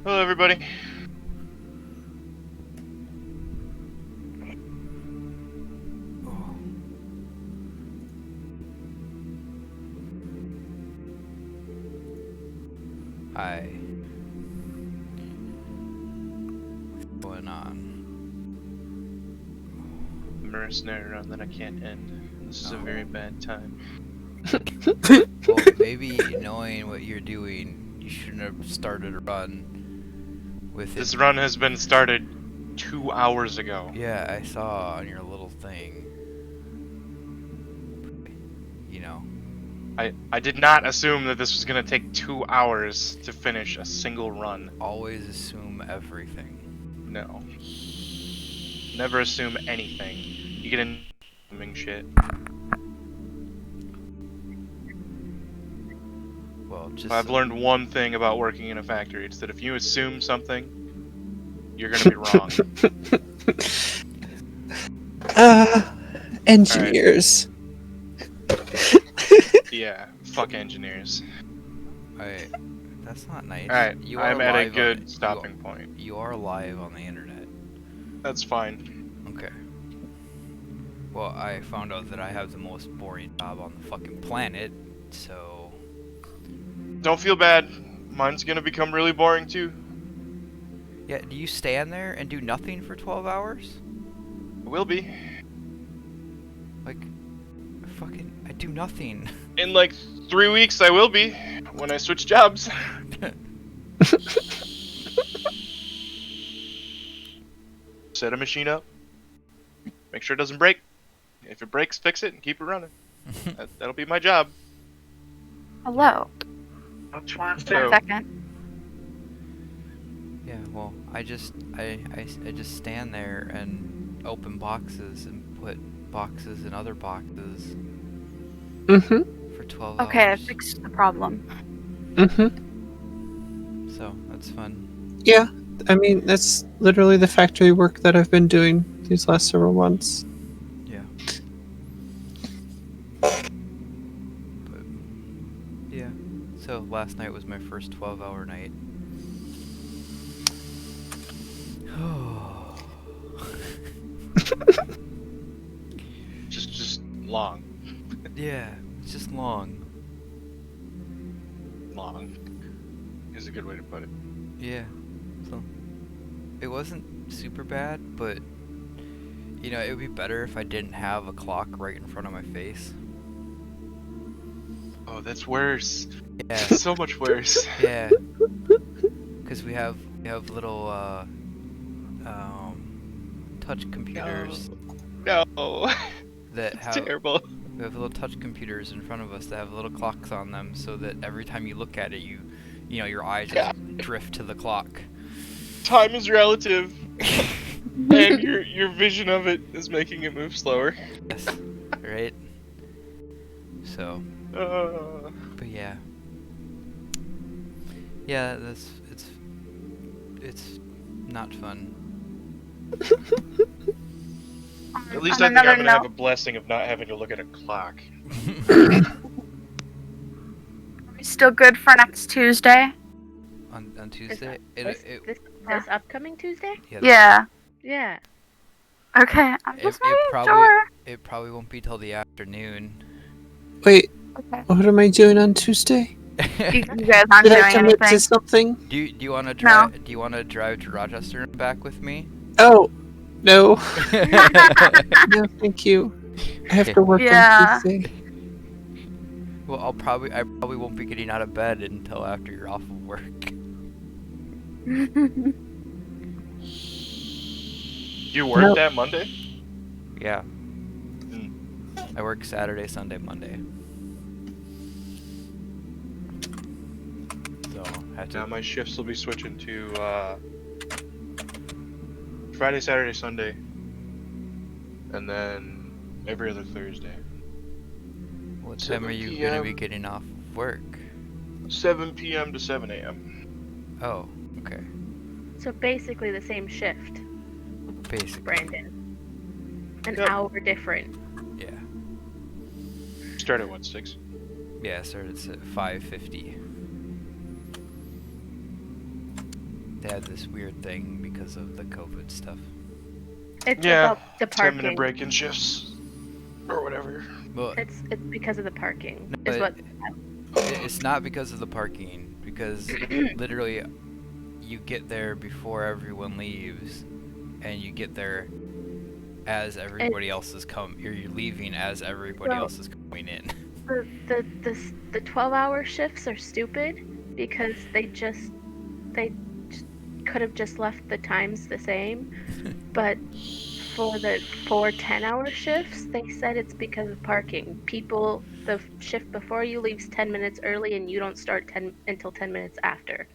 Hello, everybody. Hi. What's going on? Mercenary run that I can't end. This is a very bad time. Well, maybe knowing what you're doing, you shouldn't have started a run with it. This run has been started 2 hours ago. Yeah, I saw on your little thing. You know. I did not assume that this was going to take 2 hours to finish a single run. Always assume everything. No. Never assume anything. You get in assuming shit. Well, just I've learned one thing about working in a factory. It's that if you assume something, you're going to be wrong. Engineers. Yeah, fuck engineers. Alright, that's not nice. Alright, You I'm are at a live good stopping point. You are live on the internet. That's fine. Okay. Well, I found out that I have the most boring job on the fucking planet, so... Don't feel bad. Mine's gonna become really boring too. Yeah, do you stand there and do nothing for 12 hours? It will be. Like, I do nothing. In like 3 weeks I will be, when I switch jobs. Set a machine up. Make sure it doesn't break. If it breaks, fix it and keep it running. That'll be my job. Hello. So, 1 second. Yeah, well, I just stand there and open boxes and put boxes in other boxes Mm-hmm. for 12 Okay, I hours. fixed the problem. Mm-hmm. So that's fun. Yeah. I mean, that's literally the factory work that I've been doing these last several months. Yeah. But yeah. So last night was my first 12-hour night. Just long. Yeah, it's just long. Long is a good way to put it. Yeah. So it wasn't super bad, but you know, it would be better if I didn't have a clock right in front of my face. Oh, that's worse. Yeah. So much worse. Yeah. Cuz we have little touch computers No. that It's have terrible. we have little touch computers in front of us that have little clocks on them, so that every time you look at it, you know, your eyes just drift to the clock. Time is relative, and your vision of it is making it move slower. Yes. Right? So, but yeah. Yeah, it's not fun. At least On I think I'm another gonna have a note, blessing of not having to look at a clock. are we still good for next Tuesday? on Tuesday, This upcoming Tuesday? Yeah. Yeah. Okay, I'm just making probably sure. it probably won't be till the afternoon. Wait, Okay. what am I doing on Tuesday? You guys aren't Did I doing commit to anything. something? Do you want to No. drive? Do you want to drive to Rochester and back with me? Oh, no. No, thank you. I have to work Yeah. on Tuesday. Well, I probably won't be getting out of bed until after you're off of work. You work that Monday? Yeah. I work Saturday, Sunday, Monday. So I have to. Now my shifts will be switching to Friday, Saturday, Sunday, and then every other Thursday. What time are you 7 gonna p.m. be getting off of work? 7 p.m. to 7 a.m. Oh, okay. So basically the same shift, Basically. Brandon. An Yep. hour different. Yeah. Start at what, 6? Yeah, started at 5:50. They had this weird thing because of the COVID stuff. It's Yeah, about the 10-minute parking. break in shifts or whatever. Well, It's because of the parking. No, Is what it's not because of the parking, because literally you get there before everyone leaves, and you get there as everybody else is you're leaving as everybody Well, else is coming in. the 12-hour shifts are stupid because they could have just left the times the same, but for the 10-hour shifts, they said it's because of parking. The shift before you leaves 10 minutes early, and you don't start until 10 minutes after.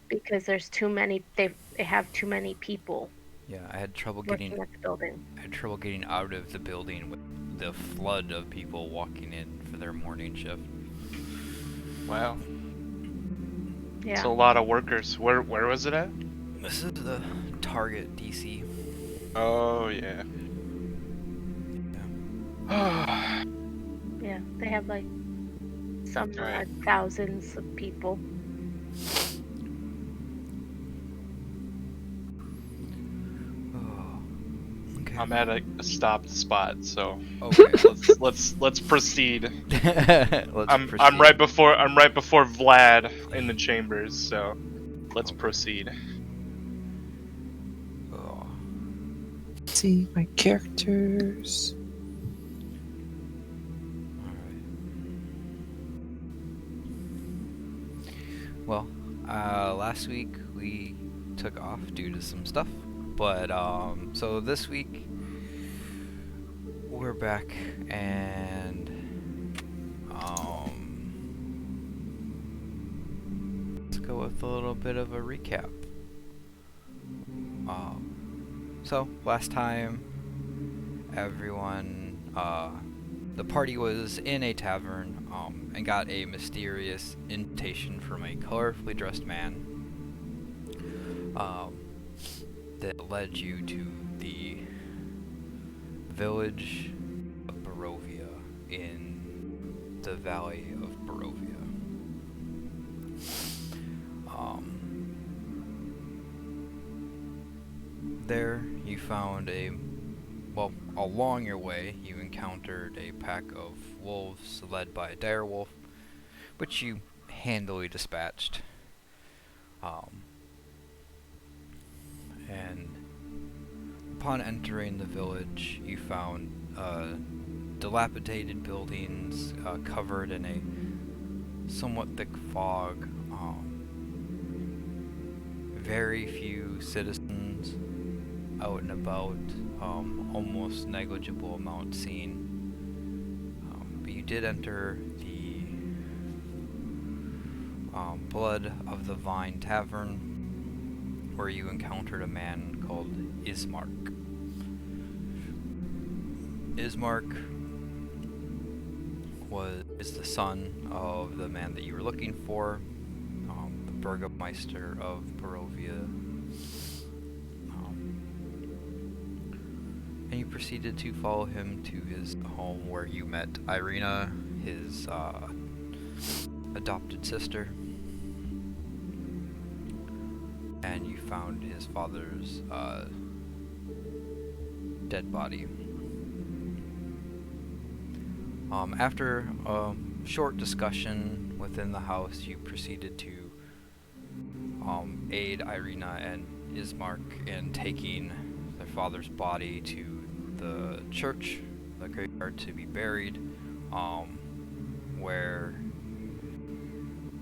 Because there's too many. They have too many people. Yeah, I had trouble working getting at the building. out of the building with the flood of people walking in for their morning shift. Wow. Yeah. It's a lot of workers. Where was it at? This is the Target DC. Oh yeah. Yeah, they have like some Alright. thousands of people. Oh, okay. I'm at a stopped spot, so Okay. let's proceed. Let's I'm proceed. right before Vlad in the chambers, so let's Okay. proceed. Oh. See my characters. Alright. Well, last week we took off due to some stuff, but so this week we're back, and let's go with a little bit of a recap. So, last time, everyone, the party was in a tavern, and got a mysterious invitation from a colorfully dressed man, that led you to the village of Barovia in the Valley of Barovia. There you found along your way you encountered a pack of wolves led by a direwolf, which you handily dispatched. And upon entering the village, you found dilapidated buildings covered in a somewhat thick fog. Very few citizens out and about, almost negligible amount seen. But you did enter the Blood of the Vine Tavern, where you encountered a man called Ismark. Ismark is the son of the man that you were looking for, the Burgomeister of Barovia. And you proceeded to follow him to his home, where you met Irina, his adopted sister, and you found his father's dead body. After a short discussion within the house, you proceeded to aid Irina and Ismark in taking their father's body to the church, the graveyard, to be buried, where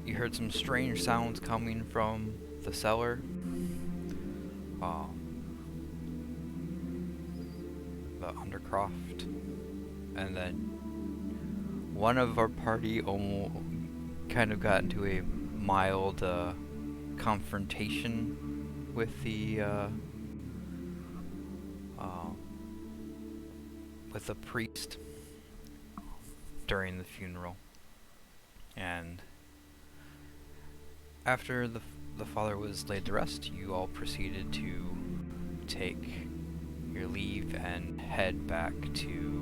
you heard some strange sounds coming from the cellar. The undercroft, and then one of our party almost kind of got into a mild confrontation with the priest during the funeral. And after the father was laid to rest, you all proceeded to take your leave and head back to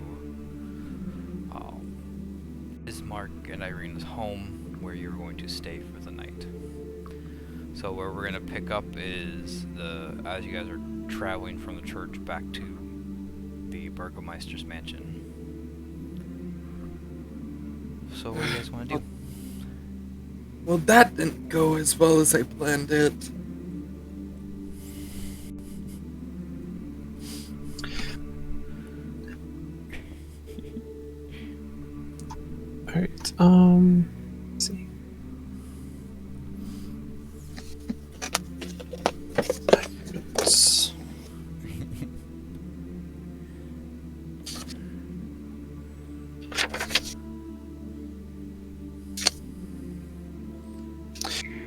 Ismark and Irina's home, where you're going to stay for the night. So where we're going to pick up is as you guys are traveling from the church back to the Burgomeister's mansion. So what do you guys want to do? Well, that didn't go as well as I planned it. Alright, let's see. Notes.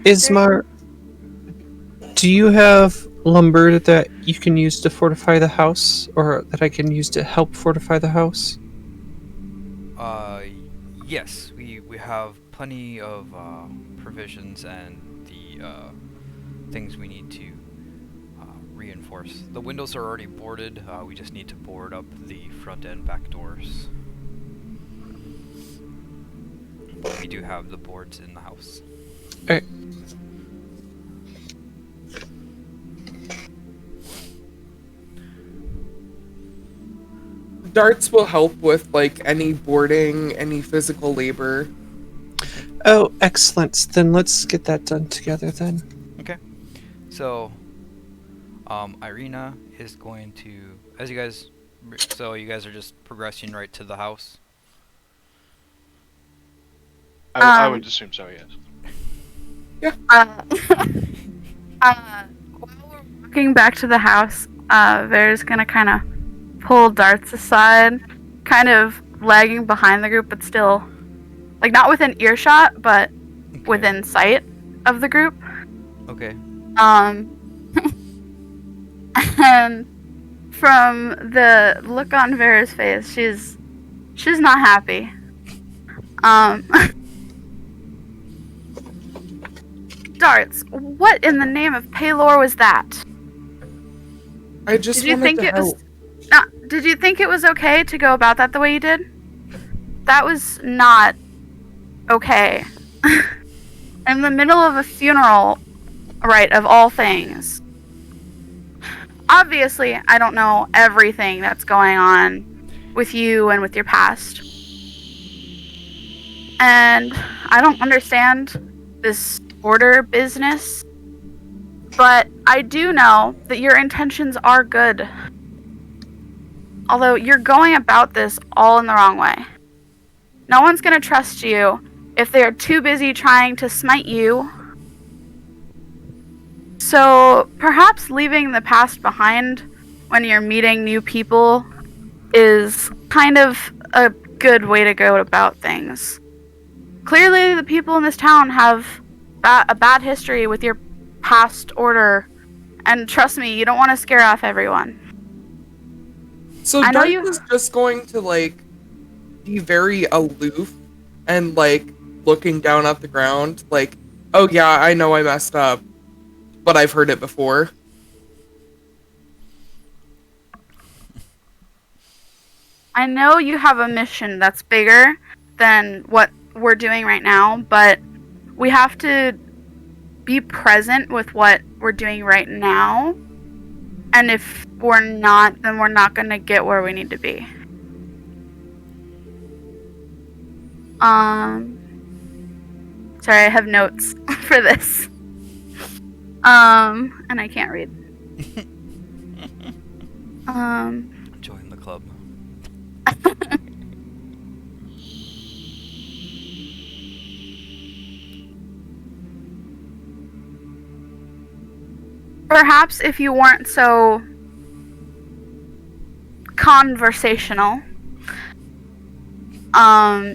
Ismar, do you have lumber that you can use to fortify the house, or that I can use to help fortify the house? Yes, we have plenty of provisions and the things we need to reinforce. The windows are already boarded. We just need to board up the front and back doors. But we do have the boards in the house. Alright. Darts will help with, like, any boarding, any physical labor. Oh, excellent. Then let's get that done together then. Okay. So, Irina is going to, so you guys are just progressing right to the house? I would assume so, yes. While we're walking back to the house, Vera's gonna kind of pull Darts aside, kind of lagging behind the group, but still, like, not within earshot, but Okay. within sight of the group. Okay. And from the look on Vera's face, she's not happy. Darts, what in the name of Paylor was that? I just Did you wanted think to it help. was? Did you think it was okay to go about that the way you did? That was not okay. In the middle of a funeral, right, of all things. Obviously, I don't know everything that's going on with you and with your past. And I don't understand this order business. But I do know that your intentions are good. Although you're going about this all in the wrong way. No one's going to trust you if they are too busy trying to smite you. So perhaps leaving the past behind when you're meeting new people is kind of a good way to go about things. Clearly, the people in this town have a bad history with your past order, and trust me, you don't want to scare off everyone. So I know Dark you- is just going to, like, be very aloof and, like, looking down at the ground, like, oh yeah, I know I messed up, but I've heard it before. I know you have a mission that's bigger than what we're doing right now, but we have to be present with what we're doing right now. And if we're not, then we're not going to get where we need to be. Sorry, I have notes for this. And I can't read. Join the club. Perhaps if you weren't so conversational,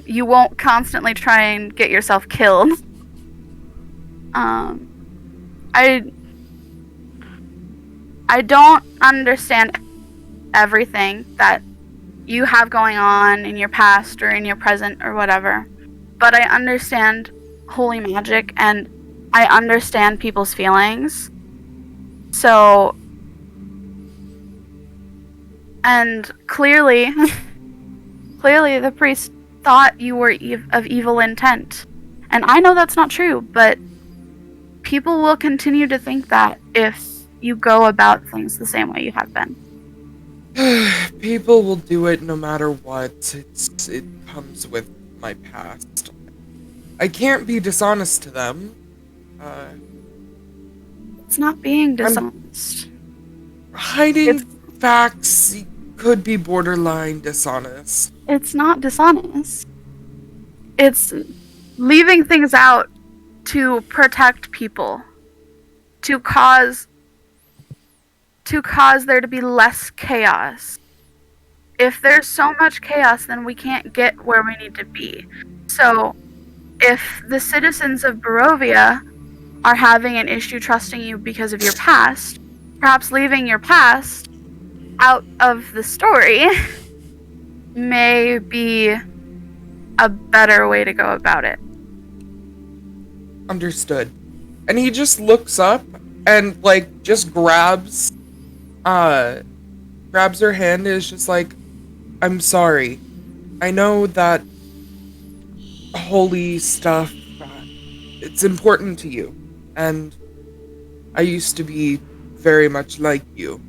you won't constantly try and get yourself killed. I don't understand everything that you have going on in your past or in your present or whatever, but I understand holy magic and I understand people's feelings. So, and clearly the priest thought you were of evil intent. And I know that's not true, but people will continue to think that if you go about things the same way you have been. People will do it no matter what. It comes with my past. I can't be dishonest to them. It's not being dishonest. Hiding facts could be borderline dishonest. It's not dishonest. It's leaving things out to protect people. To cause there to be less chaos. If there's so much chaos, then we can't get where we need to be. So, if the citizens of Barovia are having an issue trusting you because of your past, perhaps leaving your past out of the story may be a better way to go about it. Understood. And he just looks up and, like, just grabs her hand and is just like, I'm sorry. I know that holy stuff, it's important to you. And I used to be very much like you.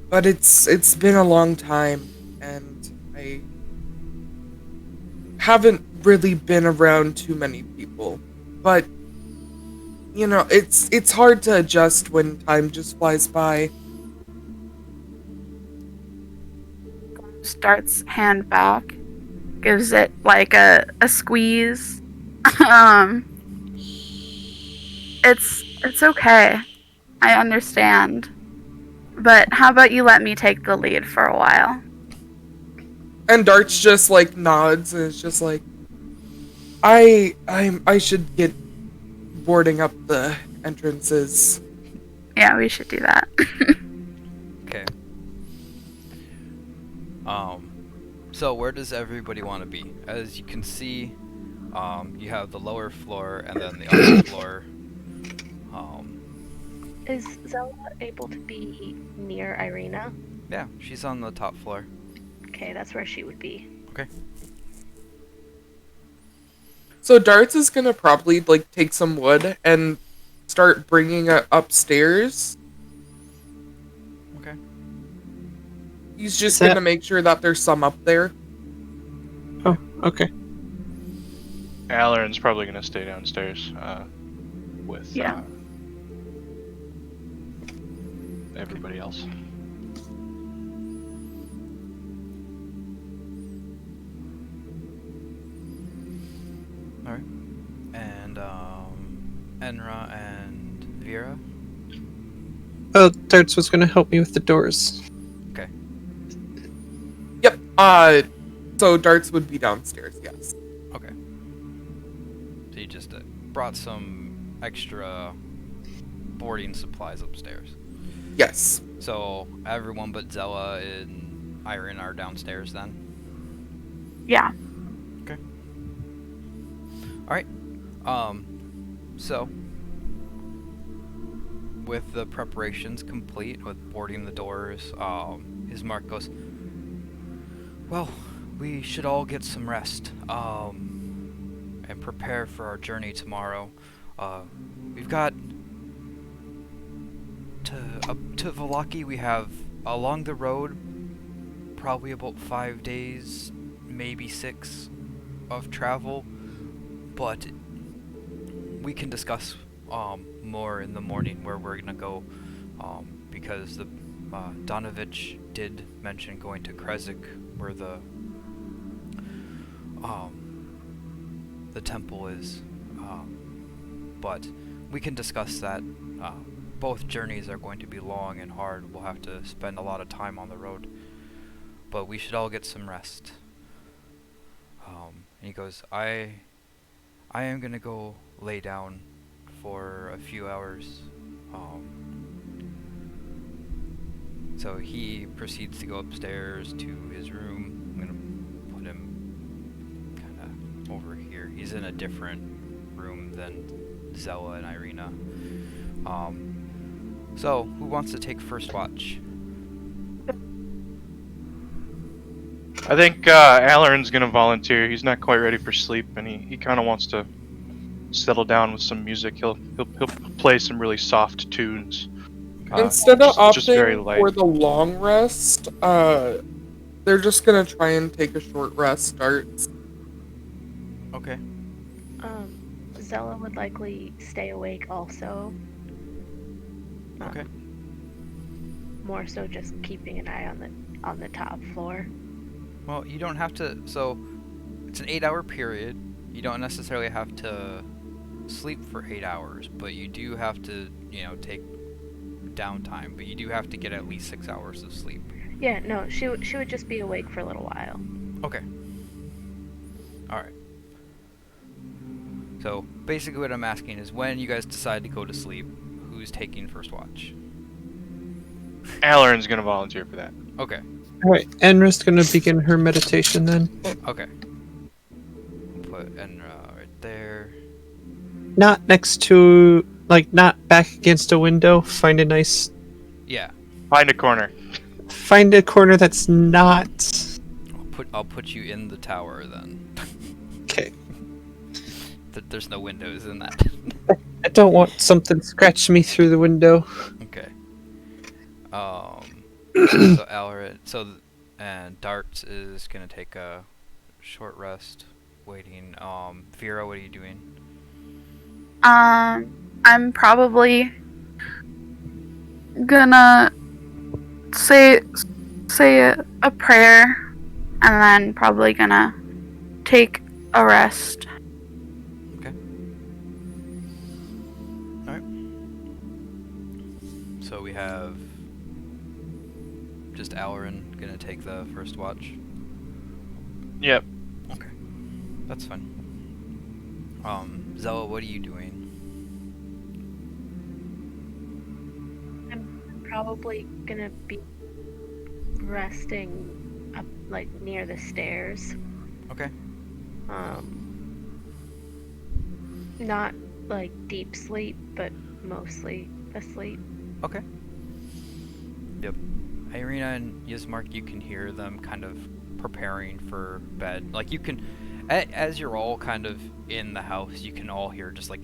But it's been a long time, and I haven't really been around too many people. But, you know, it's hard to adjust when time just flies by. Starts hand back, gives it like a squeeze. It's okay. I understand. But how about you let me take the lead for a while? And Darts just, like, nods and is just like, I should get boarding up the entrances. Yeah, we should do that. Okay. So where does everybody want to be? As you can see, you have the lower floor and then the upper floor. Is Zella able to be near Irina? Yeah, she's on the top floor. Okay, that's where she would be. Okay. So Darts is gonna probably like take some wood and start bringing it upstairs. Okay. He's just Is that- gonna make sure that there's some up there. Oh, okay. Alarin's probably gonna stay downstairs with Yeah. everybody else. All right. And Enra and Vera. Oh, Darts was going to help me with the doors. Okay. Yep. So Darts would be downstairs. Yes. Okay. So you just brought some extra boarding supplies upstairs. Yes. So everyone but Zella and Iron are downstairs then? Yeah. Alright. So with the preparations complete, with boarding the doors, his mark goes, well, we should all get some rest, and prepare for our journey tomorrow. We've got up to Valaki, we have along the road probably about 5 days, maybe 6 of travel, but we can discuss more in the morning where we're gonna go, because the Donovich did mention going to Krezk, where the temple is, but we can discuss that. Both journeys are going to be long and hard. We'll have to spend a lot of time on the road, but we should all get some rest. And he goes, I am gonna go lay down for a few hours. So he proceeds to go upstairs to his room. I'm gonna put him kind of over here. He's in a different room than Zella and Irina. So who wants to take first watch? I think Alarin's gonna volunteer. He's not quite ready for sleep, and he kind of wants to settle down with some music. He'll play some really soft tunes. Instead of just very opting light. for the long rest, they're just gonna try and take a short rest. Darts. Okay. Zella would likely stay awake also. Okay. More so just keeping an eye on the top floor. Well, you don't have to. So it's an 8-hour period. You don't necessarily have to sleep for 8 hours, but you do have to, take downtime. But you do have to get at least 6 hours of sleep. Yeah, no, she would just be awake for a little while. Okay. All right. So basically, what I'm asking is, when you guys decide to go to sleep, who's taking first watch? Alarin's gonna volunteer for that. Okay. Alright, Enra's going to begin her meditation then. Okay. Put Enra right there. Not next to, not back against a window. Find a nice. Yeah. Find a corner. Find a corner that's not. I'll put you in the tower then. Okay. There's no windows in that. I don't want something scratching me through the window. Okay. So Alarin, and Darts is gonna take a short rest, waiting. Vera, what are you doing? I'm probably gonna say a prayer, and then probably gonna take a rest. Okay. All right. So we have just Alarin gonna take the first watch. Yep. Okay, that's fine. Zella, what are you doing? probably gonna be resting up, like, near the stairs. Okay. Not like deep sleep, but mostly asleep. Okay. Yep. Irina and Yismark, you can hear them kind of preparing for bed. Like, you can, as you're all kind of in the house, you can all hear just like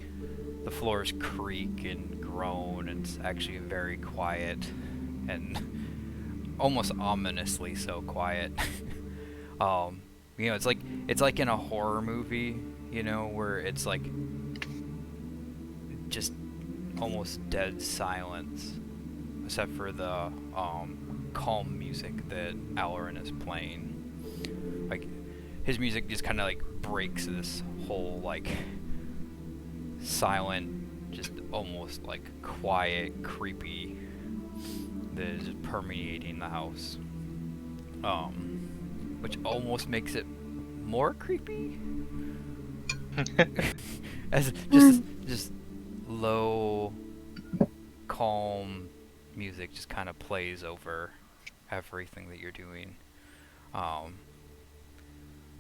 the floors creak and groan, and it's actually very quiet and almost ominously so quiet. You know, it's like in a horror movie, you know, where it's like just almost dead silence, except for the calm music that Alarin is playing. Like, his music just kind of like breaks this whole like silent, just almost like quiet, creepy that is just permeating the house, which almost makes it more creepy. As just low, calm music just kind of plays over everything that you're doing. All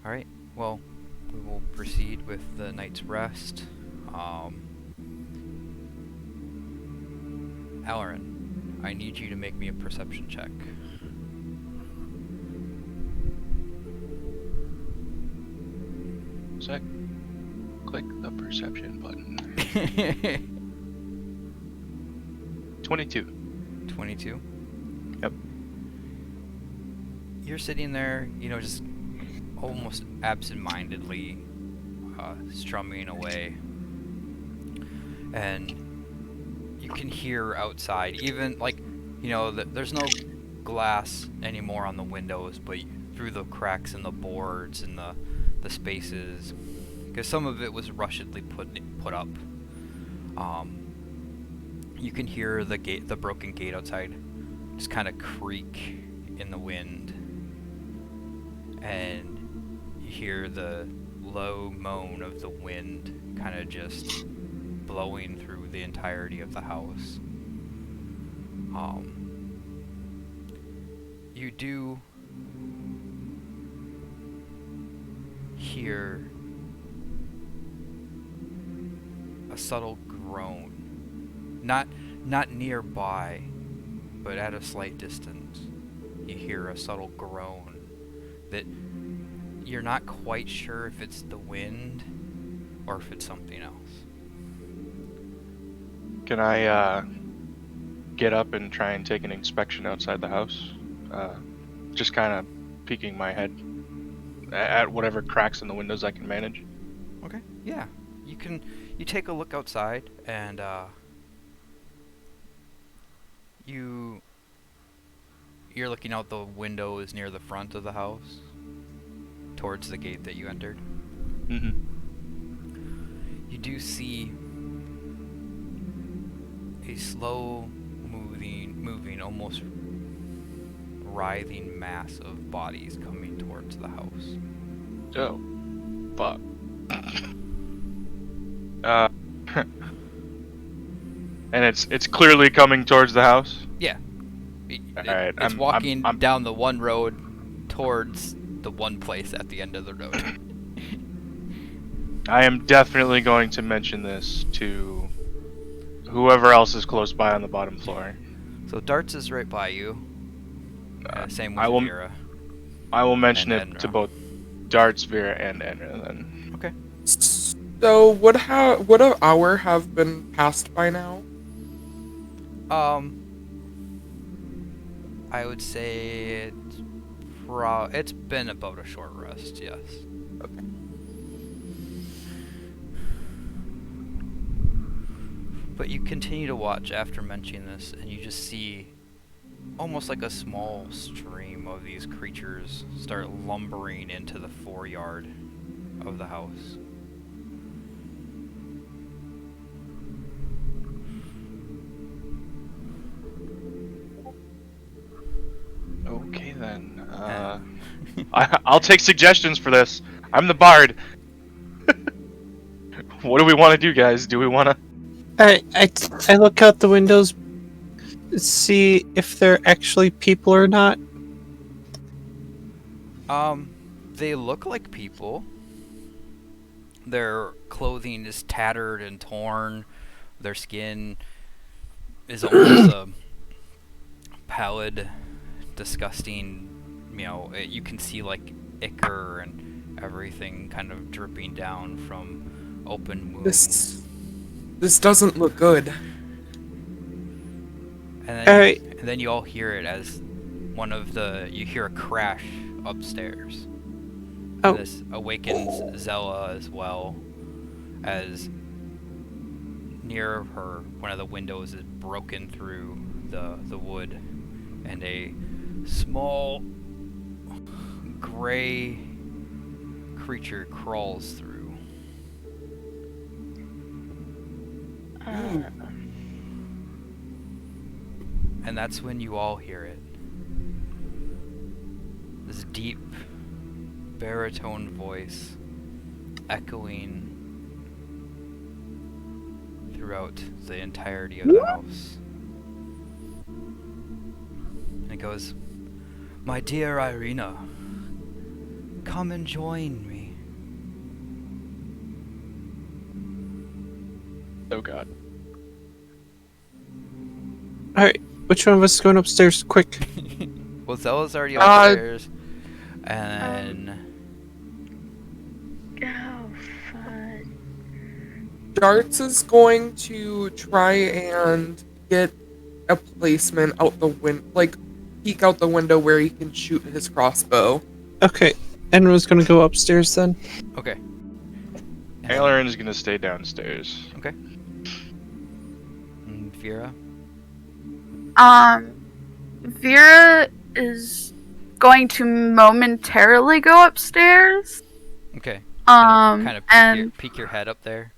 right. Well, we will proceed with the night's rest. Alarin, I need you to make me a perception check. Sec. Click the perception button. 22. 22? Yep. You're sitting there, you know, just almost absent-mindedly strumming away. And you can hear outside, even, like, you know, there's no glass anymore on the windows, but through the cracks in the boards and the spaces, because some of it was rushedly put up. You can hear the broken gate outside just kind of creak in the wind, and you hear the low moan of the wind kind of just blowing through the entirety of the house. You do hear a subtle groan, not nearby, but at a slight distance. You hear a subtle groan that you're not quite sure if it's the wind or if it's something else. Can I get up and try and take an inspection outside the house? Just kind of peeking my head at whatever cracks in the windows I can manage. Okay. Yeah. You take a look outside, and you're looking out the windows near the front of the house towards the gate that you entered. Mm-hmm. You do see a slow moving, almost writhing mass of bodies coming towards the house. Oh, fuck. And it's clearly coming towards the house. Yeah. Alright, It's I'm walking down the one road towards the one place at the end of the road. I am definitely going to mention this to whoever else is close by on the bottom floor. So Darts is right by you. Same with I will- Vera. I will mention And it to Enra. both Darts, Vera, and Enra then. Okay. So would an hour have been passed by now? I would say it's been about a short rest, yes. Okay. But you continue to watch after mentioning this, and you just see almost like a small stream of these creatures start lumbering into the foreyard of the house. Okay then. I'll take suggestions for this. I'm the bard. What do we want to do, guys? Do we want to? I look out the windows. see if they're actually people or not? They look like people. Their clothing is tattered and torn. Their skin is almost a pallid, disgusting. You can see like ichor and everything kind of dripping down from open wounds. This doesn't look good. And then you all hear it as you hear a crash upstairs. Oh. And this awakens Zella as well, as near her, one of the windows is broken through the wood, and a small gray creature crawls through. And that's when you all hear it. This deep baritone voice echoing throughout the entirety of the house. And it goes, "My dear Irina, come and join me." Oh god. Alright, which one of us is going upstairs? Quick. Well, Zella's already upstairs, and Oh, fun. Darts is going to try and get a placement out the peek out the window where he can shoot his crossbow. Okay, Enra's gonna go upstairs then. okay. And Aileron's gonna stay downstairs. Okay. And Vera. Vera is going to momentarily go upstairs. Okay. And Peek your head up there.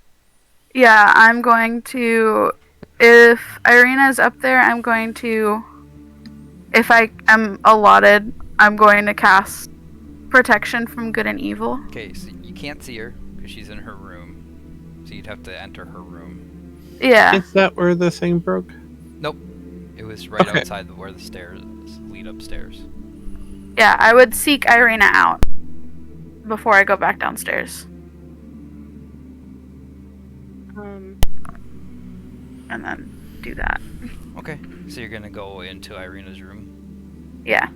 yeah, I'm going to, if Irina is up there, I'm going to, if I am allotted, I'm going to cast protection from good and evil. Okay, so you can't see her because she's in her room, so you'd have to enter her room. Yeah. Is that where the thing broke? Nope. It was right Okay. outside where the stairs lead upstairs. Yeah, I would seek Irina out before I go back downstairs. And then do that. Okay, so you're gonna go into Irina's room, Yeah.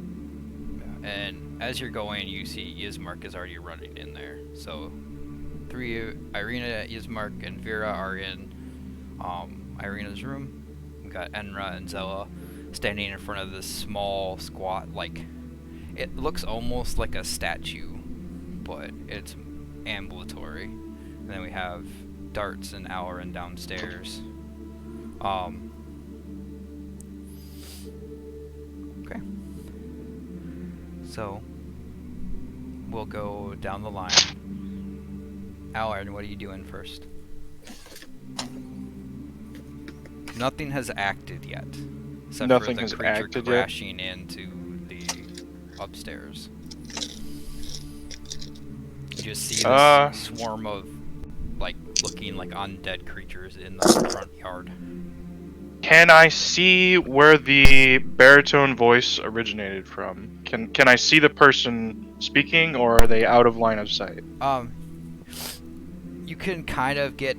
and as you're going, you see Yzmark is already running in there. So, Irina, Yzmark, and Vera are in Irina's room. We got Enra and Zella standing in front of this small, squat, it looks almost like a statue, but it's ambulatory. And then we have Darts and Alarin downstairs. Okay. So, we'll go down the line. Alarin, what are you doing first? Nothing has acted yet. Except Nothing for has the creature acted yet? crashing into the upstairs. You just see this swarm of, looking like undead creatures in the front yard. Can I see where the baritone voice originated from? Can I see the person speaking, or are they out of line of sight? You can kind of get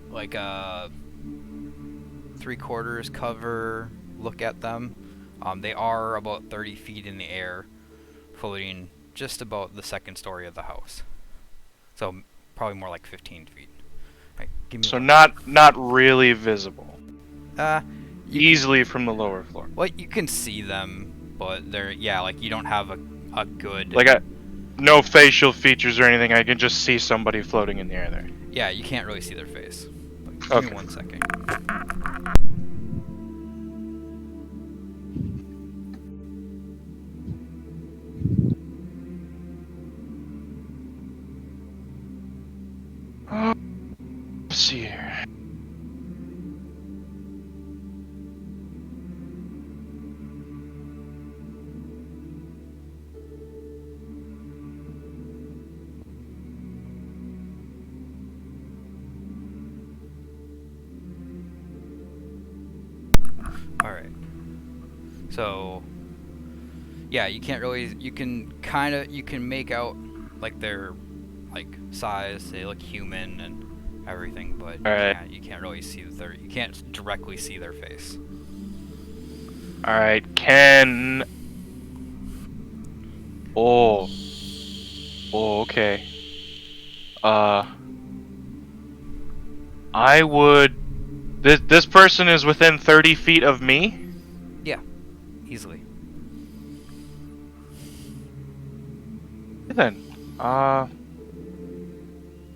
like a 3/4 cover look at them. They are about 30 feet in the air, floating just about the second story of the house. So probably more like 15 feet. Right, give me So one. not really visible. You Easily from the lower floor. Well, you can see them, but they're you don't have a good No facial features or anything. I can just see somebody floating in the air there. Yeah, you can't really see their face. But give Okay. me 1 second. Let's see here. All right. So, yeah, you can't really. You can make out like their like size. They look human and everything, but All right. you can't really see you can't directly see their face. All right. Can. Oh. Oh. Okay. I would. This person is within 30 feet of me. Easily. Then, I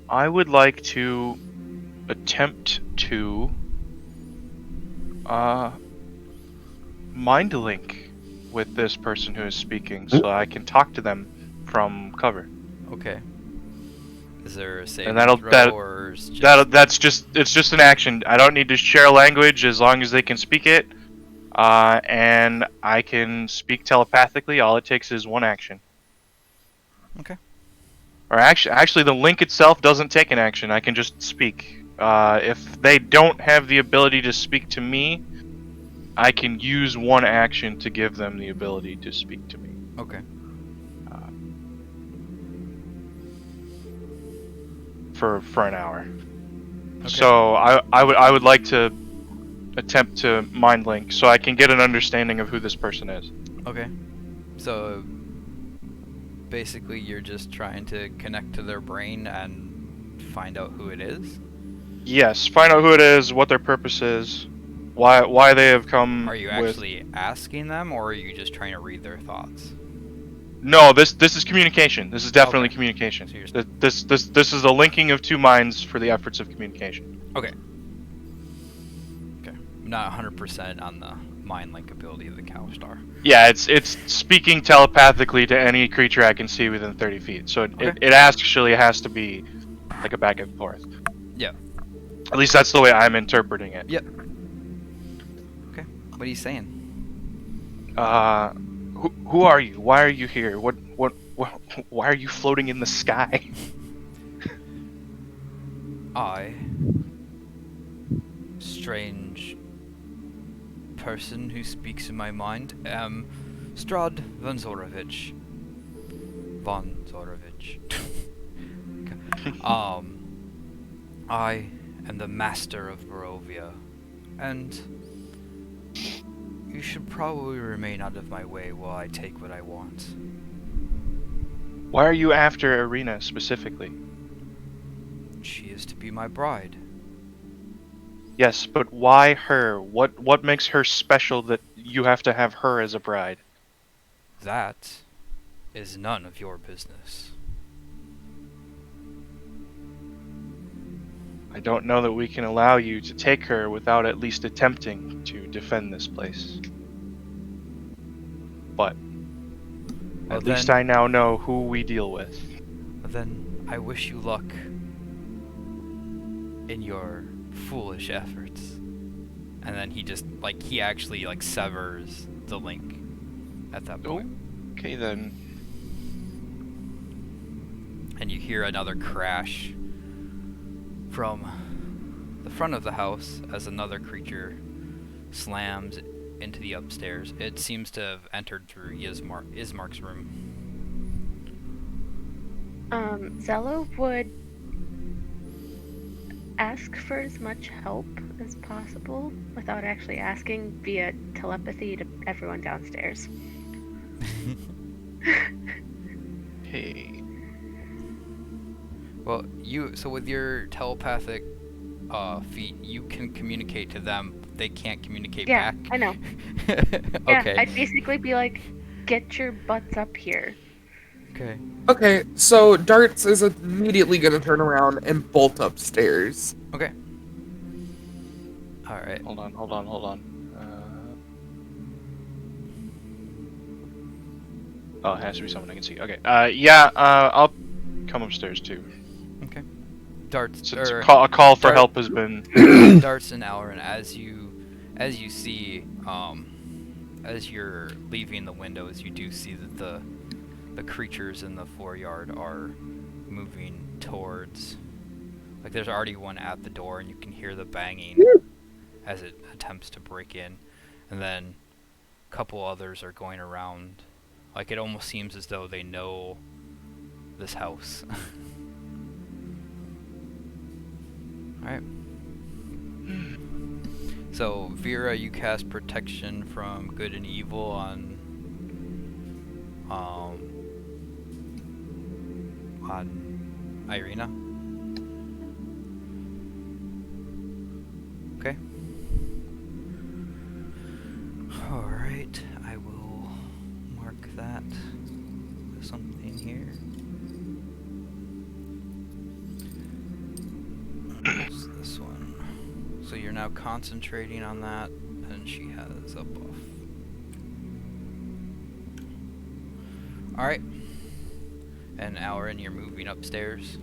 would like to attempt to mind link with this person who is speaking, so I can talk to them from cover. Okay. Is there a saving And that'll throw or is just... that's just it's just an action. I don't need to share language as long as they can speak it. And I can speak telepathically. All it takes is one action. Okay. Or actually, the link itself doesn't take an action. I can just speak. If they don't have the ability to speak to me, I can use one action to give them the ability to speak to me. Okay. For an hour. Okay. So I would like to attempt to mind link so I can get an understanding of who this person is. Okay. So basically you're just trying to connect to their brain and find out who it is? Yes, find out who it is, what their purpose is, why they have come. Are you actually asking them, or are you just trying to read their thoughts? No, this is communication. This is definitely Okay. communication. So you're This is the linking of two minds for the efforts of communication. Okay. Okay. I'm not 100% on the mind link ability of the cow star. Yeah, it's speaking telepathically to any creature I can see within 30 feet. So Okay. it actually has to be like a back and forth. Yeah. At least that's the way I'm interpreting it. Yep. Okay. What are you saying? Who are you? Why are you here? What why are you floating in the sky? I, strange person who speaks in my mind, am Strahd Von Zorovich. I am the master of Barovia, and you should probably remain out of my way while I take what I want. Why are you after Arena specifically? She is to be my bride. Yes, but why her? What makes her special that you have to have her as a bride? That is none of your business. I don't know that we can allow you to take her without at least attempting to defend this place. But Well, at least then- I now know who we deal with. Then I wish you luck in your foolish efforts. And then he actually severs the link at that point. Okay then. And you hear another crash from the front of the house as another creature slams into the upstairs. It seems to have entered through Ismark's room. Zello would ask for as much help as possible without actually asking via telepathy to everyone downstairs. Hey. Well, so with your telepathic feat, you can communicate to them. They can't communicate Yeah, back. I know. Okay. Yeah, I'd basically be like, get your butts up here. Okay. Okay, so Darts is immediately gonna turn around and bolt upstairs. Okay. All right. Hold on. Oh, it has to be someone I can see. Okay. I'll come upstairs too. Okay. Darts Since or a call for Dart- help has been. Darts and Alrin, as you see, as you're leaving the windows, you do see that the creatures in the foreyard are moving towards. Like there's already one at the door, and you can hear the banging as it attempts to break in, and then a couple others are going around. Like, it almost seems as though they know this house. Alright. So, Vera, you cast protection from good and evil on Irina. Okay. Alright, I will mark that with something here. What's this one? So you're now concentrating on that, and she has a buff. Alright. And Aaron, you're moving upstairs.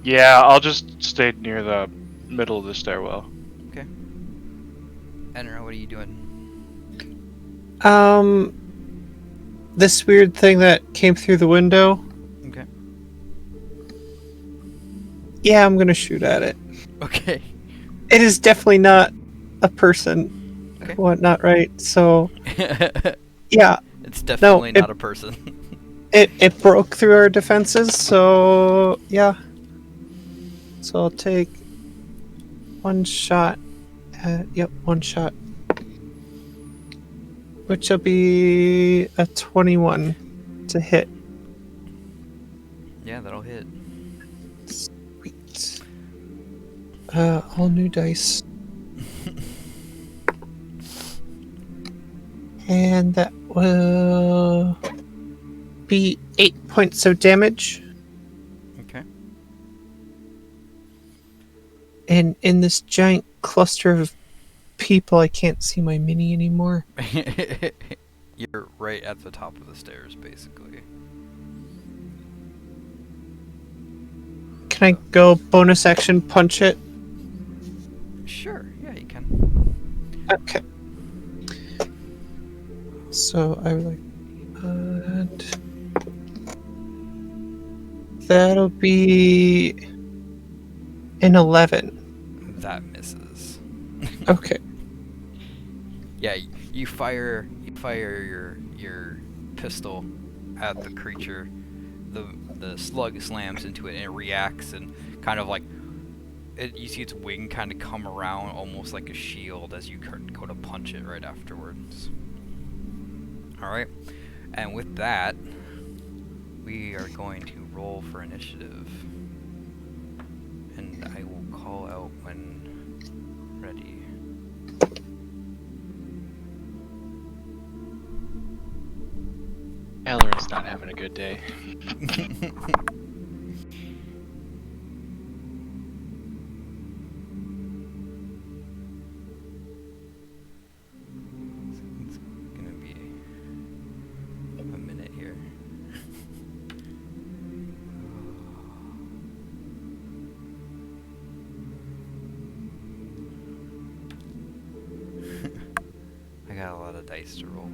Yeah, I'll just stay near the middle of the stairwell. Okay. Enra, what are you doing? This weird thing that came through the window. Okay. Yeah, I'm gonna shoot at it. Okay. It is definitely not a person. Okay. Whatnot, right? So, yeah, It's definitely it- not a person. it broke through our defenses. So, yeah. So I'll take one shot. Yep, one shot. Which will be a 21 to hit. Yeah, that'll hit. Sweet. All new dice. And that will be 8 points of damage. Okay. And in this giant cluster of people, I can't see my mini anymore. You're right at the top of the stairs, basically. Can I go bonus action punch it? Sure, yeah, you can. Okay. So I would like that'll be an 11. That misses. Okay. Yeah, you fire your pistol at the creature. The slug slams into it and it reacts and kind of like you see its wing kind of come around almost like a shield as you go to punch it right afterwards. Alright, and with that, we are going to roll for initiative. And I will call out when ready. Elrin's not having a good day. It's gonna be a minute here. I got a lot of dice to roll.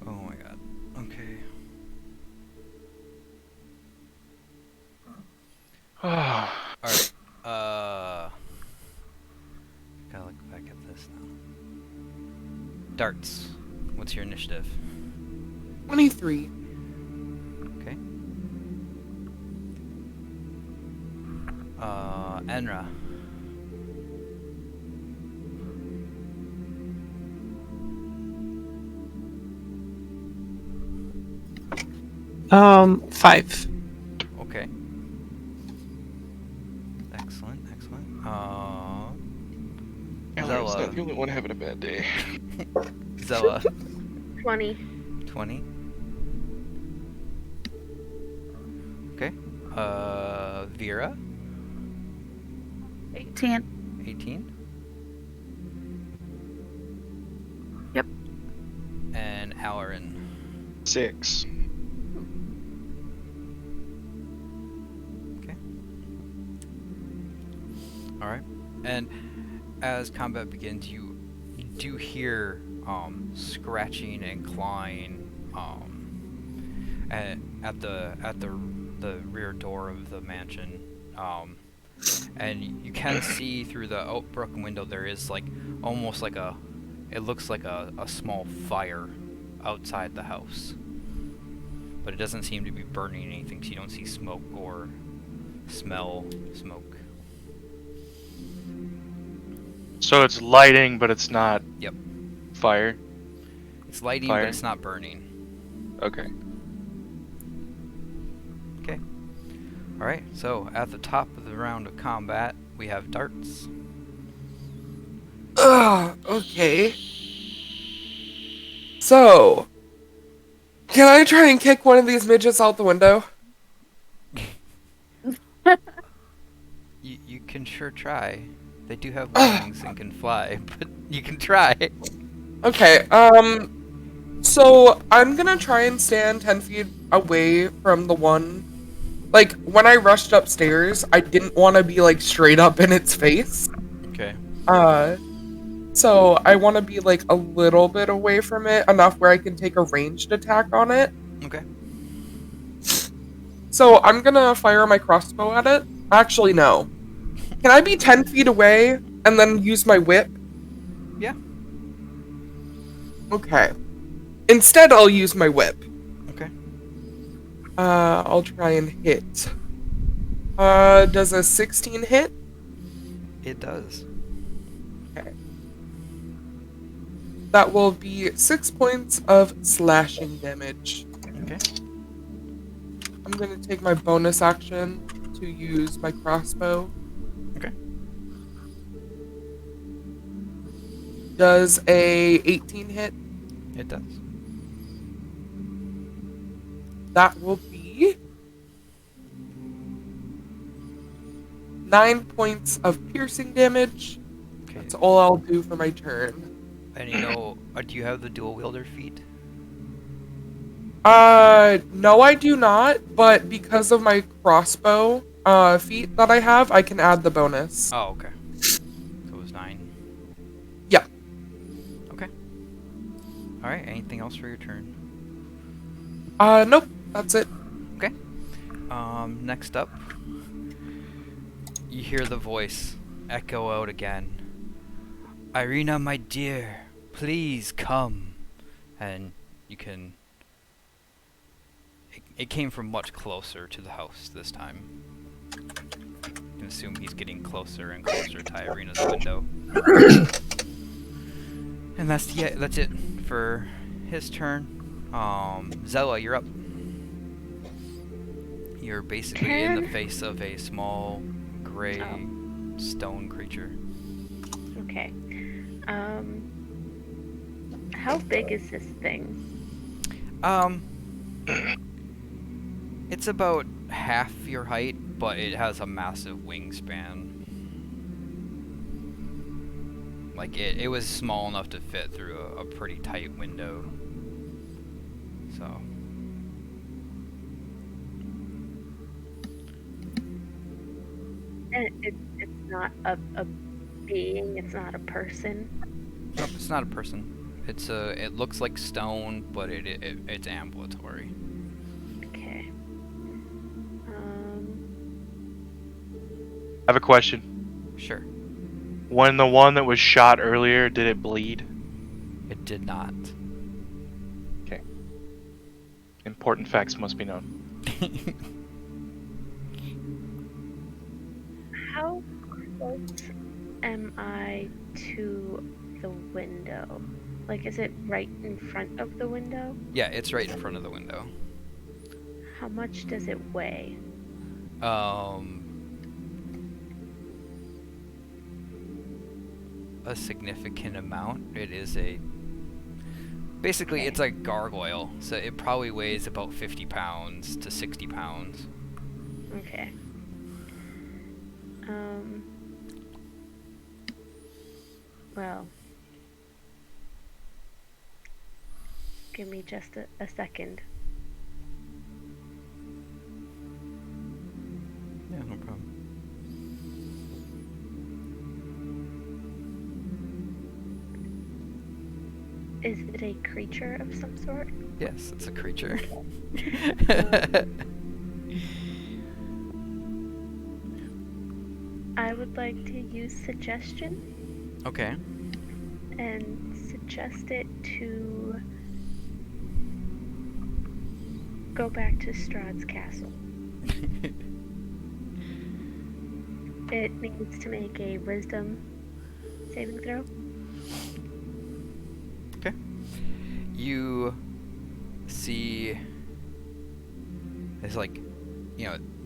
Oh my god. Okay. Alright. Gotta look back at this now. Darts. What's your initiative? 23. Okay. Enra. Five. Okay. Excellent, excellent. Elrin's Zella. not the only one having a bad day. Zella. 20. 20. Okay. Vera. 18. 18. Yep. And Aaron. 6. Okay. Alright. And as combat begins, you do hear scratching and clawing at the rear door of the mansion, and you can see through the broken window there is like almost like it looks like a small fire outside the house, but it doesn't seem to be burning anything, so you don't see smoke or smell smoke. So it's lighting, but it's not. Yep. Fire. It's lighting, Fire. but it's not burning. Okay. Okay. Alright, so at the top of the round of combat, we have darts. Okay. So, can I try and kick one of these midgets out the window? You can sure try. They do have wings and can fly, but you can try. Okay, so I'm gonna try and stand 10 feet away from the one. Like, when I rushed upstairs, I didn't want to be, like, straight up in its face. Okay. So I want to be, like, a little bit away from it, enough where I can take a ranged attack on it. Okay. So I'm gonna fire my crossbow at it. Actually, no. Can I be 10 feet away and then use my whip? Yeah. Okay. Instead, I'll use my whip. Okay. I'll try and hit. Does a 16 hit? It does. Okay. That will be 6 points of slashing damage. Okay. I'm gonna take my bonus action to use my crossbow. Okay. Does a 18 hit? It does. That will be 9 points of piercing damage. Okay. That's all I'll do for my turn. And you know, do you have the dual wielder feat? No, I do not, but because of my crossbow feat that I have, I can add the bonus. Oh, okay. So it was 9. Yeah. Okay. Alright, anything else for your turn? Nope, that's it. Okay. Next up, you hear the voice echo out again. Irina, my dear, please come. And you can... It came from much closer to the house this time. You can assume he's getting closer and closer to Irina's window. And that's it for his turn. Zella, you're up. You're basically in the face of a small gray stone creature. Okay. How big is this thing? It's about half your height, but it has a massive wingspan. Like, it was small enough to fit through a pretty tight window. So. And it's not a being, it's not a person. Nope, it's not a person. It looks like stone, but it's ambulatory. Okay. I have a question. Sure. When the one that was shot earlier, did it bleed? It did not. Important facts must be known. How close am I to the window? Like, is it right in front of the window? Yeah, it's right in front of the window. How much does it weigh? A significant amount. It is basically it's a gargoyle, so it probably weighs about 50 pounds to 60 pounds. Okay. Well, give me just a second. Yeah, no problem. Is it a creature of some sort? Yes, it's a creature. I would like to use suggestion Okay. and suggest it to go back to Strahd's castle. It needs to make a wisdom saving throw. You see his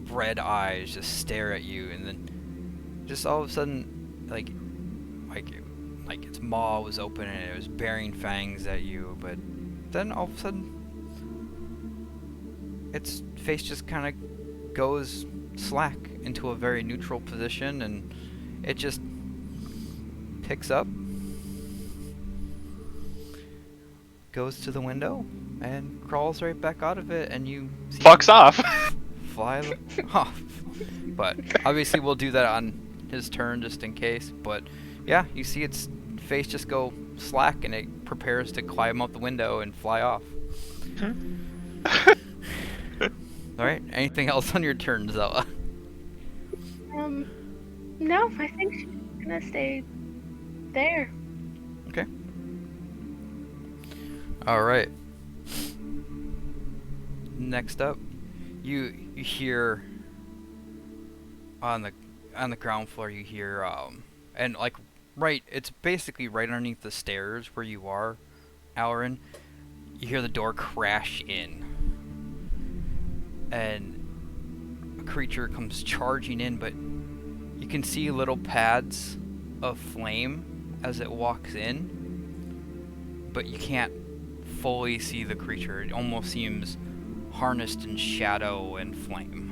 red eyes just stare at you, and then just all of a sudden like its maw was open and it was baring fangs at you, but then all of a sudden its face just kind of goes slack into a very neutral position, and it just picks up, goes to the window, and crawls right back out of it, and you see Fucks off. fly off. But obviously we'll do that on his turn just in case. But yeah, you see its face just go slack, and it prepares to climb out the window and fly off. Alright, anything else on your turn, Zella? No, I think she's gonna stay there. Okay. Alright. Next up, you hear on the ground floor, you hear and like it's basically right underneath the stairs where you are, Alrin. You hear the door crash in, and a creature comes charging in, but you can see little pads of flame as it walks in, but you can't fully see the creature. It almost seems harnessed in shadow and flame.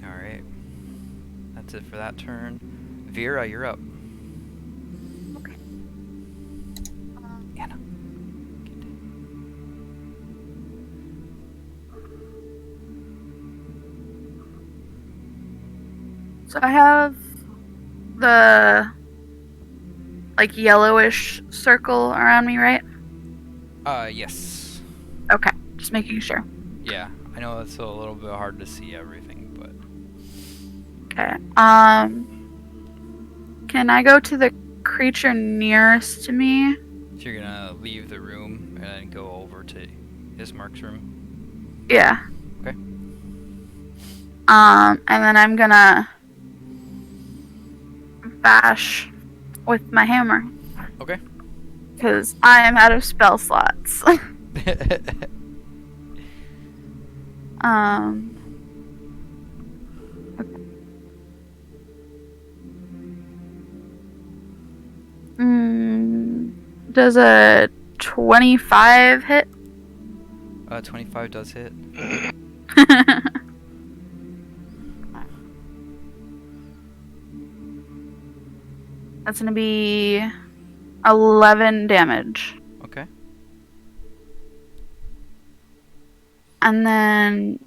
Alright. That's it for that turn. Vera, you're up. Okay. Anna. So I have the yellowish circle around me, right? Yes. Okay, just making sure. Yeah, I know it's a little bit hard to see everything, but Okay. Can I go to the creature nearest to me? so you're gonna leave the room and then go over to Ismark's room. Yeah. Okay. And then I'm gonna bash with my hammer. Okay. Because I am out of spell slots. Okay. Does a 25 hit? 25 does hit. That's gonna be 11 damage. Okay. And then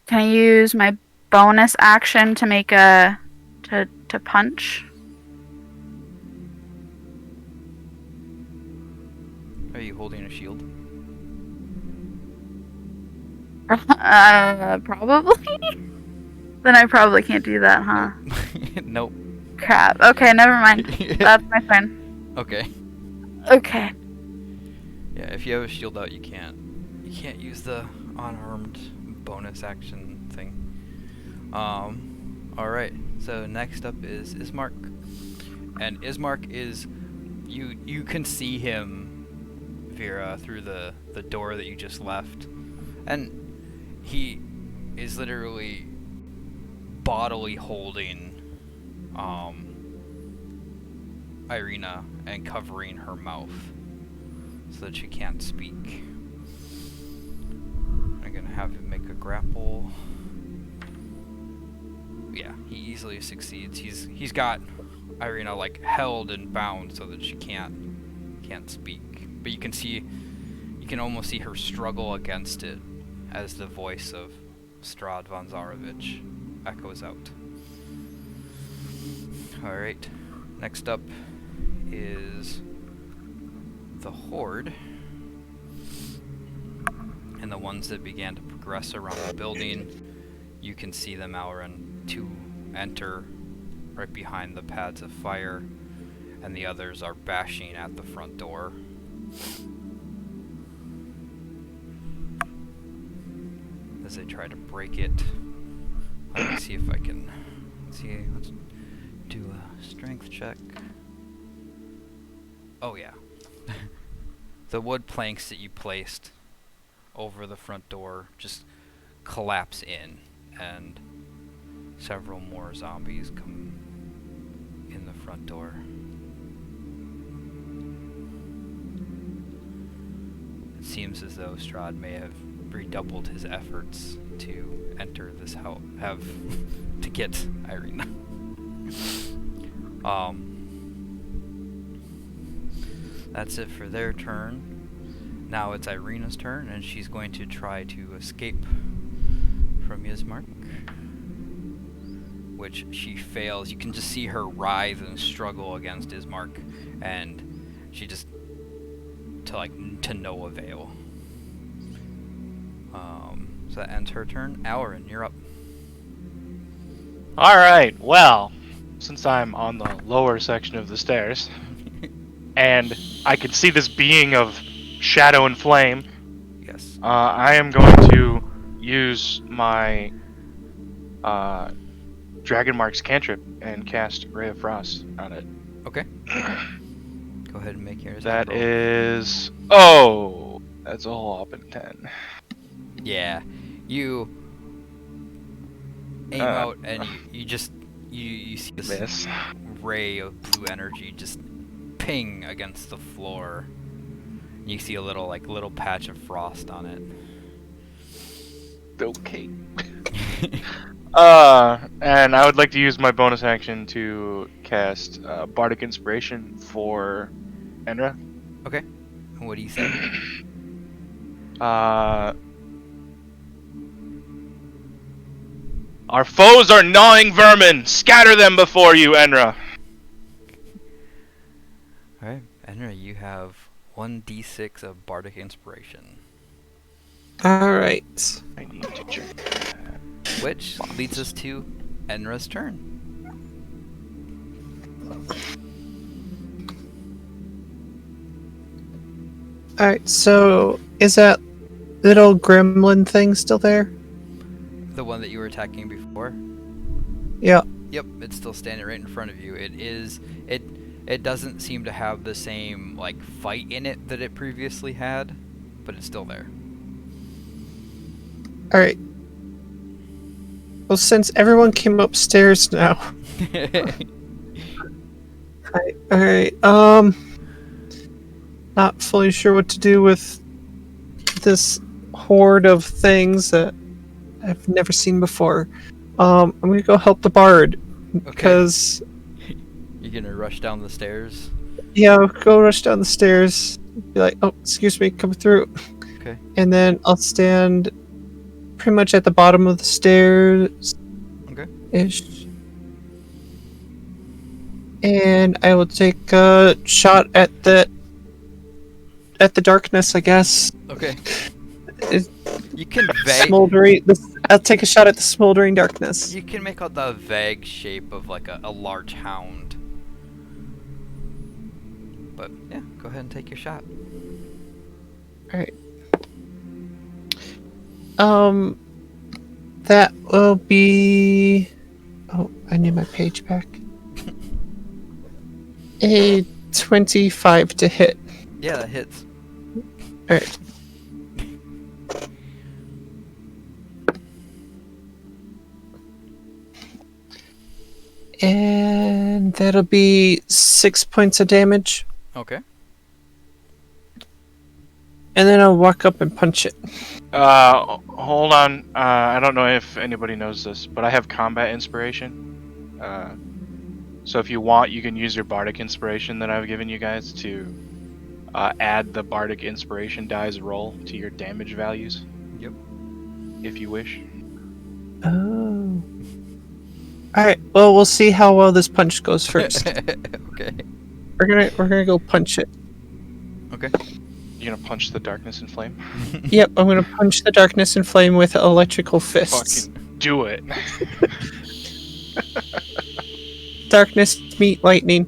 can I use my bonus action to make to punch? Are you holding a shield? Probably. Then I probably can't do that, huh? Nope. Crap. Okay, never mind. That's my turn. Okay. Okay. Yeah, if you have a shield out, you can't use the unarmed bonus action thing. Alright, so next up is Ismark. And Ismark is you can see him, Vera, through the door that you just left. And he is literally bodily holding Irina and covering her mouth so that she can't speak. I'm gonna have him make a grapple. Yeah, he easily succeeds. He's got Irina held and bound so that she can't speak. But you can almost see her struggle against it as the voice of Strahd von Zarovich echoes out. Alright. Next up is the Horde. And the ones that began to progress around the building. You can see them, Alran, to enter right behind the pads of fire. And the others are bashing at the front door. As they try to break it. Let me see if I can... let's do a strength check. Oh yeah. The wood planks that you placed over the front door just collapse in, and several more zombies come in the front door. It seems as though Strahd may have redoubled his efforts to enter this house, to get Irina. That's it for their turn. Now it's Irina's turn, and she's going to try to escape from Yzmark, which she fails. You can just see her writhe and struggle against Yzmark, and she just to no avail. So that ends her turn. Alran, you're up. Alright, well, since I'm on the lower section of the stairs, and I can see this being of shadow and flame, Yes. I am going to use my Dragon Mark's cantrip and cast Ray of Frost on it. Okay. Go ahead and make your attack That roll. is... Oh! That's a whole up in 10. Yeah. You aim out, and you just you see this Miss. ray of blue energy just ping against the floor. You see a little patch of frost on it. Okay. And I would like to use my bonus action to cast Bardic Inspiration for Enra. Okay. And what do you say? Our foes are gnawing vermin! Scatter them before you, Enra! Alright, Enra, you have 1d6 of Bardic Inspiration. Alright. I need to check. Which leads us to Enra's turn. Alright, so is that little gremlin thing still there? The one that you were attacking before? Yeah. Yep, it's still standing right in front of you. It doesn't seem to have the same fight in it that it previously had, but it's still there. Alright. Well, since everyone came upstairs now. Alright, not fully sure what to do with this horde of things that I've never seen before. I'm gonna go help the bard, because... You're gonna rush down the stairs? Yeah, I'll go rush down the stairs, be like, oh, excuse me, come through. Okay. And then I'll stand pretty much at the bottom of the stairs. Okay. Ish. And I will take a shot at the darkness, I guess. Okay. It's You can smoldering. I'll take a shot at the smoldering darkness. You can make out the vague shape of a large hound. But yeah, go ahead and take your shot. Alright. That will be... Oh, I need my page back. A 25 to hit. Yeah, that hits. Alright. And that'll be 6 points of damage. Okay. And then I'll walk up and punch it. Hold on. I don't know if anybody knows this, but I have combat inspiration. So if you want, you can use your bardic inspiration that I've given you guys to add the bardic inspiration dice roll to your damage values. Yep. If you wish. Oh. All right. Well, we'll see how well this punch goes first. Okay. We're gonna go punch it. Okay. You're gonna punch the darkness and flame? Yep, I'm gonna punch the darkness and flame with electrical fists. Fucking do it. Darkness meet lightning,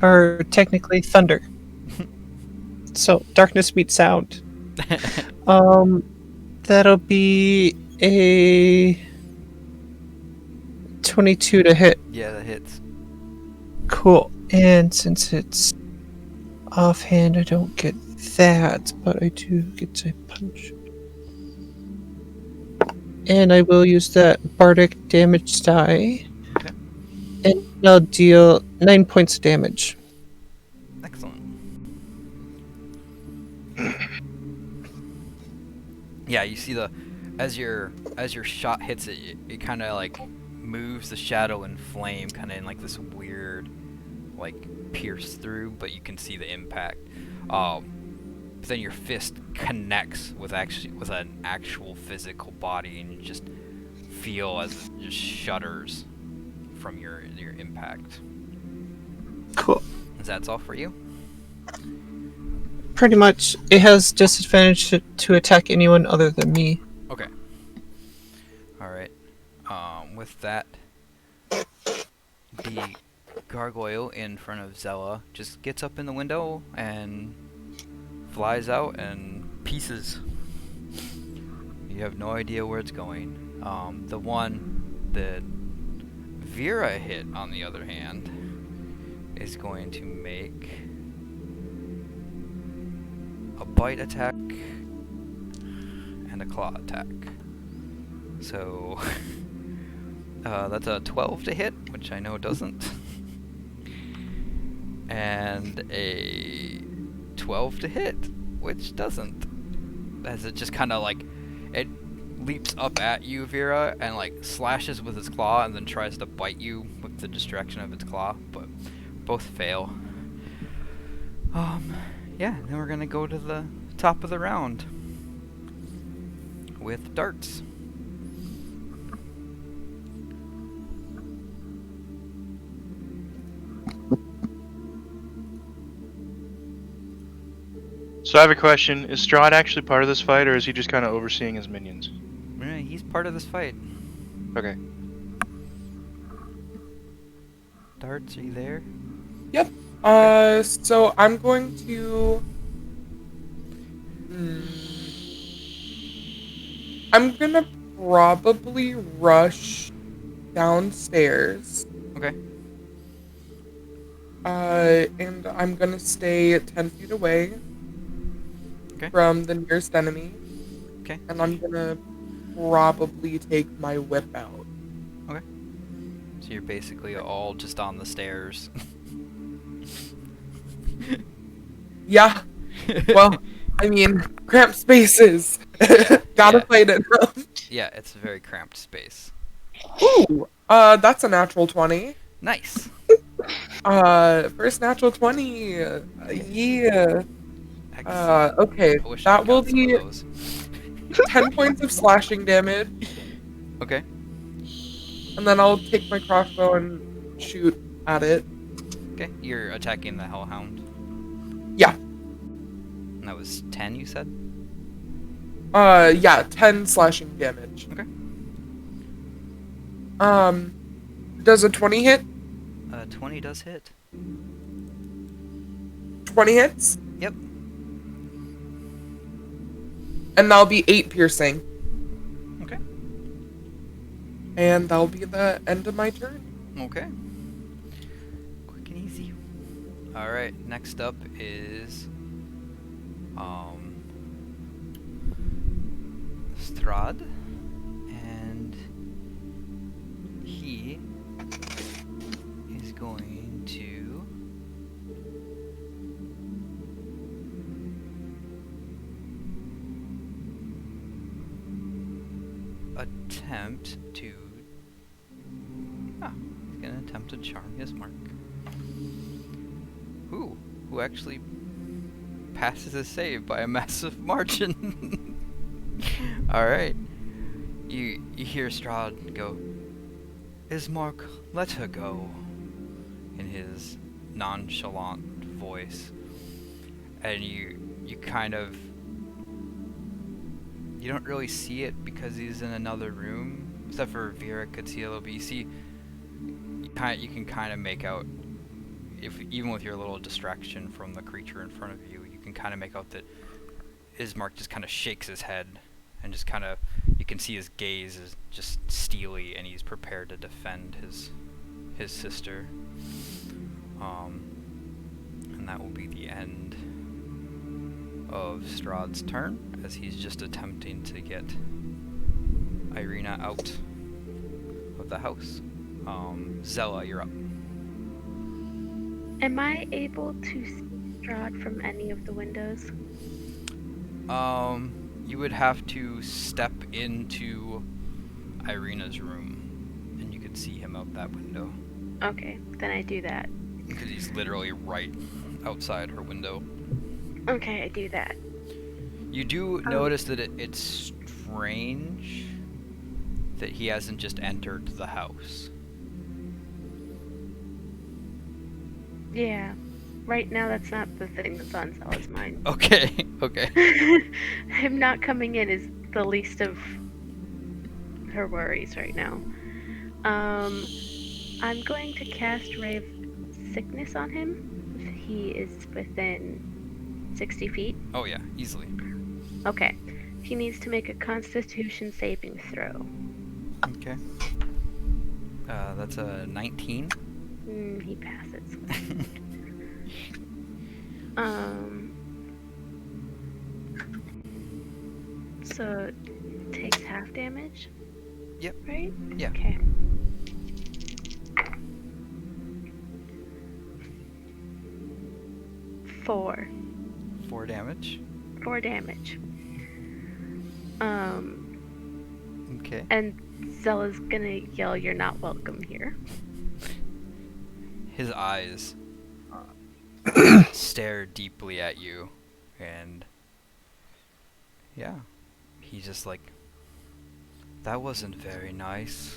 or technically thunder. So darkness meet sound. That'll be a 22 to hit. Yeah, that hits. Cool. And since it's offhand, I don't get that, but I do get to punch. And I will use that bardic damage die. Okay. And I'll deal 9 points of damage. Excellent. Yeah, you see as your shot hits it, it kind of like moves the shadow and flame kind of in like this weird like pierce through, but you can see the impact. But then your fist connects with an actual physical body, and you just feel as it just shudders from your impact. Cool. That's all for you? Pretty much, it has disadvantage to attack anyone other than me. Okay. Alright. With that, the gargoyle in front of Zella just gets up in the window and flies out and pieces. You have no idea where it's going. The one that Vera hit, on the other hand, is going to make a bite attack and a claw attack. So that's a 12 to hit, which I know doesn't, and a 12 to hit, which doesn't. As it just kind of like, it leaps up at you, Vera, and like slashes with its claw, and then tries to bite you with the distraction of its claw, but both fail. Yeah, then we're gonna go to the top of the round with darts. So I have a question. Is Strahd actually part of this fight, or is he just kind of overseeing his minions? Yeah, he's part of this fight. Okay. Darts, are you there? Yep. So I'm going to. I'm gonna probably rush downstairs. Okay. And I'm gonna stay 10 feet away Okay. from the nearest enemy. Okay. And I'm gonna probably take my whip out. So you're basically all just on the stairs. Yeah. Well, I mean, cramped spaces. Gotta Yeah. fight it. Yeah, it's a very cramped space. Ooh. That's a natural 20. Nice. First natural 20. Yeah. Excellent. Okay. I wish I That will got some of be those. 10 points of slashing damage. Okay. And then I'll take my crossbow and shoot at it. Okay. You're attacking the Hellhound. Yeah. And that was 10, you said? Yeah, 10 slashing damage. Okay. Does a 20 hit? 20 does hit. 20 hits? Yep. And that'll be 8 piercing. Okay. And that'll be the end of my turn. Okay. Quick and easy. Alright, next up is Strahd, and he is going to attempt to he's gonna attempt to charm his mark. Who actually passes a save by a massive margin. Alright. You hear Strahd go, Ismark, let her go, in his nonchalant voice. And you kind of, you don't really see it because he's in another room, except for Vera could see a little bit. You see, you can kind of make out, if even with your little distraction from the creature in front of you, you can kind of make out that Ismark just kind of shakes his head, and just kind of, you can see his gaze is just steely, and he's prepared to defend his sister. And that will be the end of Strahd's turn, as he's just attempting to get Irina out of the house. Zella, you're up. Am I able to see Strahd from any of the windows? You would have to step into Irina's room, and you could see him out that window. Okay, then I do that. Because he's literally right outside her window. Okay, I do that. You do notice that it's strange that he hasn't just entered the house. Yeah. Right now, that's not the thing that's on Zella's mind. Okay, okay. Him not coming in is the least of her worries right now. I'm going to cast Ray of Sickness on him if he is within 60 feet. Oh yeah, easily. Okay. He needs to make a Constitution saving throw. Okay. That's a 19. He passes. So it takes half damage? Yep. Right? Yeah. Okay. Four 4 damage. damage. Okay. And Zella's gonna yell, "You're not welcome here." His eyes stare deeply at you, and yeah, he's just like, that wasn't very nice.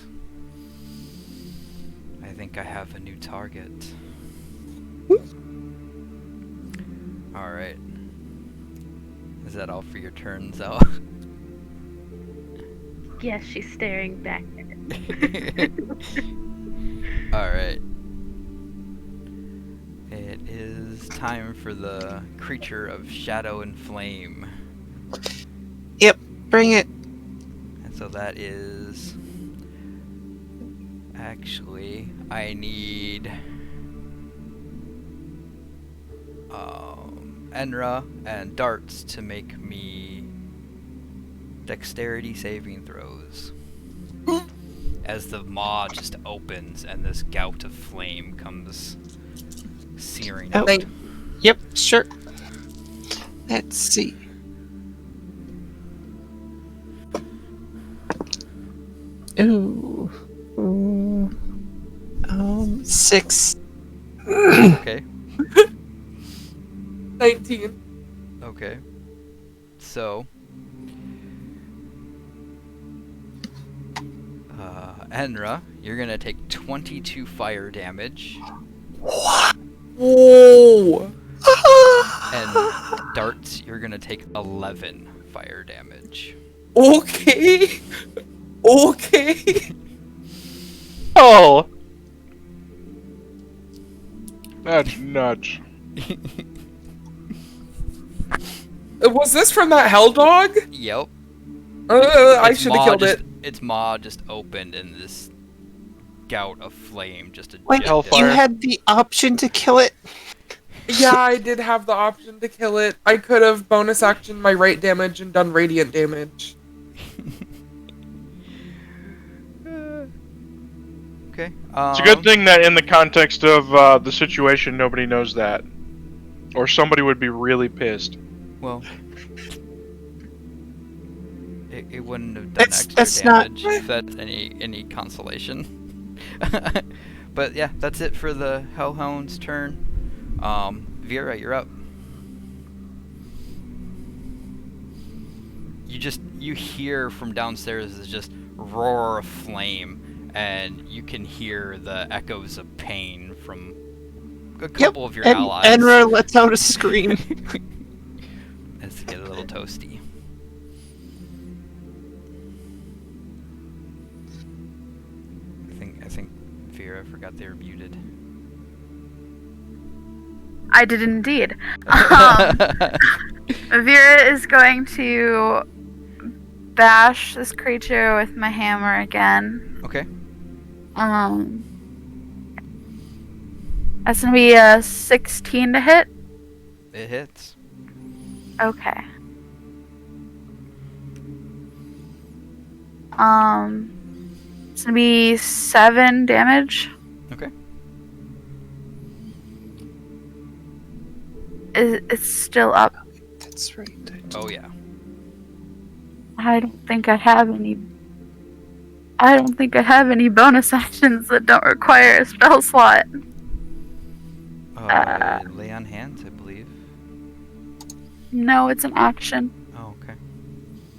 I think I have a new target. Alright. Is that all for your turn, Zella? Yes, she's staring back at it. Alright. It is time for the creature of shadow and flame. Yep, bring it. And so that is... Actually, I need... Enra and Darts to make me dexterity saving throws. As the maw just opens and this gout of flame comes searing Oh. out. Yep, sure. Let's see. Ooh. 6. Okay, 19. okay. So, Enra, you're gonna take 22 fire damage, Whoa! and Darts, you're gonna take 11 fire damage. Okay. Okay. Oh! That's nuts. Was this from that hell dog? Yep. I Its should have maw killed just- it. Its maw just opened and this gout of flame just Wait, ejected. Hellfire. you had the option to kill it? Yeah, I did have the option to kill it. I could have bonus actioned my right damage and done radiant damage. Okay. It's a good thing that in the context of the situation, nobody knows that. Or somebody would be really pissed. Well, it wouldn't have done That's extra not- damage if that's any consolation. But yeah, that's it for the Hellhound's turn. Vera, you're up. You hear from downstairs is just roar of flame and you can hear the echoes of pain from a couple of your and allies. Enra lets out a scream. As they get a little toasty. I think Vera forgot they were muted. I did indeed. Vera is going to bash this creature with my hammer again. Okay. That's gonna be a 16 to hit. It hits. Okay. It's gonna be 7 damage. Okay. It's still up. That's right. Oh yeah. I don't think I have any. I don't think I have any bonus actions that don't require a spell slot. Lay on hands, I believe. No, it's an action, Oh, okay.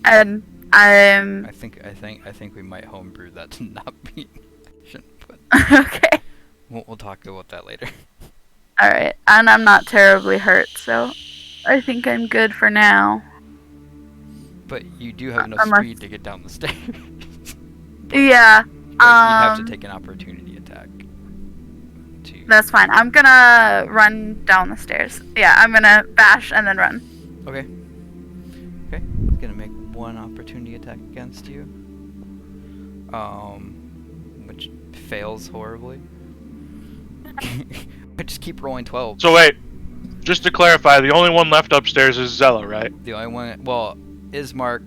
and I'm I think we might homebrew that to not be an action, but okay. we'll talk about that later. All right, and I'm not terribly hurt, so I think I'm good for now. But you do have enough Unless- speed to get down the stairs. Yeah. But you'd have to take an opportunity attack. That's fine. I'm gonna run down the stairs. Yeah, I'm gonna bash and then run. Okay. Okay. Gonna make one opportunity attack against you. Which fails horribly. I just keep rolling 12. So wait, just to clarify, the only one left upstairs is Zella, right? The only one, well, Ismark,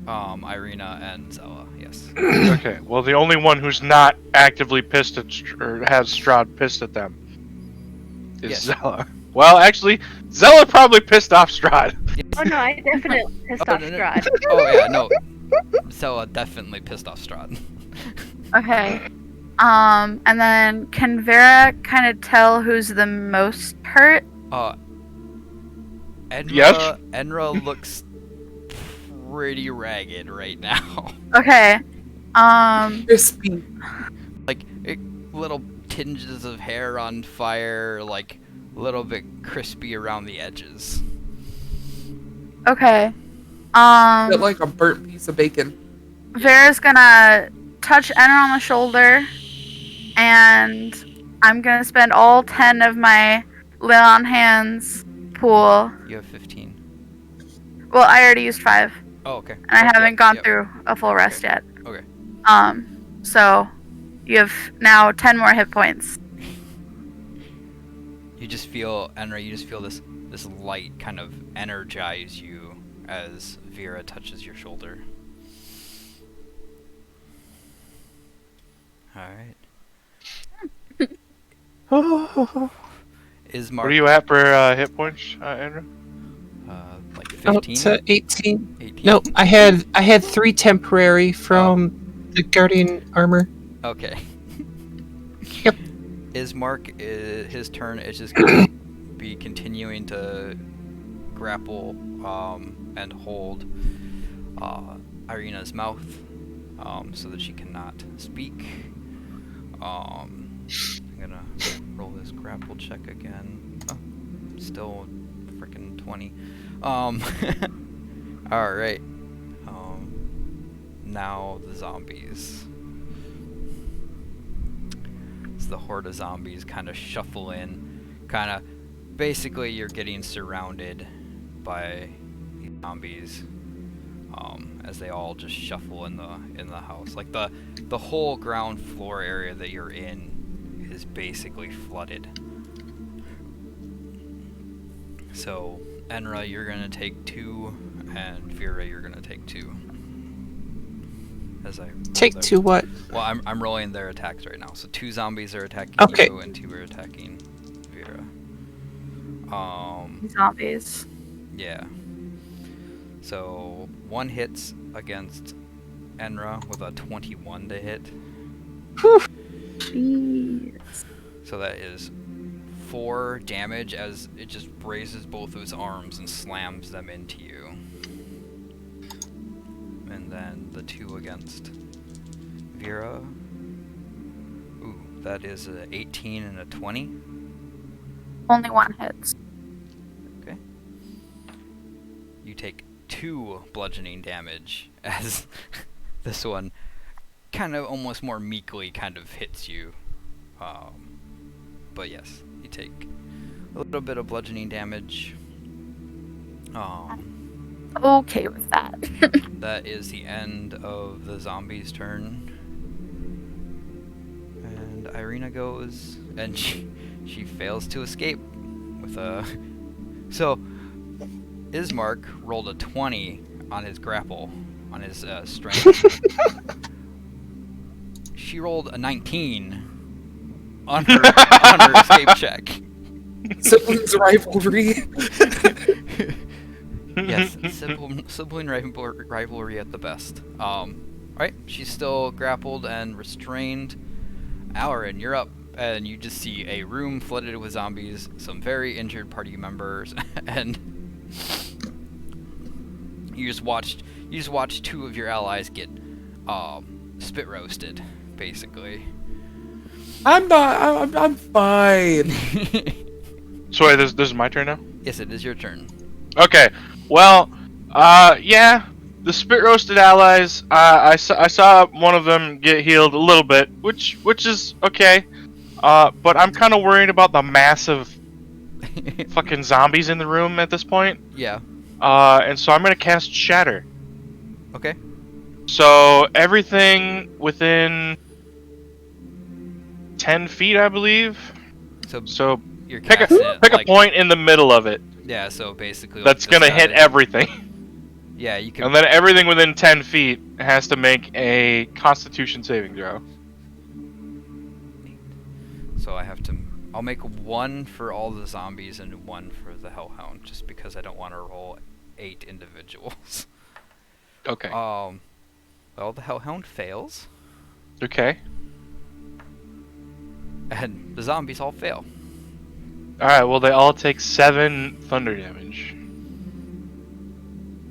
Irina, and Zella. Yes. Okay. Well, the only one who's not actively pissed at or has Strahd pissed at them is Yes. Zella. Well, actually, Zella probably pissed off Strahd. Oh no, I definitely pissed off Strahd. Oh yeah, no. Zella definitely pissed off Strahd. Okay. And then can Vera kind of tell who's the most hurt? Enra, Yes? Enra looks pretty ragged right now. Okay. Crispy. Like little tinges of hair on fire, like a little bit crispy around the edges. Okay. Get like a burnt piece of bacon. Vera's gonna touch Enra on the shoulder, and I'm gonna spend all 10 of my lay on hands pool. You have 15. Well, I already used 5, Oh, okay. and I haven't gone Yep. through a full rest yet. Okay. So you have now 10 more hit points. You just feel, Enra, you just feel this light kind of energize you as Vera touches your shoulder. Alright. Oh, Ismark, What are you at for hit points, Andrew? like up 15? to 18. 18? No, I had 3 temporary from the guardian armor. Okay. Yep. Ismark, his turn is just going to be continuing to grapple and hold Irina's mouth so that she cannot speak. I'm going to roll this grapple check again. Oh, still freaking 20. Alright. Now the zombies. The horde of zombies kind of shuffle in, basically you're getting surrounded by these zombies as they all just shuffle in the house. Like the whole ground floor area that you're in is basically flooded. So Enra, you're gonna take 2, and Vera, you're gonna take 2. As I Take 2 what? Well, I'm rolling their attacks right now. So 2 zombies are attacking Okay. you, and 2 are attacking Vera. Zombies. Yeah. So 1 hits against Enra with a 21 to hit. Jeez. So that is 4 damage as it just raises both of his arms and slams them into you. And then the 2 against Vera That is a 18 and a 20. Only one hits. Okay. You take 2 bludgeoning damage as this one kind of almost more meekly kind of hits you. But yes, you take a little bit of bludgeoning damage. Okay with that. That is the end of the zombie's turn. And Irina goes, and she fails to escape with a... So, Ismark rolled a 20 on his grapple, on his strength. She rolled a 19 on her escape check. Siblings rivalry. Yes, sibling rivalry at the best. Alright, she's still grappled and restrained. Aloran, you're up, and you just see a room flooded with zombies, some very injured party members, and you just watched 2 of your allies get spit roasted, basically. I'm fine. Sorry, this is my turn now? Yes, it is your turn. Okay. Well, yeah, the spit roasted allies. I saw one of them get healed a little bit, which is okay. But I'm kind of worried about the massive fucking zombies in the room at this point. Yeah. And so I'm gonna cast Shatter. Okay. So everything within 10 feet, I believe. So you're pick casting it a like, point in the middle of it. Yeah. So basically, That's like gonna hit everything. Yeah, you can. And then everything within 10 feet has to make a Constitution saving throw. So I'll make 1 for all the zombies and 1 for the Hellhound, just because I don't want to roll 8 individuals. Okay. Well, the Hellhound fails, Okay. and the zombies all fail. Alright, well, they all take 7 thunder damage.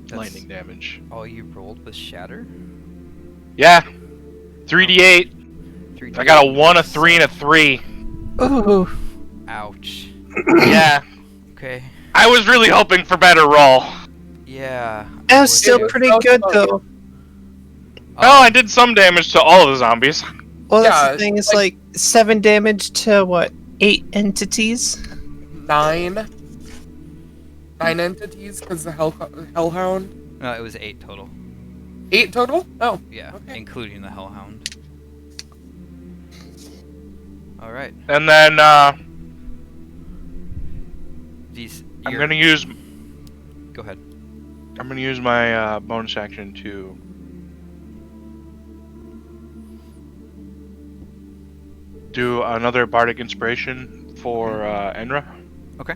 That's Lightning damage. all you rolled was Shatter? Yeah. 3d8. 3d8. I got a 1, a 3, and a 3. Oh, Ouch. Yeah. Okay. I was really hoping for better roll. Yeah. that's would still you? pretty good though. Oh, I did some damage to all of the zombies. Well, that's Yeah, the thing. It's like- like 7 damage to what? 8 entities. 9 entities because the Hellhound. No, it was 8 total. 8 total? Oh, Yeah, Okay. including the Hellhound. All right. And then, I'm You're- gonna use Go ahead. my bonus action to do another bardic inspiration for Enra. Okay.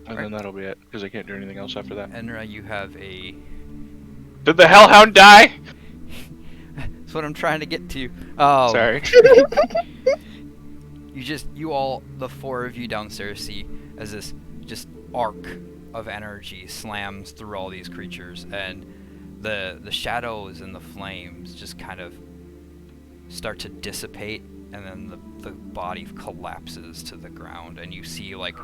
And then that'll be it, because I can't do anything else after that. Enra, you have a. Did the Hellhound die? That's what I'm trying to get to. Oh. Sorry. You all, the 4 of you downstairs, see as this just arc of energy slams through all these creatures, and the shadows and the flames just kind of start to dissipate, and then the body collapses to the ground, and you see like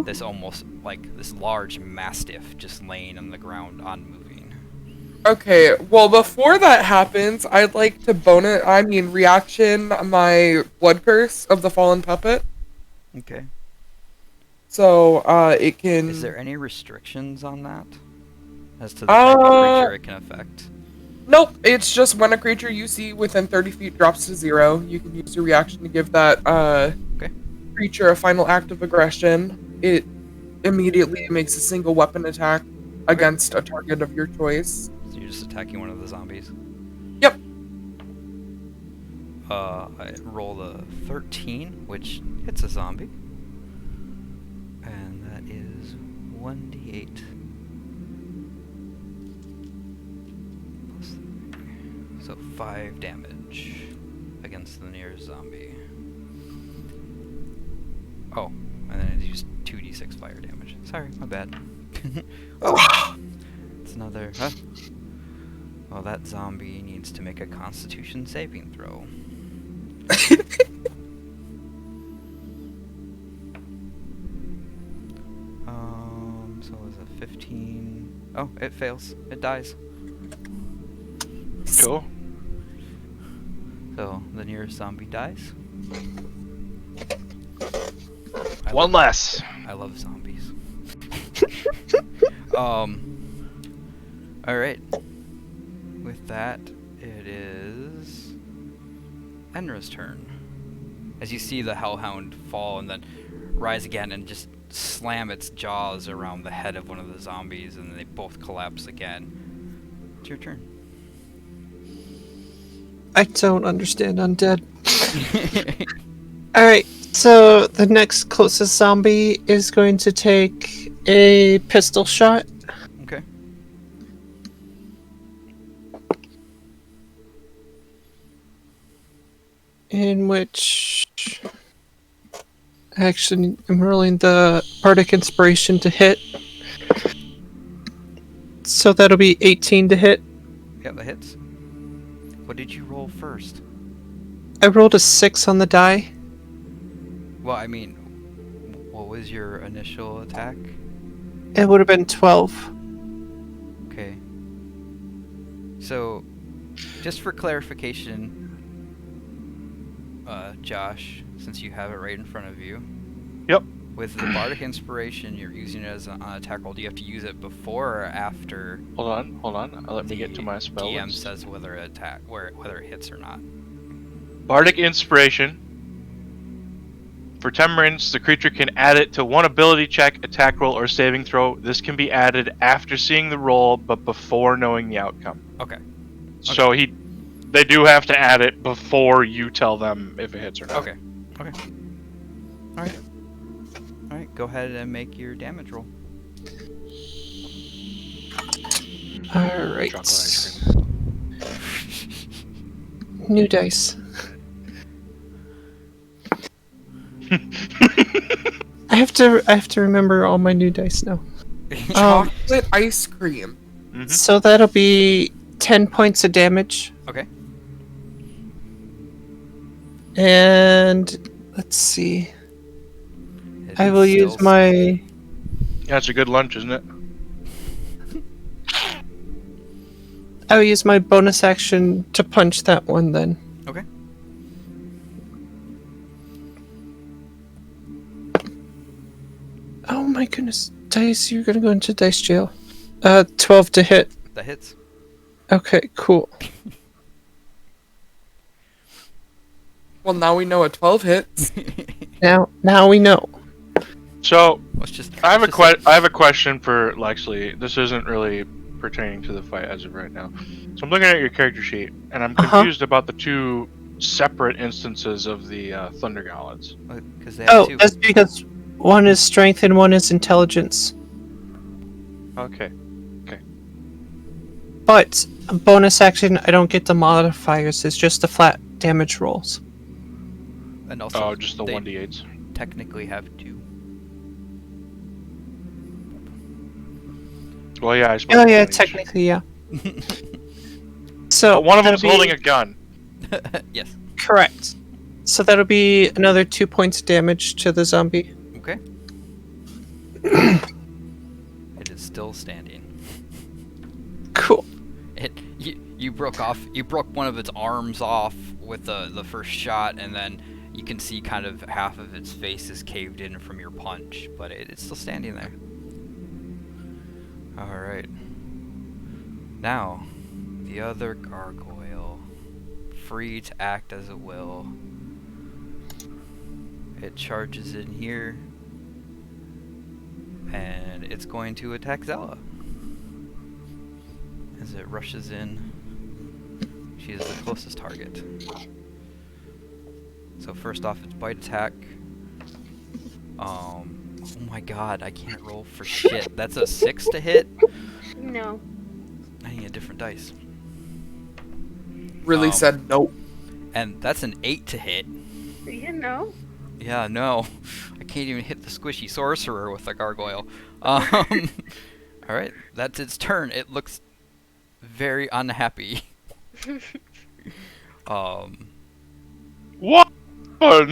this almost like this large mastiff just laying on the ground unmoving. okay. Well, before that happens, I'd like to reaction my blood curse of the fallen puppet. Okay. So, it can... Is there any restrictions on that? As to the type of creature it can affect? Nope, it's just when a creature you see within 30 feet drops to 0, you can use your reaction to give that, creature a final act of aggression. It immediately makes a single weapon attack against a target of your choice. So you're just attacking one of the zombies? Yep. I roll a 13, which hits a zombie. And that is 1d8. Plus 3. So 5 damage against the nearest zombie. Oh, and then it used 2d6 fire damage. Sorry, my bad. Oh, it's another. Huh? Well, that zombie needs to make a Constitution saving throw. So was it 15? Oh, it fails. It dies. Cool. So the nearest zombie dies. One less. I love zombies. Alright. With that, it is Enra's turn. As you see the Hellhound fall and then rise again and just slam its jaws around the head of one of the zombies, and they both collapse again. It's your turn. I don't understand undead. Alright, so the next closest zombie is going to take a pistol shot. Okay. In which actually I'm rolling the Bardic Inspiration to hit. So that'll be 18 to hit. Yeah, that hits. What did you roll first? I rolled a 6 on the die. Well, I mean, what was your initial attack? It would have been 12. Okay. So, just for clarification, Josh, since you have it right in front of you. Yep. With the Bardic Inspiration, you're using it as an attack roll. Do you have to use it before or after? Hold on. Let me get to my spell DM list. says whether it whether it hits or not. Bardic Inspiration. For 10 minutes, the creature can add it to one ability check, attack roll, or saving throw. This can be added after seeing the roll, but before knowing the outcome. Okay. So they do have to add it before you tell them if it hits or not. Okay. All right. Go ahead and make your damage roll. Alright. Chocolate ice cream. New dice. I have to remember all my new dice now. Chocolate ice cream. Mm-hmm. So that'll be 10 points of damage. Okay. And let's see. It I is will still use my Yeah, it's a good lunch, isn't it? I will use my bonus action to punch that one then. Okay. Oh my goodness. Dice, you're gonna go into dice jail. 12 to hit. That hits. Okay, cool. Well, now we know a 12 hits. Now we know. So Let's just. I have let's a just- I have a question for Lexley. This isn't really pertaining to the fight as of right now. So I'm looking at your character sheet, and I'm confused about the two separate instances of the Thunder Goblins. 'Cause they have Oh, two. that's because one is strength and one is intelligence. Okay. But a bonus action, I don't get the modifiers. It's just the flat damage rolls. And also, Oh, just the they 1d8s. technically have two. Well, yeah, I suppose. Oh yeah, one each. technically, yeah. So But one of that'll them's be- holding a gun. Yes. Correct. So that'll be another 2 points of damage to the zombie. Okay. It is still standing. Cool. You broke one of its arms off with the first shot, and then you can see kind of half of its face is caved in from your punch, but it's still standing there. Alright. Now, the other gargoyle. Free to act as it will. It charges in here. And it's going to attack Zella. As it rushes in. She is the closest target. So first off, it's bite attack. Oh my god, I can't roll for shit. That's a 6 to hit? No. I need a different dice. Really said nope. And that's an 8 to hit. You know. Yeah, no. I can't even hit the squishy sorcerer with a gargoyle. Alright, that's its turn. It looks very unhappy. Um. One. All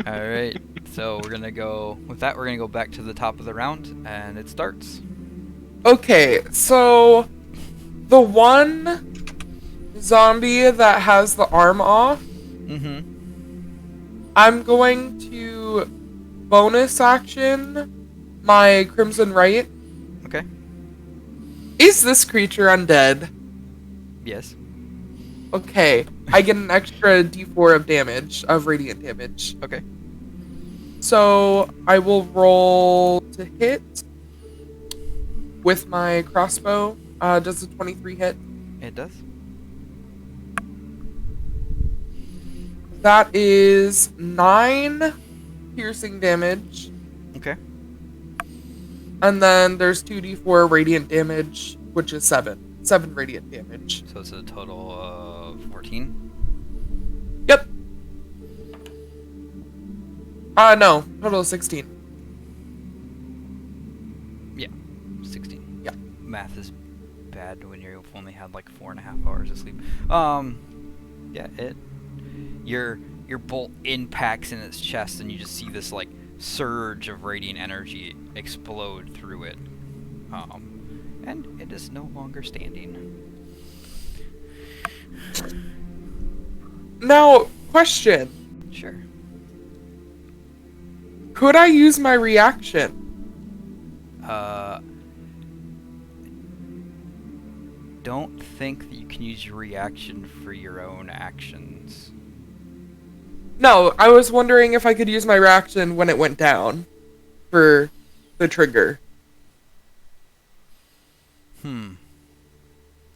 right. So we're gonna go with that. We're gonna go back to the top of the round, and it starts. Okay, so the one zombie that has the arm off, Mm-hmm. I'm going to bonus action my Crimson Right. Okay. Is this creature undead? Yes. Okay, I get an extra d4 of damage, of radiant damage. Okay. So I will roll to hit with my crossbow. Does a 23 hit? It does. That is 9 piercing damage. Okay. And then there's 2d4 radiant damage, which is 7. 7 radiant damage. So it's a total of 14. Yep. No. Total of 16. 16. Yeah. Math is bad when you've only had like 4.5 hours of sleep. Yeah. Your bolt impacts in its chest, and you just see this like surge of radiant energy explode through it. And it is no longer standing. Now, question. Sure. Could I use my reaction? Don't think that you can use your reaction for your own actions. No, I was wondering if I could use my reaction when it went down for the trigger.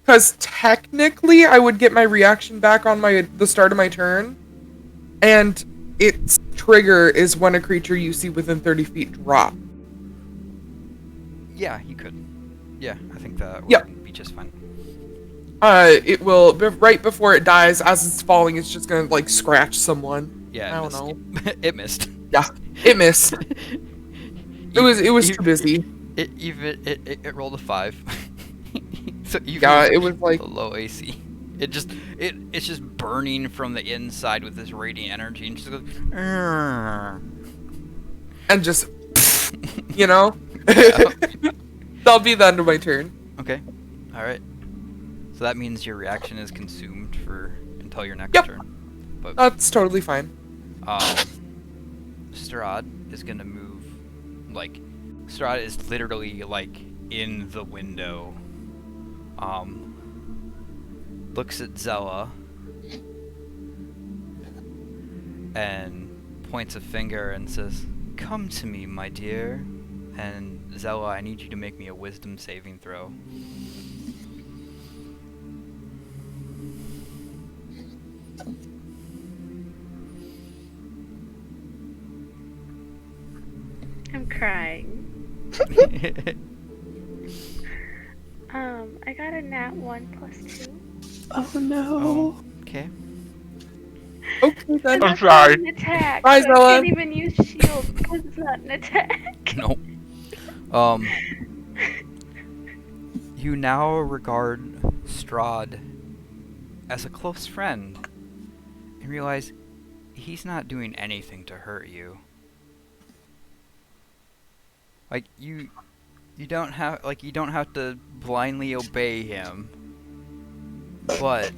Because technically, I would get my reaction back on the start of my turn, and its trigger is when a creature you see within 30 feet drop. Yeah, you could. Yeah, I think that would Yep. be just fine. It will, right before it dies, as it's falling, it's just gonna, like, scratch someone. Yeah, I don't know. It missed. Yeah, it missed. It was too busy. It rolled a 5. So even Yeah, with it was like... a low AC. It's just burning from the inside with this radiant energy, and just goes. "Arrgh." And just, you know? That'll be the end of my turn. Okay. All right. So that means your reaction is consumed until your next Yep. turn. But That's totally fine. Strahd is gonna move. Like, Strahd is literally like in the window. Looks at Zella and points a finger and says, "Come to me, my dear." And Zella, I need you to make me a wisdom saving throw. I'm crying. I got a nat 1 + 2. Oh no. Okay. Okay, then. And I'm that's sorry. not an attack. Bye, so I Zella. can't even use shield because it's not an attack. Nope. You now regard Strahd as a close friend and realize he's not doing anything to hurt you. Like you don't have to blindly obey him. But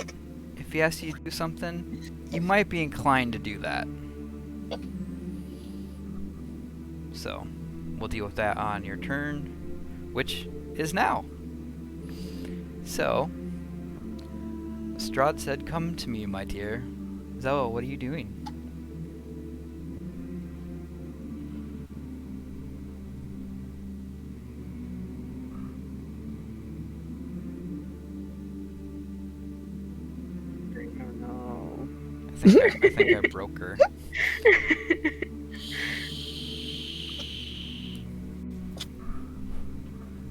if he asks you to do something, you might be inclined to do that. So, we'll deal with that on your turn, which is now. So, Strahd said, "Come to me, my dear." Zella, what are you doing? I don't know. I think I broke her.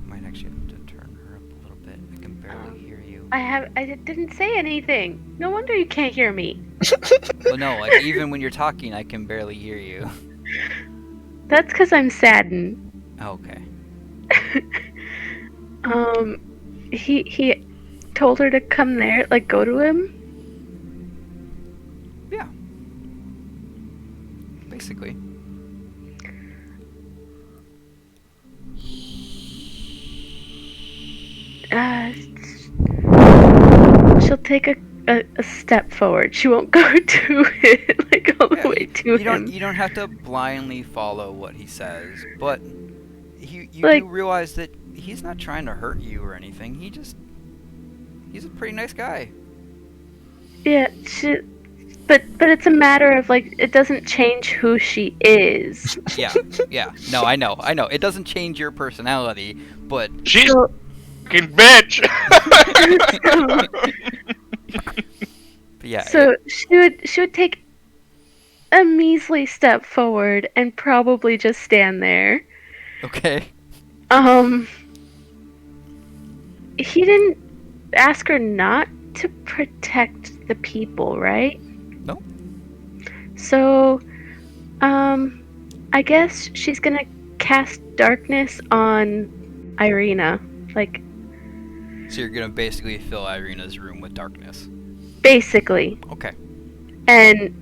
Might actually have to turn her up a little bit. I can barely hear you. I didn't say anything. No wonder you can't hear me. Well, no, like even when you're talking, I can barely hear you. That's because I'm saddened. Okay. he told her to come there, like go to him. Yeah. Basically. She'll take a step forward. She won't go to it, like all the way to him. You don't have to blindly follow what he says, but you Like- do realize that he's not trying to hurt you or anything. He's a pretty nice guy. Yeah, but it's a matter of like it doesn't change who she is. Yeah, yeah. No, I know. It doesn't change your personality, but She's So- a fucking bitch. but yeah. So she would take a measly step forward and probably just stand there. Okay. He didn't ask her not to protect the people, right? No. So, I guess she's gonna cast darkness on Irina. Like, So you're gonna basically fill Irina's room with darkness. basically. Okay. And,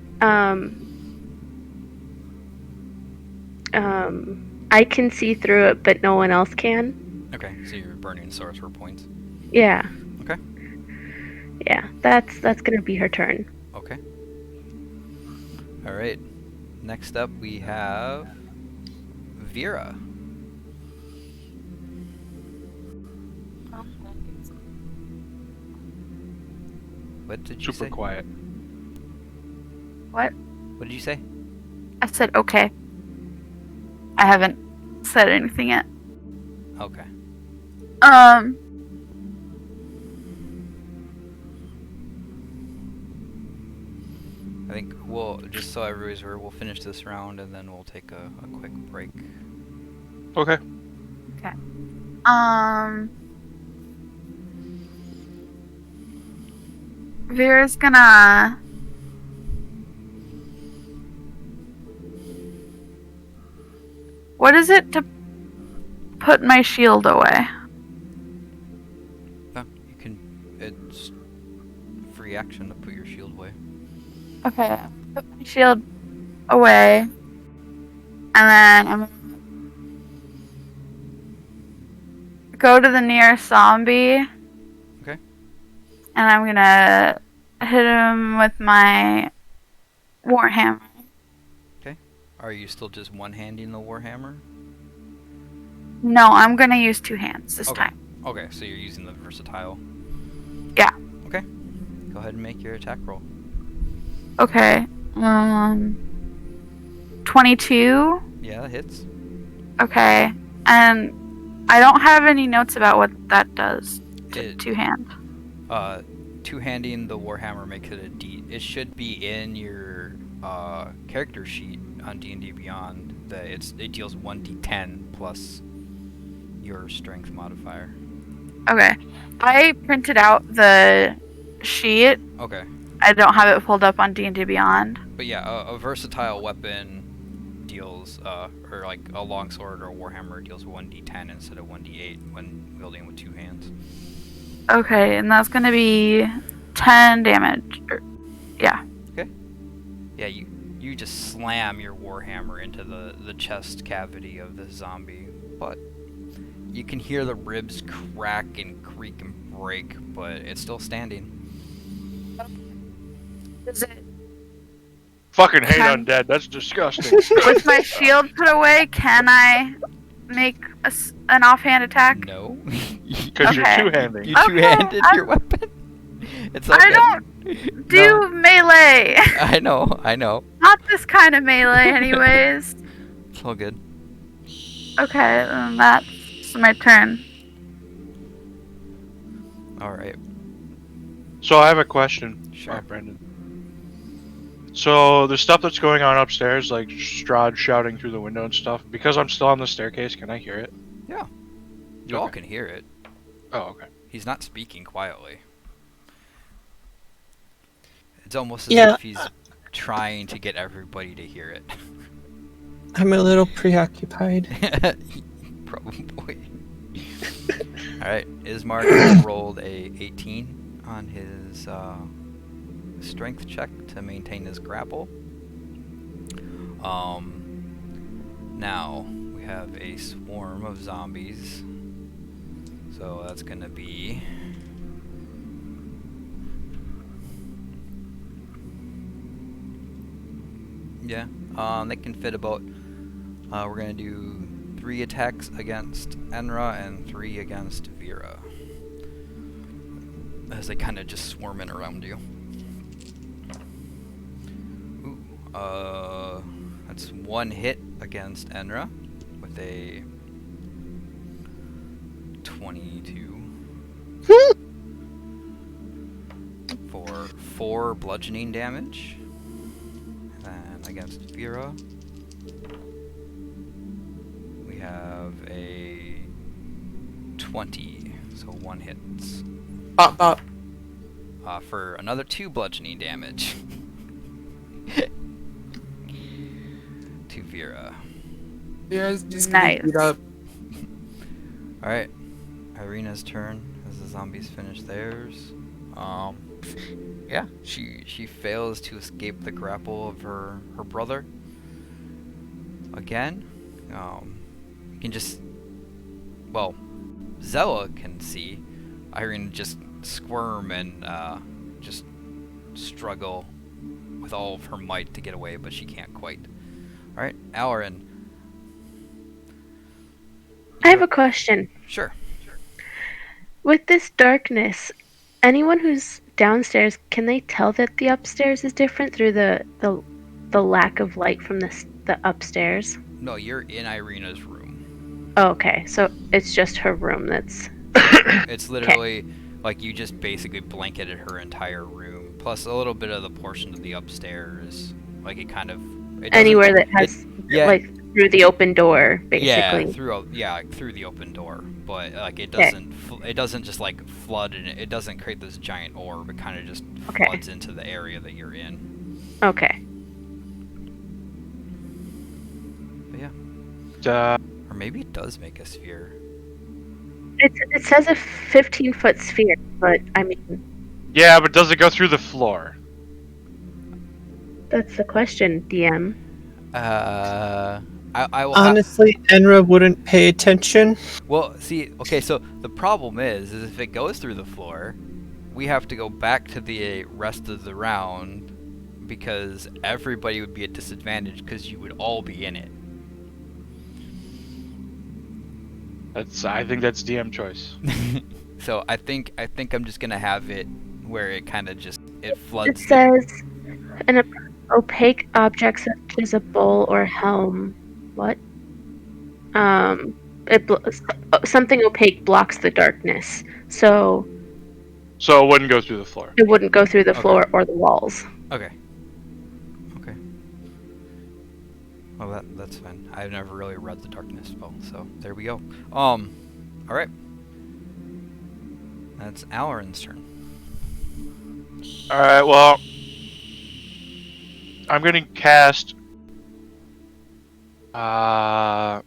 I can see through it, but no one else can. Okay. So you're burning sorcerer points. Yeah. Okay. Yeah, that's gonna be her turn. Okay. All right. Next up, we have Vera. What did you Super say? quiet. What? What did you say? I said okay. I haven't said anything yet. Okay. I think we'll, just so everybody's aware, we'll finish this round and then we'll take a quick break. Okay. Vera's gonna what is it to put my shield away? No, you can, it's free action to put your shield away. Okay, put my shield away, and then I'm gonna go to the nearest zombie. Okay. And I'm gonna hit him with my warhammer. Are you still just one-handing the warhammer? No, I'm gonna use two hands this Okay. time. Okay, so you're using the versatile. Yeah. Okay. Go ahead and make your attack roll. Okay. 22. Yeah, that hits. Okay. And I don't have any notes about what that does to It, two hand. two-handing the warhammer makes it a D. It should be in your character sheet on D&D Beyond. That it deals 1d10 plus your strength modifier. Okay. I printed out the sheet. Okay. I don't have it pulled up on D&D Beyond. But yeah, a versatile weapon deals, or like a longsword or a warhammer deals 1d10 instead of 1d8 when wielding with two hands. Okay, and that's gonna be 10 damage. Yeah. Yeah, you just slam your warhammer into the chest cavity of the zombie, but you can hear the ribs crack and creak and break, but it's still standing. Is it Fucking hate Can- undead. That's disgusting. with my shield put away? Can I make an offhand attack? No. Because Okay. you're two-handing. You Okay, two-handed I'm- your weapon. It's all I good. don't do melee. I know. Not this kind of melee, anyways. It's all good. Okay, then that's my turn. All right. So I have a question, Sure. Brandon. So the stuff that's going on upstairs, like Strahd shouting through the window and stuff, because I'm still on the staircase, can I hear it? Yeah. You all Okay. can hear it. Oh, okay. He's not speaking quietly. It's almost as Yeah. if he's trying to get everybody to hear it. I'm a little preoccupied. Probably. Alright, Ismark rolled a 18 on his strength check to maintain his grapple. Now we have a swarm of zombies. So that's gonna be they can fit about we're gonna do 3 attacks against Enra and 3 against Vera. As they kind of just swarm in around you. Ooh, that's 1 hit against Enra with a 22 for 4 bludgeoning damage. And against Vera, we have a 20, so 1 hits. Bop bop. For another 2 bludgeoning damage. To Vera. Vera's just Nice. getting beat up. Alright, Irina's turn as the zombies finish theirs. Yeah, she fails to escape the grapple of her brother. Again, you can just, well, Zella can see Irina just squirm and just struggle with all of her might to get away, but she can't quite. Alright, Aloran. I have a question. Sure. With this darkness, anyone who's downstairs, can they tell that the upstairs is different through the lack of light from the upstairs? No, you're in Irina's room. Oh, okay, so it's just her room that's... It's literally like you just basically blanketed her entire room, plus a little bit of the portion of the upstairs. Like it kind of... It Anywhere that has, yeah. like, through the open door, basically. Yeah, through the open door, but like it doesn't it doesn't just like flood and it doesn't create this giant orb. It kind of just floods into the area that you're in. Okay. But yeah. Uh, Or maybe it does make a sphere. It says a 15-foot sphere, but I mean, yeah, but does it go through the floor? that's the question, DM. I will Honestly, Enra wouldn't pay attention. well, see, okay, so the problem is if it goes through the floor, we have to go back to the rest of the round because everybody would be at disadvantage because you would all be in it. I think that's DM choice. So I think I'm just gonna have it where it kind of just it floods. It says an opaque object such as a bowl or helm. What? Something opaque blocks the darkness, so So it wouldn't go through the floor. it wouldn't go through the Okay. floor or the walls. Okay. Okay. Well, that's fine. I've never really read the darkness spell, so there we go. All right. That's Aloran's turn. All right. Well, I'm gonna cast. I'm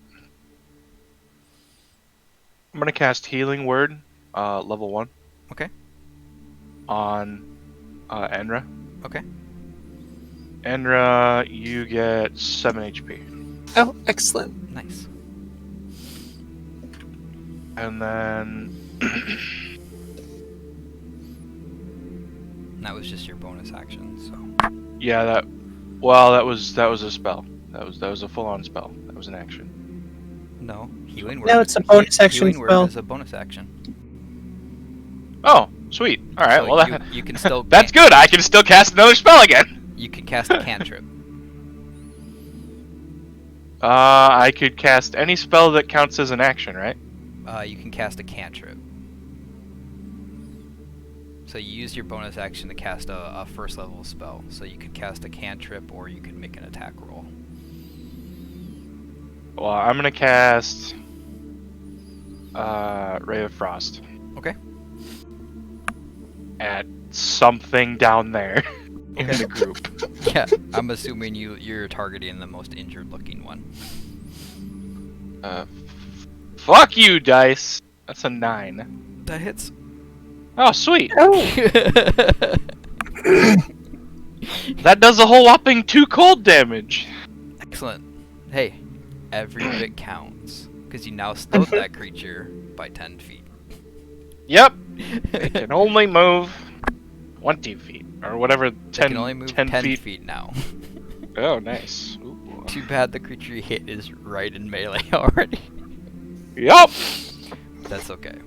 gonna cast Healing Word, level 1. Okay. On Enra. Okay. Enra, you get 7 HP. Oh, excellent. Nice. And then That was just your bonus action, so. yeah, that was a spell. That was a full-on spell. That was an action. No, healing word. No, it's a bonus action Healing spell. word is a bonus action. Oh, sweet. All right. So well, you can still. that's good. I can still cast another spell again. You can cast a cantrip. I could cast any spell that counts as an action, right? You can cast a cantrip. So you use your bonus action to cast a first level spell. So you could cast a cantrip or you could make an attack roll. Well, I'm gonna cast Ray of Frost. Okay. At something down there in Okay. the group. Yeah, I'm assuming you're targeting the most injured looking one. Fuck you, dice. That's a 9. That hits. Oh, sweet. Oh, That does a whole whopping 2 cold damage. Excellent. Hey, every bit counts. Because you now slowed that creature by 10 feet. Yep. They can only move 20 feet. Or whatever, 10, They can only move 10 feet now. Oh, nice. Ooh. Too bad the creature you hit is right in melee already. Yup. That's okay.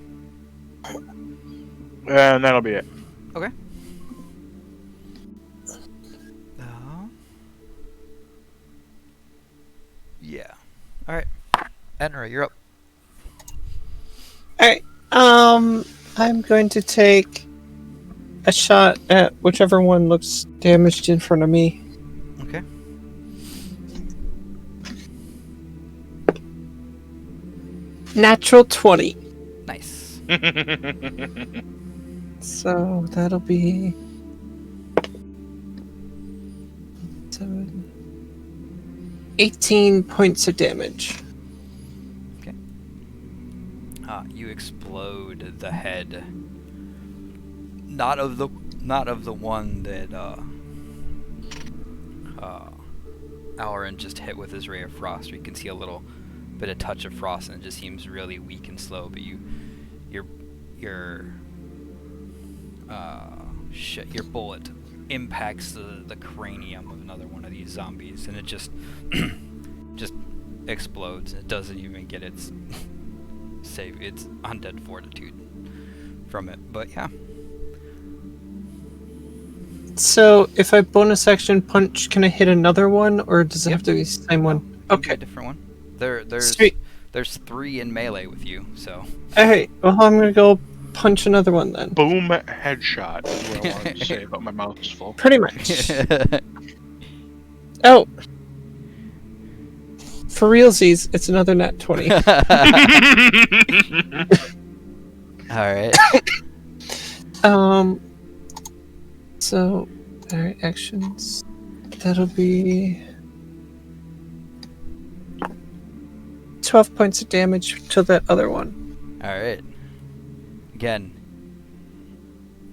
And that'll be it. Okay. Yeah. Alright. Enra, you're up. alright. I'm going to take a shot at whichever one looks damaged in front of me. Okay. Natural 20. Nice. So that'll be 7, 18 points of damage. You explode the head. Not of the one that Alrin just hit with his ray of frost. You can see a little bit of touch of frost, and it just seems really weak and slow. But your bullet impacts the cranium of another one of these zombies, and it just explodes. It doesn't even get its its undead fortitude from it. But yeah. So if I bonus action punch, can I hit another one, or does it have to be the same one? Okay. Okay. A different one. There's Sweet. 3 in melee with you, so. Alright, well I'm gonna go punch another one then. Boom headshot is what I wanted to say, but my mouth is full. Pretty much. Oh. For realsies, it's another nat 20. Alright. So, alright, actions. That'll be 12 points of damage to that other one. Alright. Again,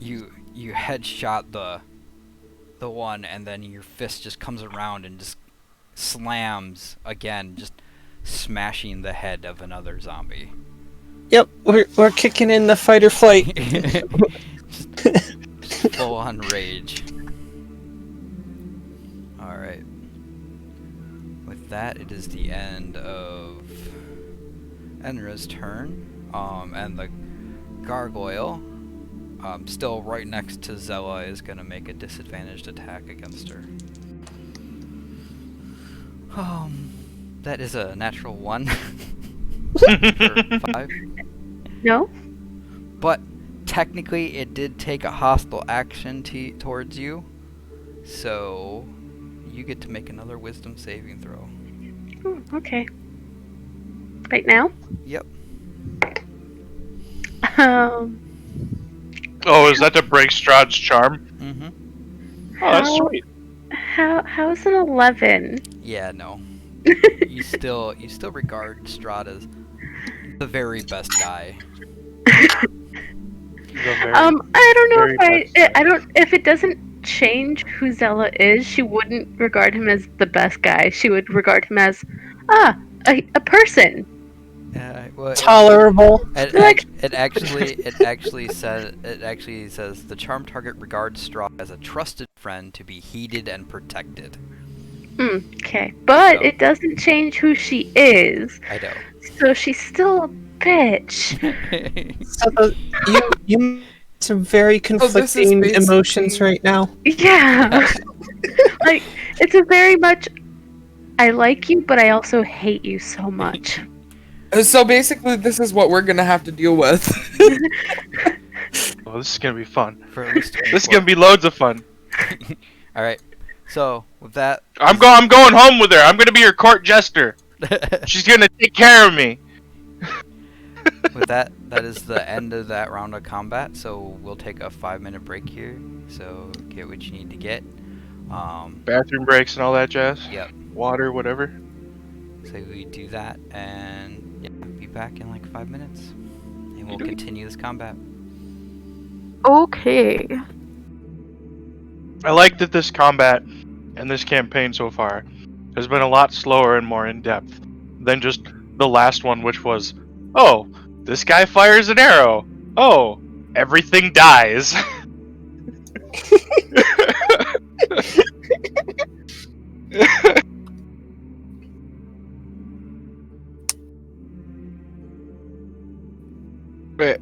you headshot the one, and then your fist just comes around and just slams again, just smashing the head of another zombie. Yep, we're kicking in the fight or flight. just full on rage. Alright. With that, it is the end of Enra's turn. And the gargoyle, still right next to Zella, is going to make a disadvantaged attack against her. That is a natural 1 for 5. No? But technically, it did take a hostile action towards you, so you get to make another wisdom saving throw. Okay. Right now? Yep. Oh, is that to break Strahd's charm? Mm-hmm. Oh, that's sweet. How's an 11? Yeah, no. you still regard Strahd as the very best guy. I don't know if it doesn't change who Zella is, she wouldn't regard him as the best guy. She would regard him as a person. Well, Tolerable. it actually says the charm target regards Strahd as a trusted friend to be heeded and protected. Okay, but So- it doesn't change who she is. I know. So she's still a bitch. So you some very conflicting basically- emotions right now. Yeah. Like, it's a very much, I like you, but I also hate you so much. So basically, this is what we're gonna have to deal with. Oh, this is gonna be fun. For at least This is gonna be loads of fun. All right. So with that, I'm going home with her. I'm gonna be her court jester. She's gonna take care of me. with that is the end of that round of combat. So we'll take a 5-minute break here. So get what you need to get. Bathroom breaks and all that jazz. Yep. Water, whatever. So we do that, and yeah, be back in like 5 minutes. Hey, and we'll continue this combat. Okay. I like that this combat and this campaign so far has been a lot slower and more in depth than just the last one, which was, oh, this guy fires an arrow. Oh, everything dies. Wait.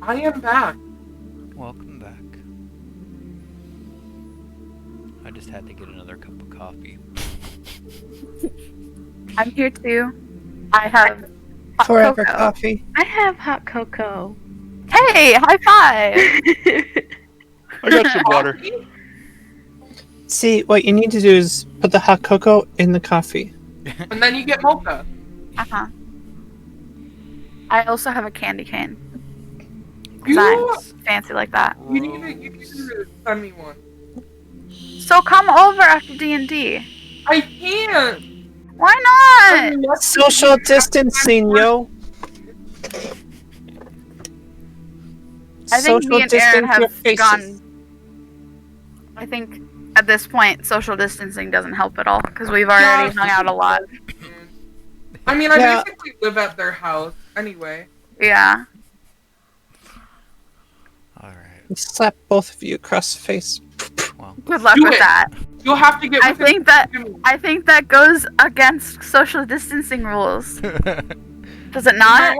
I am back. Welcome back. I just had to get another cup of coffee. I'm here too. I have hot Forever cocoa. coffee. I have hot cocoa. Hey, high five! I got some water. See, what you need to do is put the hot cocoa in the coffee. And then you get mocha. Uh-huh. I also have a candy cane. 'Cause You, I'm fancy like that. you need to send me one. So come over after D&D. I can't. Why not? Social distancing, yo. I think Social me and Aaron distance your have faces. gone. I think at this point, social distancing doesn't help at all because we've already hung out a lot. I mean, I Yeah. basically live at their house anyway. Yeah. Alright. Slap both of you across the face. Well, Good luck Do with it. that. You'll have to get. I within think that 2 minutes. I think that goes against social distancing rules. Does it You not?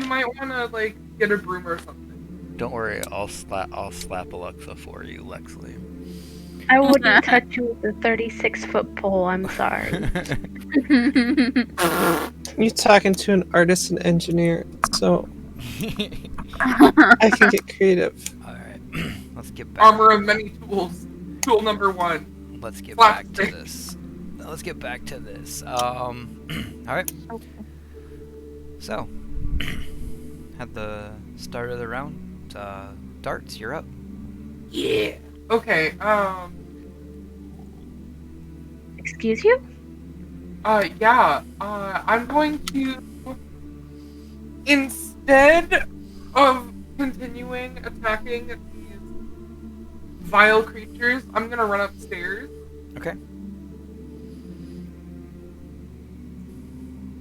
might wanna like get a broom or something. don't worry, I'll slap Alexa for you, Lexley. I wouldn't touch you with a 36-foot pole. I'm sorry. You're talking to an artist and engineer, so I can get creative. Alright. Let's get back Armor of many tools. Tool number 1. let's get Slap back to stick. this. Let's get back to this. Alright. So at the start of the round, Darts, you're up. Yeah. Okay. Excuse you? Yeah. I'm going to, instead of continuing attacking these vile creatures, I'm gonna run upstairs. Okay.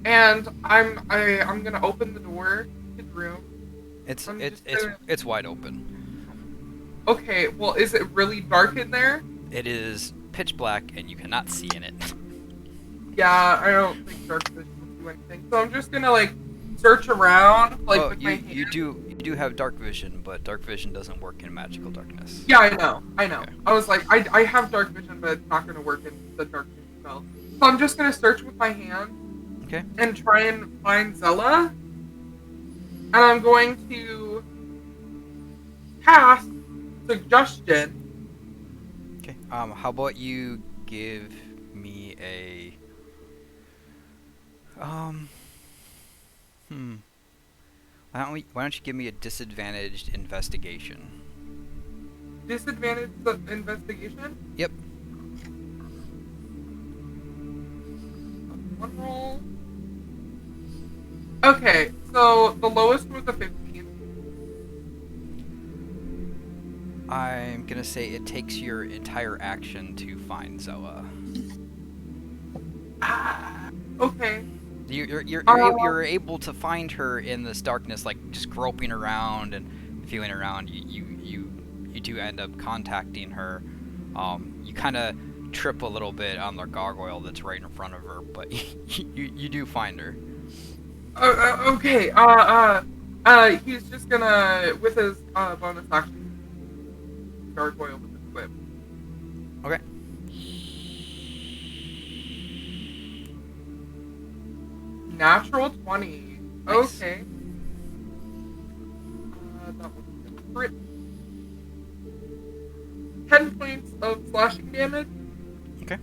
And I'm gonna open the door to the room. It's I'm it's just gonna- it's wide open. Okay, well, is it really dark in there? It is pitch black and you cannot see in it. Yeah, I don't think dark vision will do anything. So I'm just gonna like search around, like Oh, with my you hand. do You do have dark vision, but dark vision doesn't work in magical darkness. Yeah, I know. Okay. I was like, I have dark vision, but it's not going to work in the dark vision spell. So I'm just going to search with my hand. Okay. And try and find Zella. And I'm going to cast Suggestion. Okay. How about you give me a Why don't you give me a disadvantaged investigation? Disadvantage investigation? Yep. One roll. Okay, so the lowest was a 15. I'm gonna say it takes your entire action to find Zoa. Okay. You're able to find her in this darkness, like just groping around and feeling around. You do end up contacting her. You kind of trip a little bit on the gargoyle that's right in front of her, but you do find her. Okay. He's just gonna, with his bonus action, gargoyle with his whip. Okay. Natural 20. Nice. Okay. That was a crit. 10 points of slashing damage. Okay.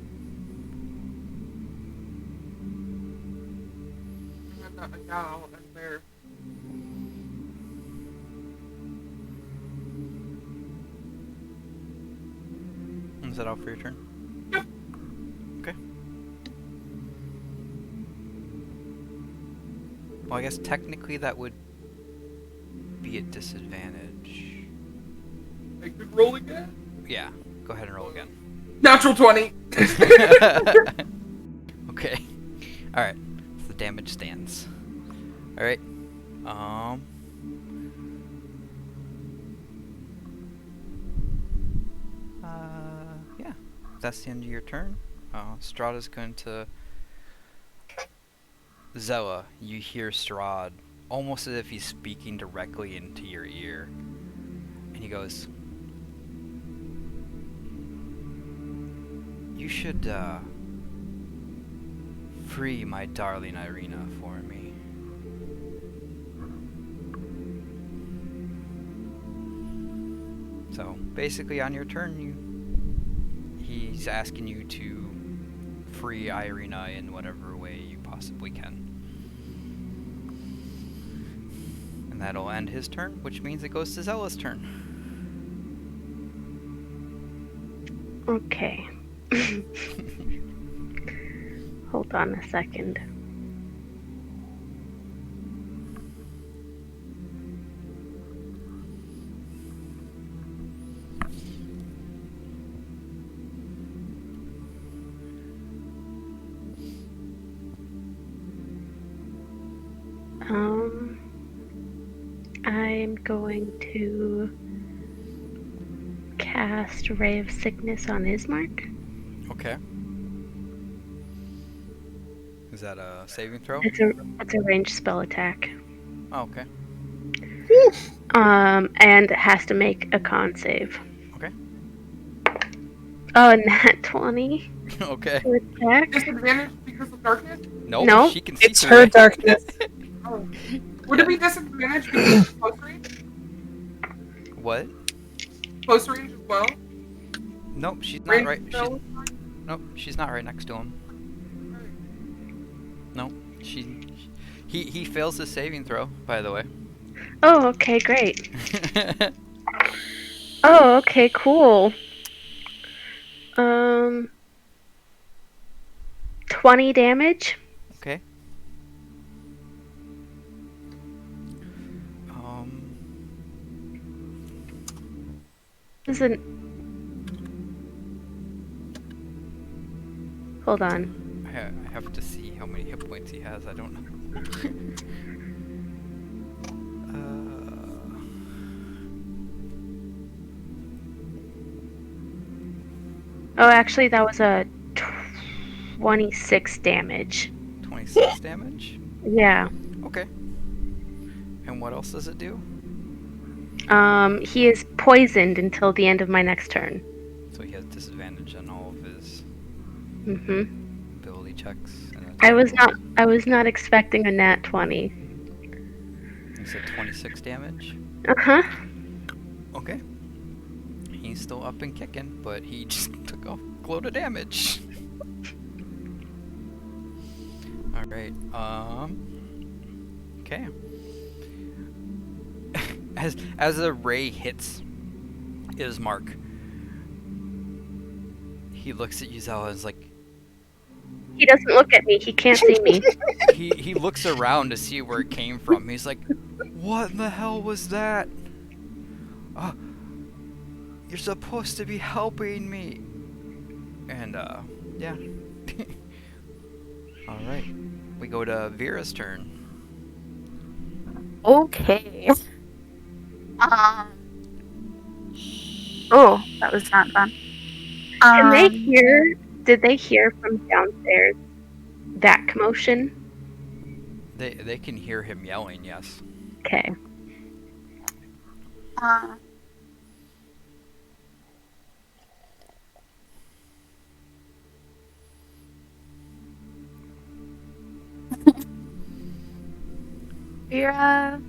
And that gal in there. Is that all for your turn? Yep. Okay. Well, I guess technically that would be a disadvantage. I could roll again. Yeah, go ahead and roll again. Natural 20. Okay. Alright, so the damage stands. Alright. Yeah. That's the end of your turn. Strahd is going to... Zella, you hear Strahd almost as if he's speaking directly into your ear. And he goes, "You should, free my darling Irina for me." So, basically on your turn, he's asking you to free Irina in whatever way you possibly can. And that'll end his turn, which means it goes to Zella's turn. Okay. Hold on a second. I'm going to cast Ray of Sickness on Ismark. Okay. Is that a saving throw? It's a ranged spell attack. Oh, okay. And it has to make a con save. Okay. Oh, nat 20 Okay. to attack. Disadvantage because of darkness? Nope, No, she can see It's through her it. darkness. Oh. Would it be disadvantage because of close range? What? Close range as well? Nope, she's not Range right. spell? Nope, she's not right next to him. Nope, he fails his saving throw, by the way. Oh, okay, great. Oh, okay, cool. 20 damage. Okay. Isn't. Hold on. I have to see how many hit points he has. I don't know. Oh, actually, that was a 26 damage. 26 damage? Yeah. Okay. And what else does it do? He is poisoned until the end of my next turn. So he has disadvantage on all of his Mm-hmm. ability checks. And I was not expecting a nat 20. You said 26 damage. Uh-huh. Okay. He's still up and kicking, but he just took a load of damage. Alright, okay. As the ray hits Ismark, he looks at Yuzawa and is like, He doesn't look at me. He can't see me. he looks around to see where it came from. He's like, what in the hell was that? You're supposed to be helping me. And, yeah. Alright. We go to Vera's turn. Okay. Oh, that was not fun. Can they hear? Did they hear from downstairs that commotion? They can hear him yelling, yes. Okay. Vera.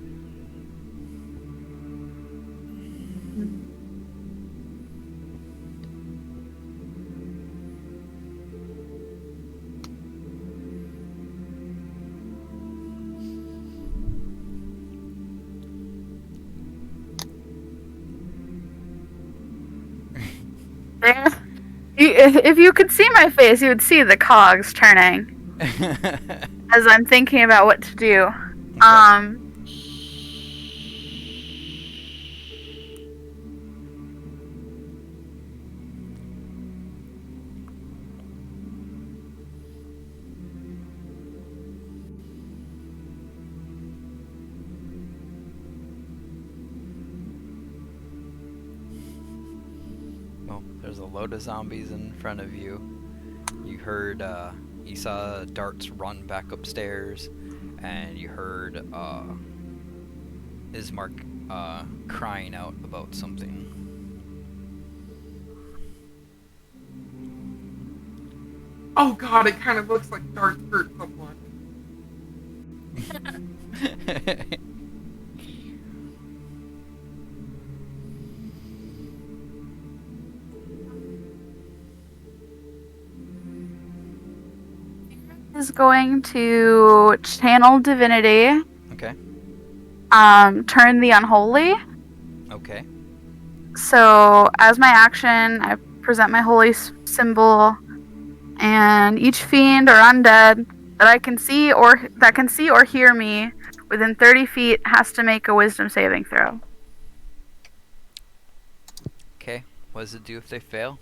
If you could see my face, you would see the cogs turning as I'm thinking about what to do. Well, there's a load of zombies in front of you. You heard, you saw darts run back upstairs, and you heard, Ismark, crying out about something. Oh god, it kind of looks like darts hurt someone. Is going to channel divinity. Okay. Turn the unholy. Okay. So as my action, I present my holy symbol, and each fiend or undead that can see or hear me within 30 feet has to make a wisdom saving throw. Okay. What does it do if they fail?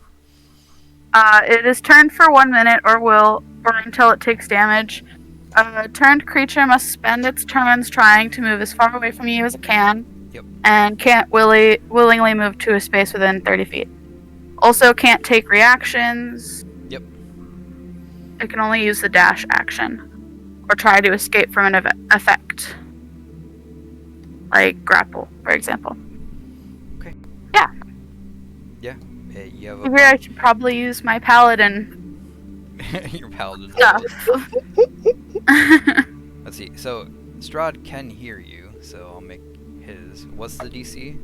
It is turned for 1 minute or until it takes damage. A turned creature must spend its turns trying to move as far away from you as it can. Yep. And can't willingly move to a space within 30 feet. Also can't take reactions. Yep. It can only use the dash action. Or try to escape from an effect. Like grapple, for example. Okay. Yeah. Yeah. You have I figure I should probably use my paladin your paladin. stuff. Let's see. So Strahd can hear you, so I'll make his. What's the DC?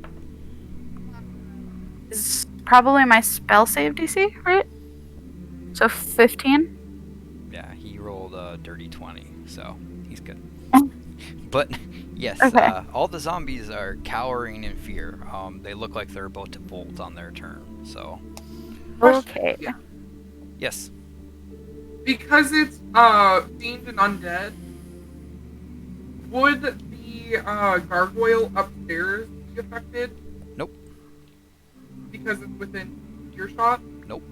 Is probably my spell save DC, right? So 15? Yeah, he rolled a dirty 20, so he's good. But yes, Okay. all the zombies are cowering in fear. They look like they're about to bolt on their turn. So Okay. yes. Because it's fiend and undead, would the gargoyle upstairs be affected? Nope. Because it's within earshot? Nope.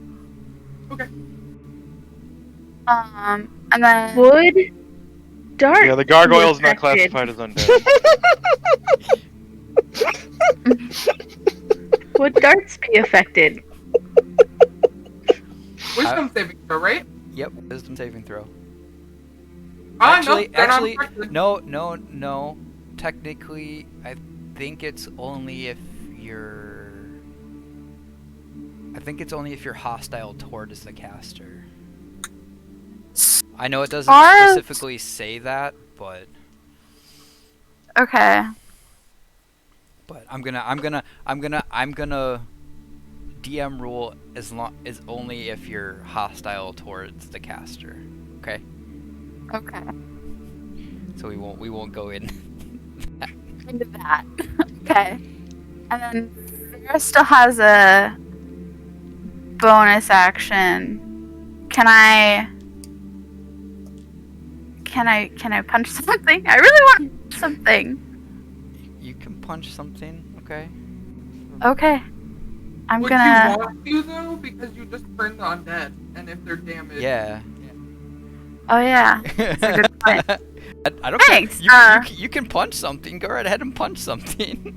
Okay. And then Would darts Yeah, the gargoyle's be not affected? classified as undead. Would darts be affected? Wisdom saving throw, right? Yep. Wisdom saving throw. No, they're not Actually, affected. no. Technically, I think it's only if you're. I think it's only if you're hostile towards the caster. I know it doesn't Are- specifically say that, but Okay. I'm gonna DM rule is only if you're hostile towards the caster. Okay? Okay. So we won't go in. Into that. Okay. And then Vera still has a bonus action. Can I punch something? I really want to punch something. You can punch something, okay? Okay. I'm Would gonna. you want to though? Because you just burn the undead, and if they're damaged. Yeah. Oh yeah. That's a good point. I don't Thanks, care. You can punch something. Go right ahead and punch something.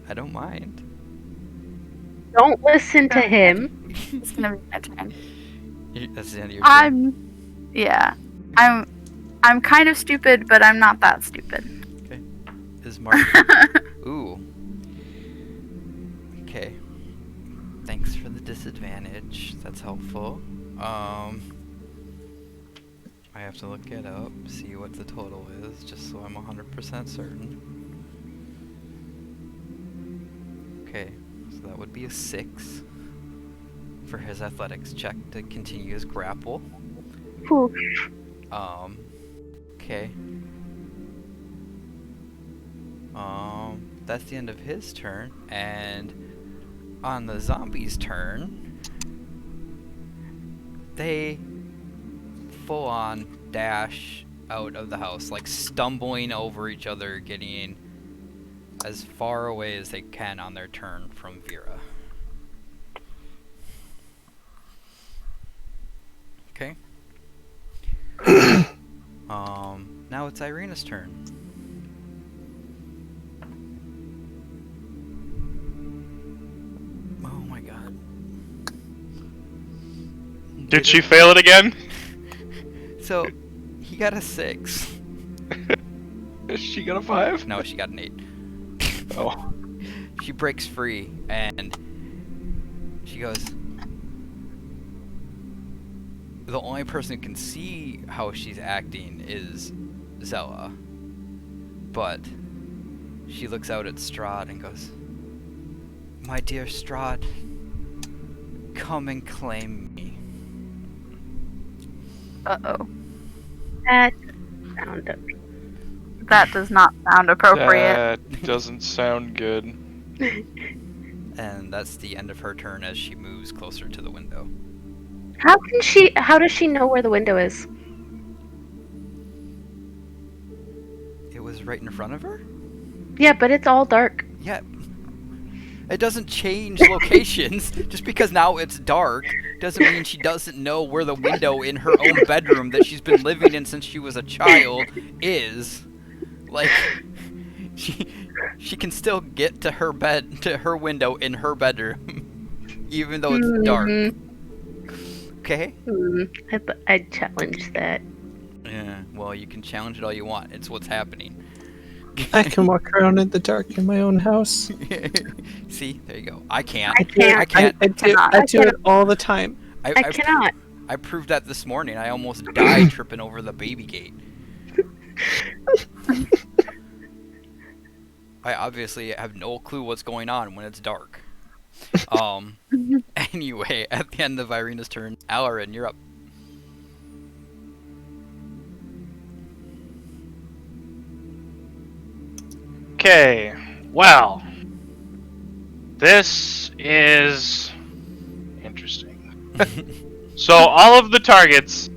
I don't mind. Don't listen to him. It's gonna be my turn. That's the end of your turn. I'm kind of stupid, but I'm not that stupid. Is Mark? Ooh. Okay. Thanks for the disadvantage. That's helpful. I have to look it up, see what the total is, just so I'm 100% certain. Okay, so that would be a 6 for his athletics check to continue his grapple. Whew. Okay. That's the end of his turn, and on the zombie's turn, they full on dash out of the house, like stumbling over each other, getting as far away as they can on their turn from Vera. Okay. Now it's Irina's turn. Oh my god. Did she fail it again? So, he got a 6. She got a 5? No, she got an 8. Oh. She breaks free, and she goes... The only person who can see how she's acting is Zella. But she looks out at Strahd and goes, "My dear Strahd, come and claim me." Uh-oh. That That does sound does not sound appropriate. That doesn't sound good. And that's the end of her turn as she moves closer to the window. How does she know where the window is? It was right in front of her? Yeah, but it's all dark. Yeah. It doesn't change locations. Just because now it's dark doesn't mean she doesn't know where the window in her own bedroom that she's been living in since she was a child is. Like, she can still get to her window in her bedroom, even though it's dark. Okay? I'd challenge that. Yeah, well, you can challenge it all you want. It's what's happening. I can walk around in the dark in my own house. See, there you go. I can't. I can't. I can't. I do it all the time. I cannot. I proved that this morning. I almost died tripping over the baby gate. I obviously have no clue what's going on when it's dark. Anyway, at the end of Irina's turn, Alarin, you're up. Okay, well, this is interesting. So all of the targets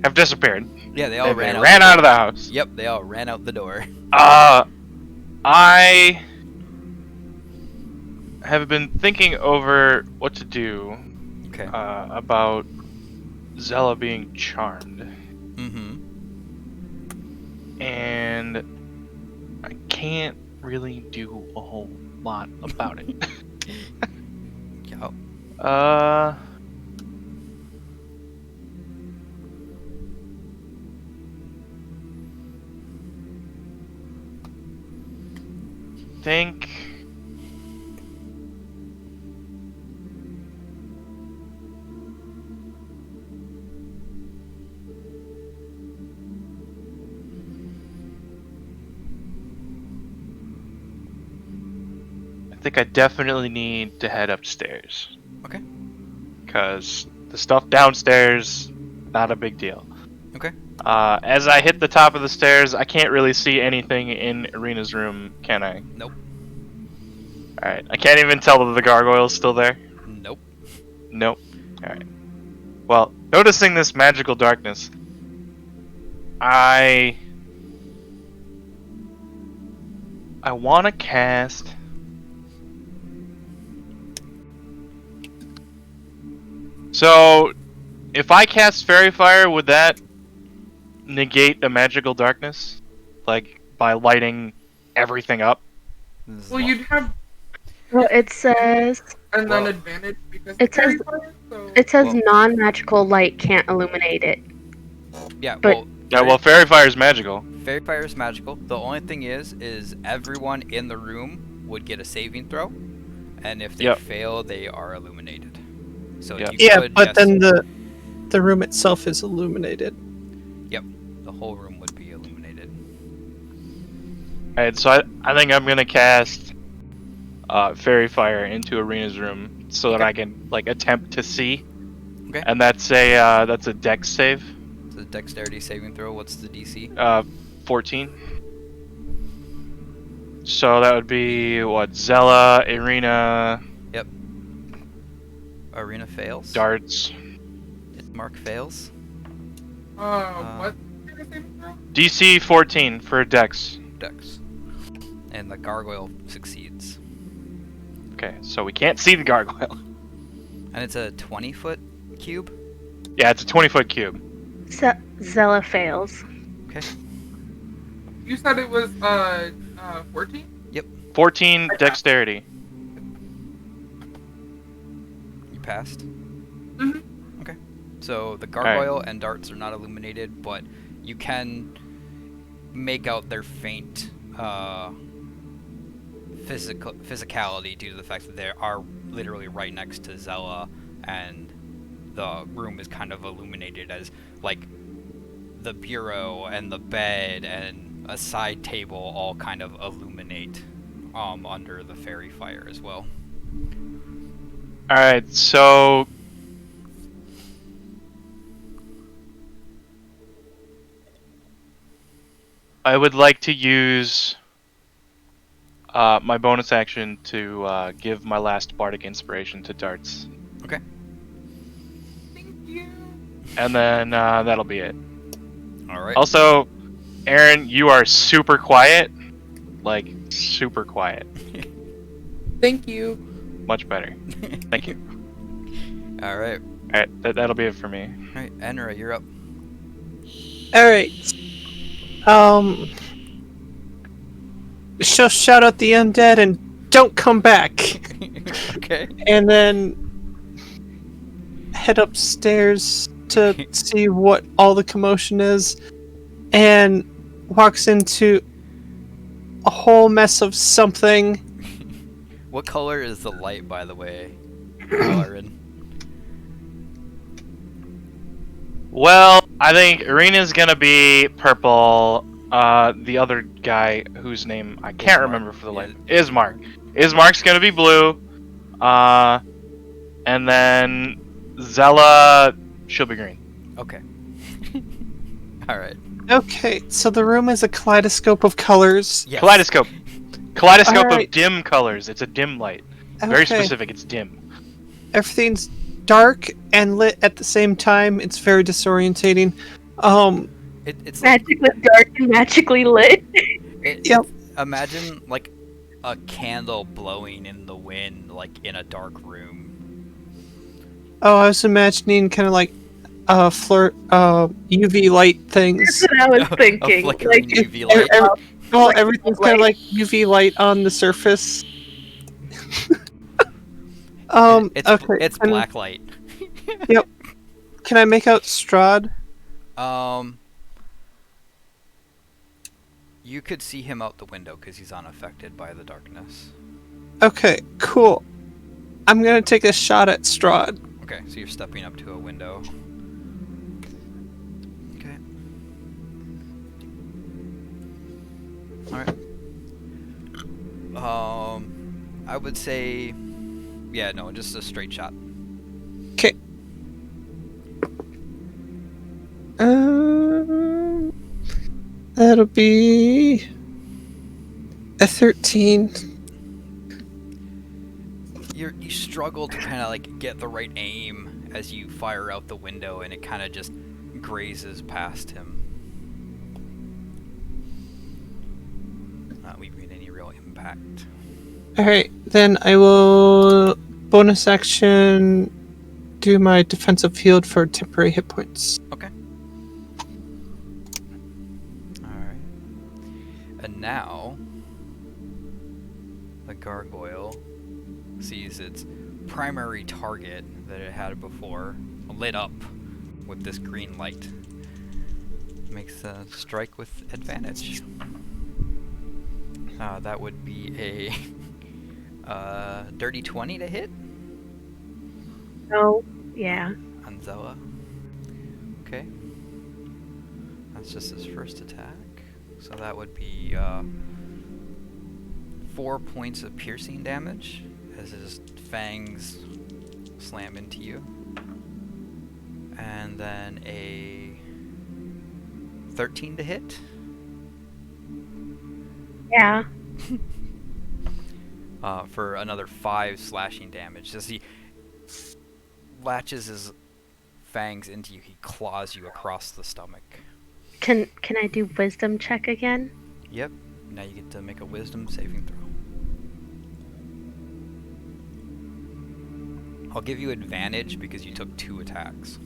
have disappeared. Yeah, they all They ran out of the house. Yep, they all ran out the door. I have been thinking over what to do Okay. about Zella being charmed. Mm-hmm. And I can't really do a whole lot about it. Yep. think. I think I definitely need to head upstairs. Okay. Because the stuff downstairs, not a big deal. Okay. As I hit the top of the stairs, I can't really see anything in Arena's room, can I? Nope. Alright, I can't even tell that the gargoyle's still there? Nope. Nope. Alright. Well, noticing this magical darkness, I want to cast... So, if I cast Fairy Fire, would that negate the magical darkness? Like, by lighting everything up? Well, you'd have Well, it says an Well, advantage because it says- it says Well- non-magical light can't illuminate it. Yeah, But- well, Yeah, well, Fairy Fire is magical. Fairy Fire is magical. The only thing is everyone in the room would get a saving throw, and if they Yep. fail, they are illuminated. So Yep. you Yeah, could, but yes, then the room itself is illuminated. the whole room would be illuminated. Alright, so I think I'm gonna cast Fairy Fire into Arena's room so that Okay. I can like attempt to see. Okay. And that's a Dex save. So the dexterity saving throw. What's the DC? 14. So that would be what? Zella, Arena, Arena fails. darts. Mark fails. What? Saving throw? DC 14 for Dex. Dex. And the gargoyle succeeds. Okay, so we can't see the gargoyle. And it's a 20-foot cube. Yeah, it's a 20-foot cube. Zella fails. You said it was 14? 14 dexterity. You passed. Mhm. Okay. So the gargoyle and darts are not illuminated, but you can make out their faint physicality due to the fact that they are literally right next to Zella, and the room is kind of illuminated as like the bureau and the bed and a side table all kind of illuminate under the fairy fire as well. Alright, so I would like to use my bonus action to give my last bardic inspiration to darts. Okay. Thank you. And then that'll be it. All right. Also, Aaron, you are super quiet. Like, super quiet. Thank you. Much better. Thank you. All right. Alright, that'll be it for me. All right, Enra, you're up. All right. Shout out the undead and don't come back. Okay. And then head upstairs to see what all the commotion is, and walks into a whole mess of something. What color is the light, by the way, Lauren? Well, I think Arena's gonna be purple. The other guy whose name I can't Ismark. remember for the life. Yeah. Ismark. Ismark's gonna be blue. And then Zella, she'll be green. Okay. All right. Okay, so the room is a kaleidoscope of colors. Yes. Kaleidoscope. Kaleidoscope Alright. of dim colors. It's a dim light. Very Okay. specific. It's dim. Everything's dark and lit at the same time. It's very disorientating. It's like, Magically dark and magically lit. Yep. Imagine like a candle blowing in the wind, like in a dark room. Oh, I was imagining kind of like UV light That's things. what I was A thinking. flickering Like, UV light. Well, Like everything's light. kind of like UV light on the surface. It's okay. it's and black light. Can I make out Strahd? You could see him out the window because he's unaffected by the darkness. Okay, cool. I'm gonna take a shot at Strahd. Okay, so you're stepping up to a window. Okay. Alright. I would say... Yeah, no, just a straight shot. Okay. That'll be a 13. You struggle to kind of like get the right aim as you fire out the window, and it kind of just grazes past him, not leaving any real impact. Alright, then I will bonus action do my defensive field for temporary hit points. Okay. Alright. And now the gargoyle sees its primary target that it had before lit up with this green light. Makes a strike with advantage. That would be a dirty 20 to hit Oh, yeah. on Zella. Okay. That's just his first attack. So that would be 4 points of piercing damage as his fangs slam into you. And then a 13 to hit. Yeah. For another 5 slashing damage. As he latches his fangs into you, he claws you across the stomach. Can I do wisdom check again? Yep. Now you get to make a wisdom saving throw. I'll give you advantage because you took 2 attacks.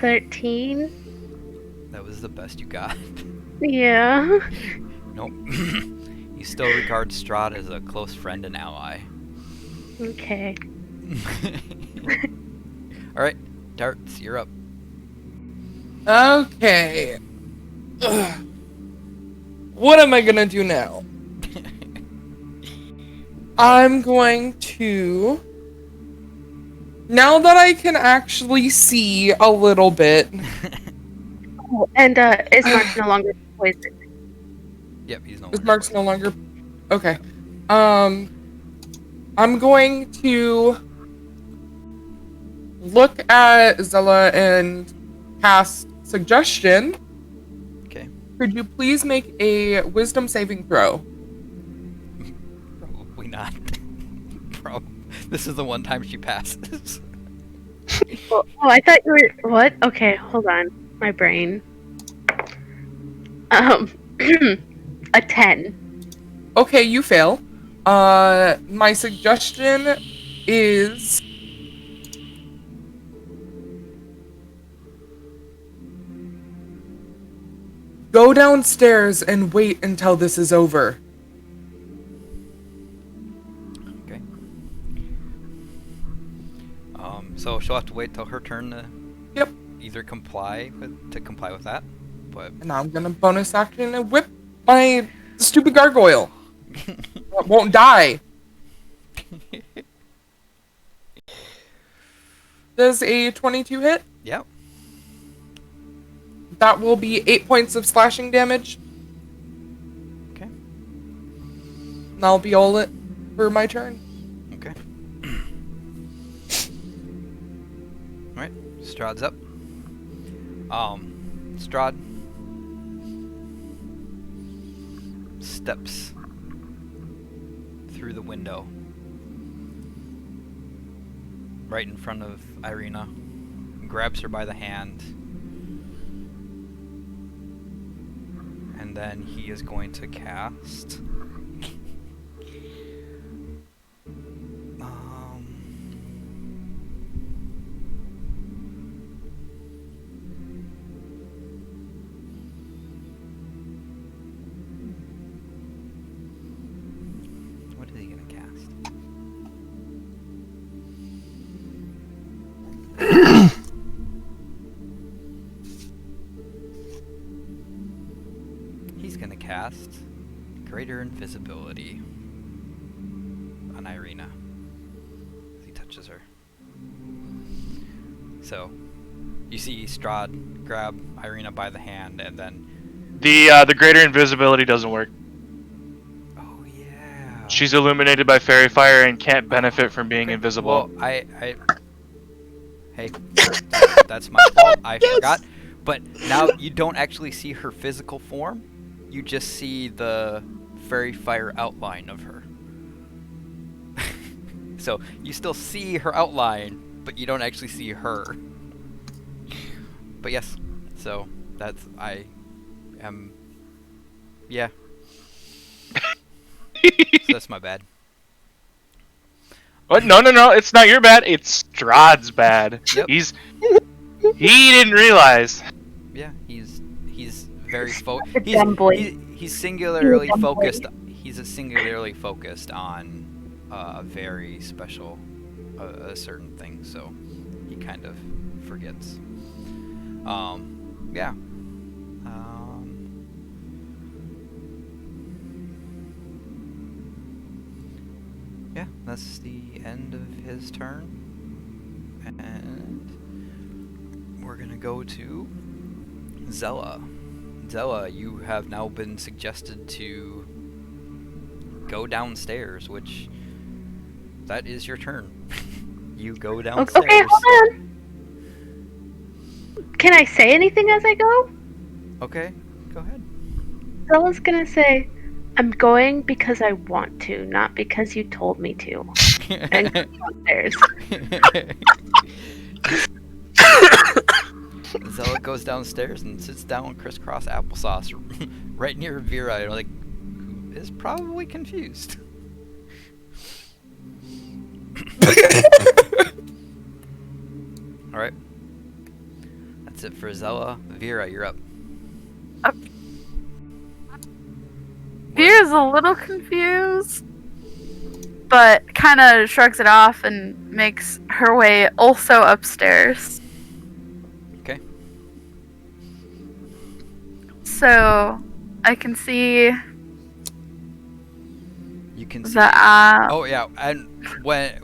13. That was the best you got. Yeah. Nope. You still regard Strahd as a close friend and ally. Okay. Alright, Darts, you're up. Okay. Ugh. What am I gonna do now? I'm going to... Now that I can actually see a little bit... Oh, and is Mark no longer poisoned? Yep, he's no Is longer Mark's no longer... Okay. I'm going to look at Zella and cast Suggestion. Okay. Could you please make a wisdom saving throw? Probably not. This is the one time she passes. Oh, I thought you were... What? Okay, hold on. My brain. A 10. Okay, you fail. My suggestion is... Go downstairs and wait until this is over. Okay. So she'll have to wait till her turn to Yep. either comply with that, but And I'm gonna bonus action and whip my stupid gargoyle. It won't die. Does a 22 hit? yep. That will be 8 points of slashing damage. Okay. And that'll be all it for my turn. Okay. Alright, Strahd's up. Strahd steps through the window right in front of Irina, grabs her by the hand, and then he is going to cast what is he gonna cast? he's gonna cast Greater Invisibility on Irina as he touches her. So, you see Strahd grab Irina by the hand, and then The greater invisibility doesn't work. oh yeah, She's illuminated by fairy fire and can't benefit from being Okay, invisible. Well, hey, that's my fault. I forgot. But now you don't actually see her physical form. You just see the fairy fire outline of her. So you still see her outline, but you don't actually see her. But yes, so yeah. So that's my bad. What? No, it's not your bad. It's Strahd's bad. Yep. He didn't realize. Yeah, he's very a dumb boy. he's singularly dumb boy. focused. He's singularly focused on a very special, a certain thing. So he kind of forgets. Yeah. Yeah, that's the end of his turn. And we're gonna go to Zella. Zella, you have now been suggested to go downstairs, which that is your turn. You go downstairs. Okay, hold on. Can I say anything as I go? Okay, go ahead. Zella's gonna say, I'm going because I want to, not because you told me to. And go downstairs. Zella goes downstairs and sits down crisscross applesauce right near Vera, and like, who is probably confused. Alright. That's it for Zella. Vera, you're up. Vera's a little confused, but kind of shrugs it off and makes her way also upstairs. Okay. So I can see You can see. the Oh yeah, and when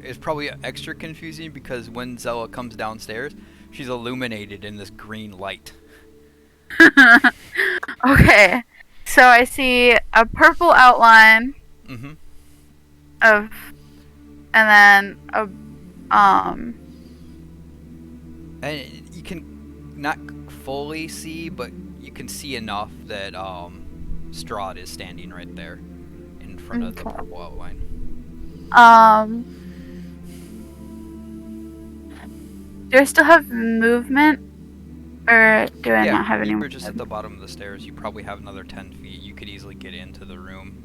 it's probably extra confusing because when Zella comes downstairs, she's illuminated in this green light. Okay, so I see a purple outline Mm-hmm. of, and then a And you can not fully see, but you can see enough that Strahd is standing right there in front of the Okay. purple outline. Do I still have movement, or do I not have any? You were just at the bottom of the stairs. You probably have another 10 feet. You could easily get into the room.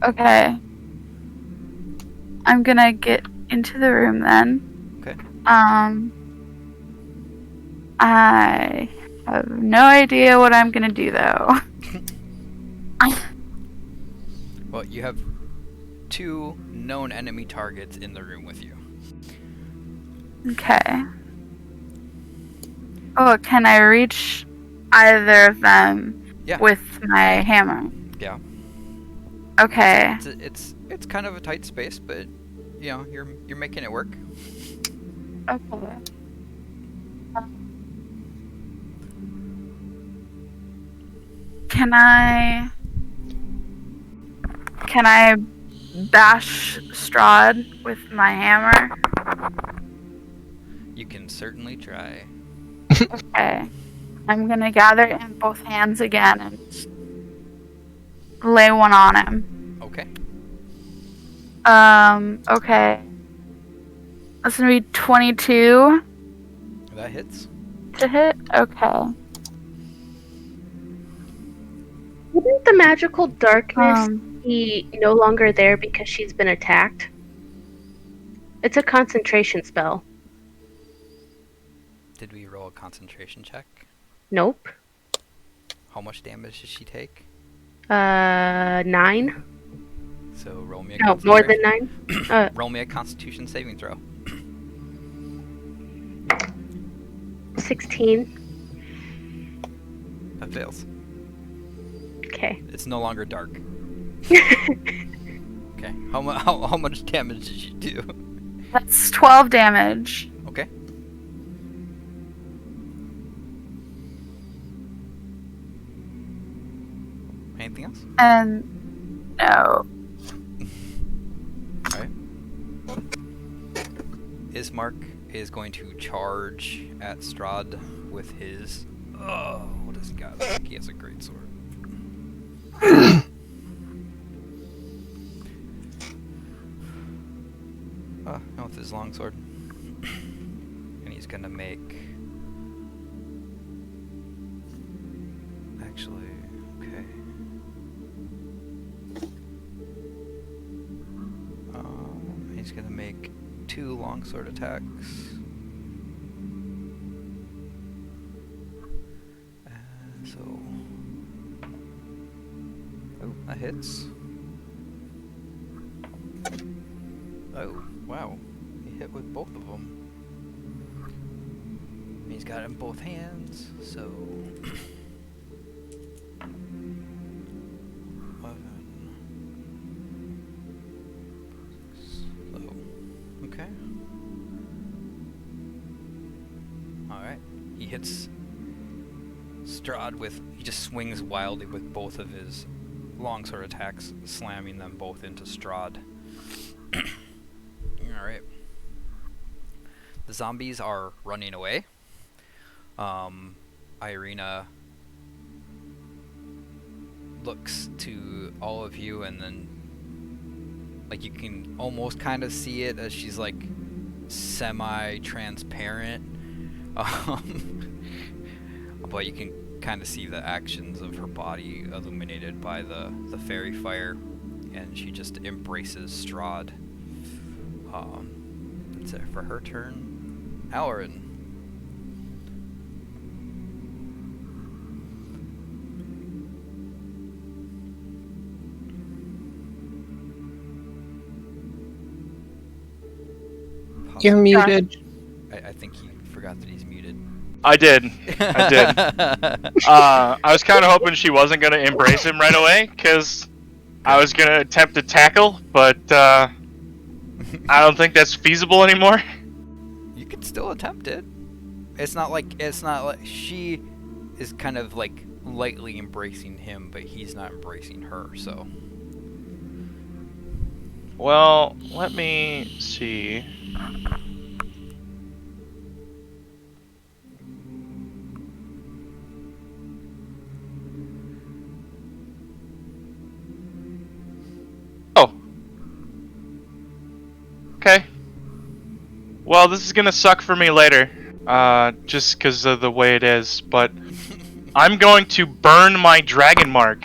Okay. I'm gonna get into the room then. Okay. I have no idea what I'm gonna do though. Well, you have 2 known enemy targets in the room with you. Okay. Oh, can I reach either of them Yeah. with my hammer? Yeah. Okay. It's kind of a tight space, but you know you're making it work. Okay. Can I bash Strahd with my hammer? You can certainly try. Okay. I'm gonna gather it in both hands again and lay one on him. Okay. Okay. That's gonna be 22 That hits. to hit? Okay. Wouldn't the magical darkness Um, be no longer there because she's been attacked? It's a concentration spell. Did we roll a concentration check? Nope. How much damage does she take? 9? So roll me a No, more than concentration. 9? Roll me a Constitution saving throw. 16. That fails. Okay. It's no longer dark. Okay. How much damage did you do? That's 12 damage. Okay. Anything else? And no. Alright. Ismark is going to charge at Strahd with his... Oh, what does he got? I think he has a great sword. No, with his longsword. And he's gonna make... Actually, okay. He's gonna make 2 longsword attacks. So... Oh, that hits. Oh, wow. He hit with both of them. He's got it in both hands, so... 11. So, okay. Alright. He hits Strahd with... He just swings wildly with both of his longsword attacks, slamming them both into Strahd. Alright. The zombies are running away. Irina looks to all of you and then, like, you can almost kind of see it as she's, like, semi-transparent. But you can kind of see the actions of her body illuminated by the fairy fire, and she just embraces Strahd. That's it for her turn. Alarin. You're muted. I think he forgot that he's muted. I did. I was kind of hoping she wasn't going to embrace him right away, because I was going to attempt to tackle, but I don't think that's feasible anymore. You can still attempt it. It's not like she is kind of like lightly embracing him, but he's not embracing her, so. Well, let me see. Oh. Okay. Well, this is gonna suck for me later, just because of the way it is, but I'm going to burn my dragon mark.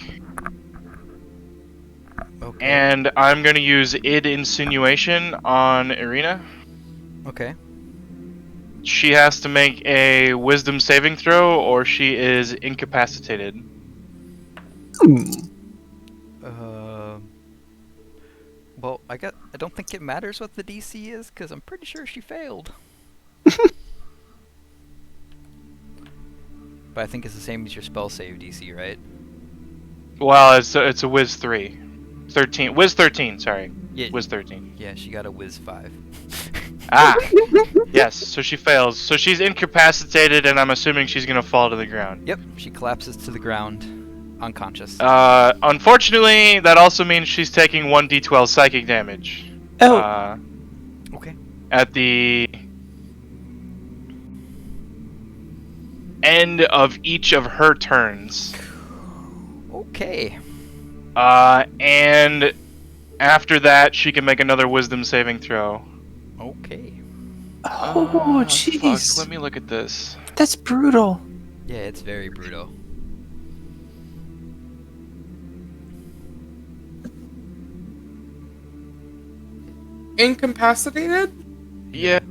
Okay. And I'm going to use id insinuation on Irina. Okay. She has to make a wisdom saving throw or she is incapacitated. Well, I don't think it matters what the DC is, because I'm pretty sure she failed. But I think it's the same as your spell save DC, right? Well, it's a Wiz 3. 13. Wiz 13, sorry. Yeah. Wiz 13. Yeah, she got a Wiz 5. Ah! Yes, so she fails. So she's incapacitated and I'm assuming she's going to fall to the ground. Yep, she collapses to the ground, unconscious. Unfortunately, that also means she's taking 1d12 psychic damage. Oh. Okay. At the end of each of her turns. Okay. And after that, she can make another wisdom saving throw. Okay. Oh, Fuck, jeez. let me look at this. That's brutal. Yeah, it's very brutal. Incapacitated? Yeah.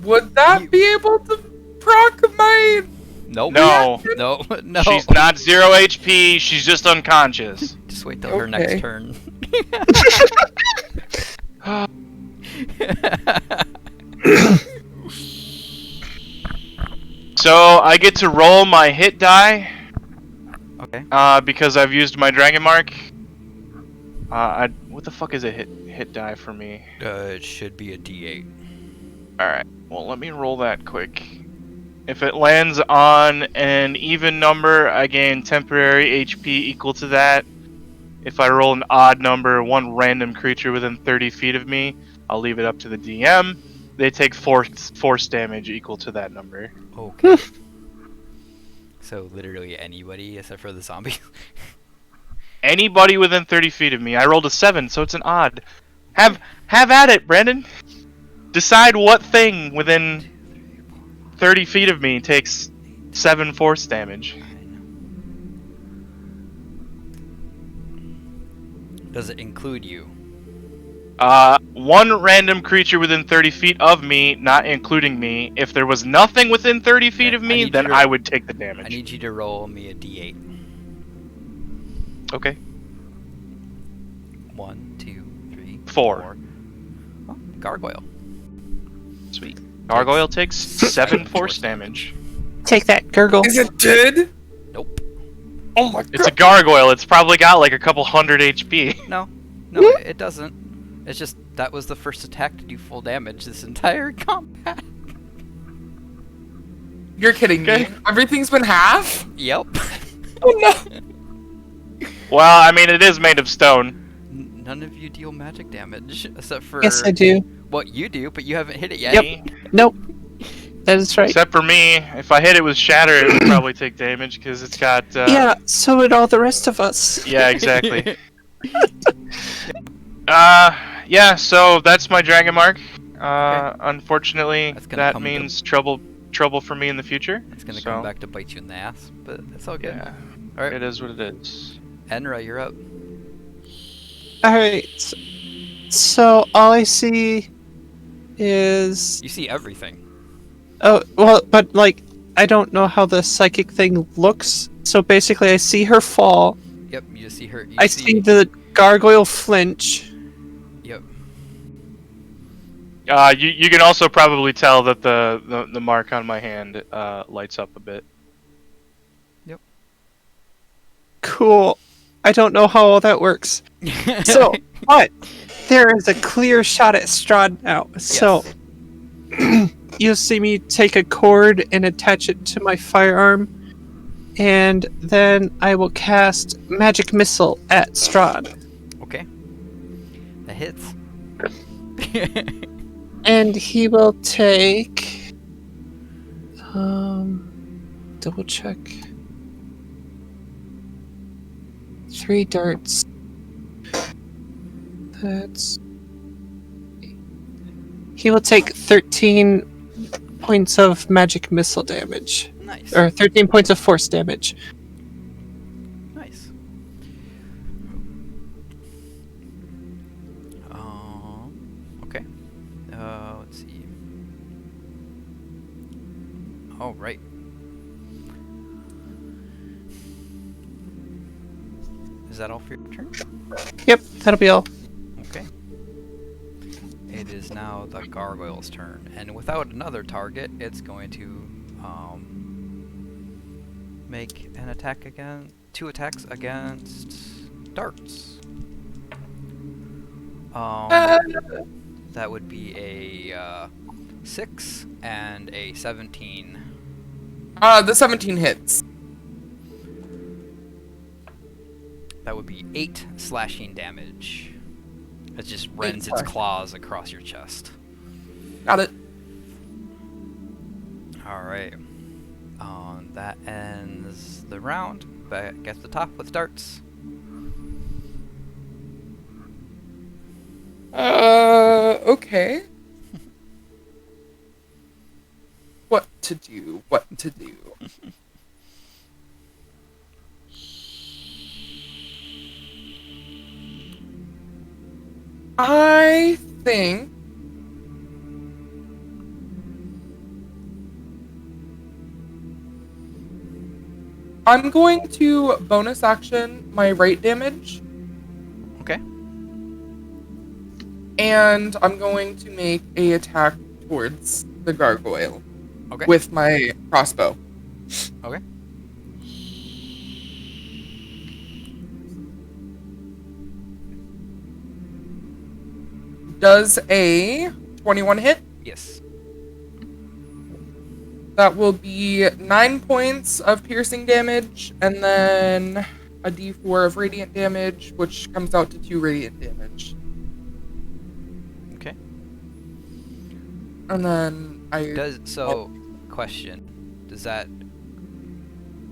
Would that be able to proc my... Nope. No. No. No. She's not 0 HP, she's just unconscious. Just wait till her next Okay. turn. So I get to roll my hit die Okay. because I've used my dragon mark. What the fuck is a hit die for me? It should be a D8. All right. Well, let me roll that quick. If it lands on an even number, I gain temporary HP equal to that. If I roll an odd number, one random creature within 30 feet of me, I'll leave it up to the DM. They take force damage equal to that number. Okay. So literally anybody except for the zombie. Anybody within 30 feet of me. I rolled a 7, so it's an odd. Have at it, Brandon. Decide what thing within 30 feet of me takes 7 force damage. Does it include you? One random creature within 30 feet of me, not including me. If there was nothing within 30 feet Okay, of I me, need you then to- I would take the I damage. need you to roll me a D8. Okay. 1, 2, 3, 4. Oh, gargoyle. Sweet. Gargoyle takes 7 force damage. Take that, gurgle. Is it dead? Nope. Oh my It's a god. gargoyle. It's probably got like a couple hundred HP. No, it doesn't. It's just that was the first attack to do full damage this entire combat. You're kidding me. Okay. Everything's been half? Yep. Oh no. Well, I mean, it is made of stone. None of you deal magic damage except for Yes, I do. what you do, but you haven't hit it yet. Yep. Nope. That is right. Except for me, if I hit it with Shatter, it would probably take damage because it's got. Yeah, so would all the rest of us. Yeah, exactly. Yeah. So that's my dragon mark. Unfortunately, That's gonna that come to- means trouble for me in the future. It's gonna So, come back to bite you in the ass, but it's all good. Yeah. All right, It is what it is. Enra, you're up. Alright. So all I see is. You see everything. Oh, well, but like, I don't know how the psychic thing looks. So basically, I see her fall. Yep, you just see her. You I see the gargoyle flinch. Yep. You can also probably tell that the mark on my hand lights up a bit. Cool. I don't know how all that works. So, but there is a clear shot at Strahd now. So, you'll see me take a cord and attach it to my firearm, and then I will cast Magic Missile at Strahd. Okay. That hits. And he will take. Double check. 3 darts. That's. He will take 13 points of magic missile damage. Nice. Or 13 points of force damage. Nice. Okay. Let's see. All right. Is that all for your turn? Yep, that'll be all. Okay. It is now the gargoyle's turn, and without another target, it's going to make an attack again. 2 attacks against darts. That would be a 6 and a 17. The 17 hits. That would be 8 slashing damage. It just rends its claws across your chest. Got it. Alright. That ends the round. Back at the top with darts. Okay. What to do? What to do? I think I'm going to bonus action my right damage, Okay. and I'm going to make a attack towards the gargoyle. Okay. with my crossbow. Okay. Does a 21 hit? Yes. That will be 9 points of piercing damage, and then a d4 of radiant damage, which comes out to 2 radiant damage. Okay. And then Question. Does that...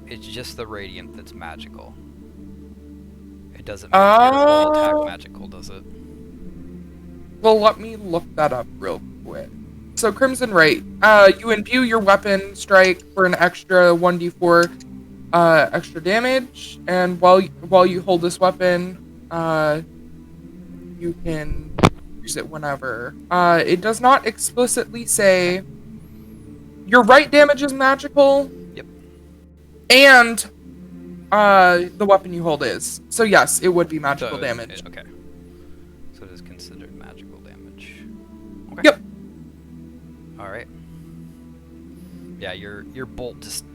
It's just the radiant that's magical. It doesn't make your whole attack magical, does it? Well, let me look that up real quick. So, Crimson Right, you imbue your weapon strike for an extra 1d4 extra damage, and while you hold this weapon, you can use it whenever. It does not explicitly say your right damage is magical. Yep. And the weapon you hold is. So yes, it would be magical damage. Okay. So it is considered magical damage. Okay. Yep. Alright. Yeah, your bolt just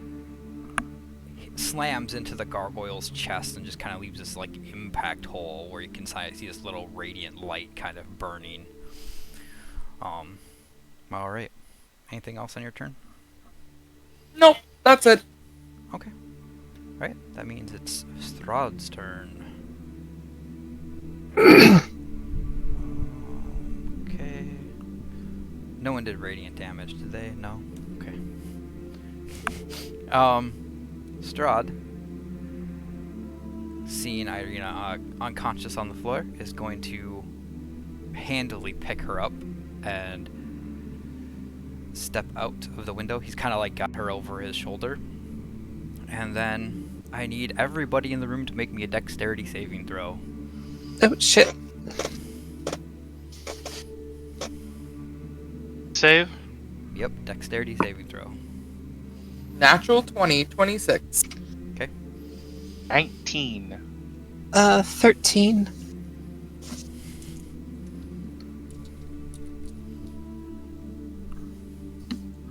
slams into the gargoyle's chest and just kind of leaves this like impact hole where you can see this little radiant light kind of burning. Alright. Anything else on your turn? Nope, that's it. Okay. Alright, that means it's Strahd's turn. Okay. No one did radiant damage, did they? No? Okay. Strahd, seeing Irina unconscious on the floor, is going to handily pick her up and step out of the window. He's kind of like got her over his shoulder. And then I need everybody in the room to make me a dexterity saving throw. Oh, shit. Save. Yep, dexterity saving throw. Natural 20, 26. 19. 13.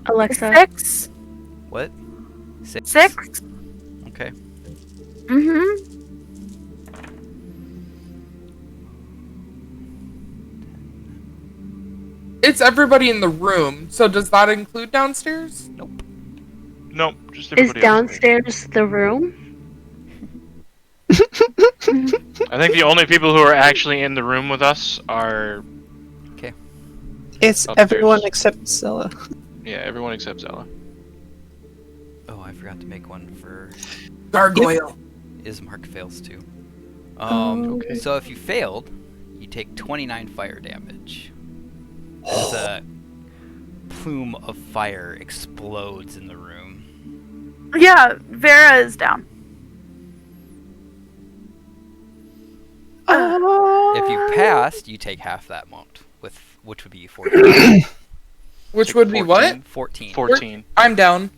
Alexa. 6. What? 6? 6. Okay. Mm-hmm. It's everybody in the room, so does that include downstairs? Nope. Nope, just Is everybody else. downstairs the room? I think the only people who are actually in the room with us are It's Upstairs. everyone except Zilla. everyone except Zella. Oh, I forgot to make one for Gargoyle. Ismark fails too. Okay. So if you failed, you take 29 fire damage. As a plume of fire explodes in the room. Yeah, Vera is down. If you passed, you take half that amount, which would be 14. Which would be what? 14. 14. I'm down.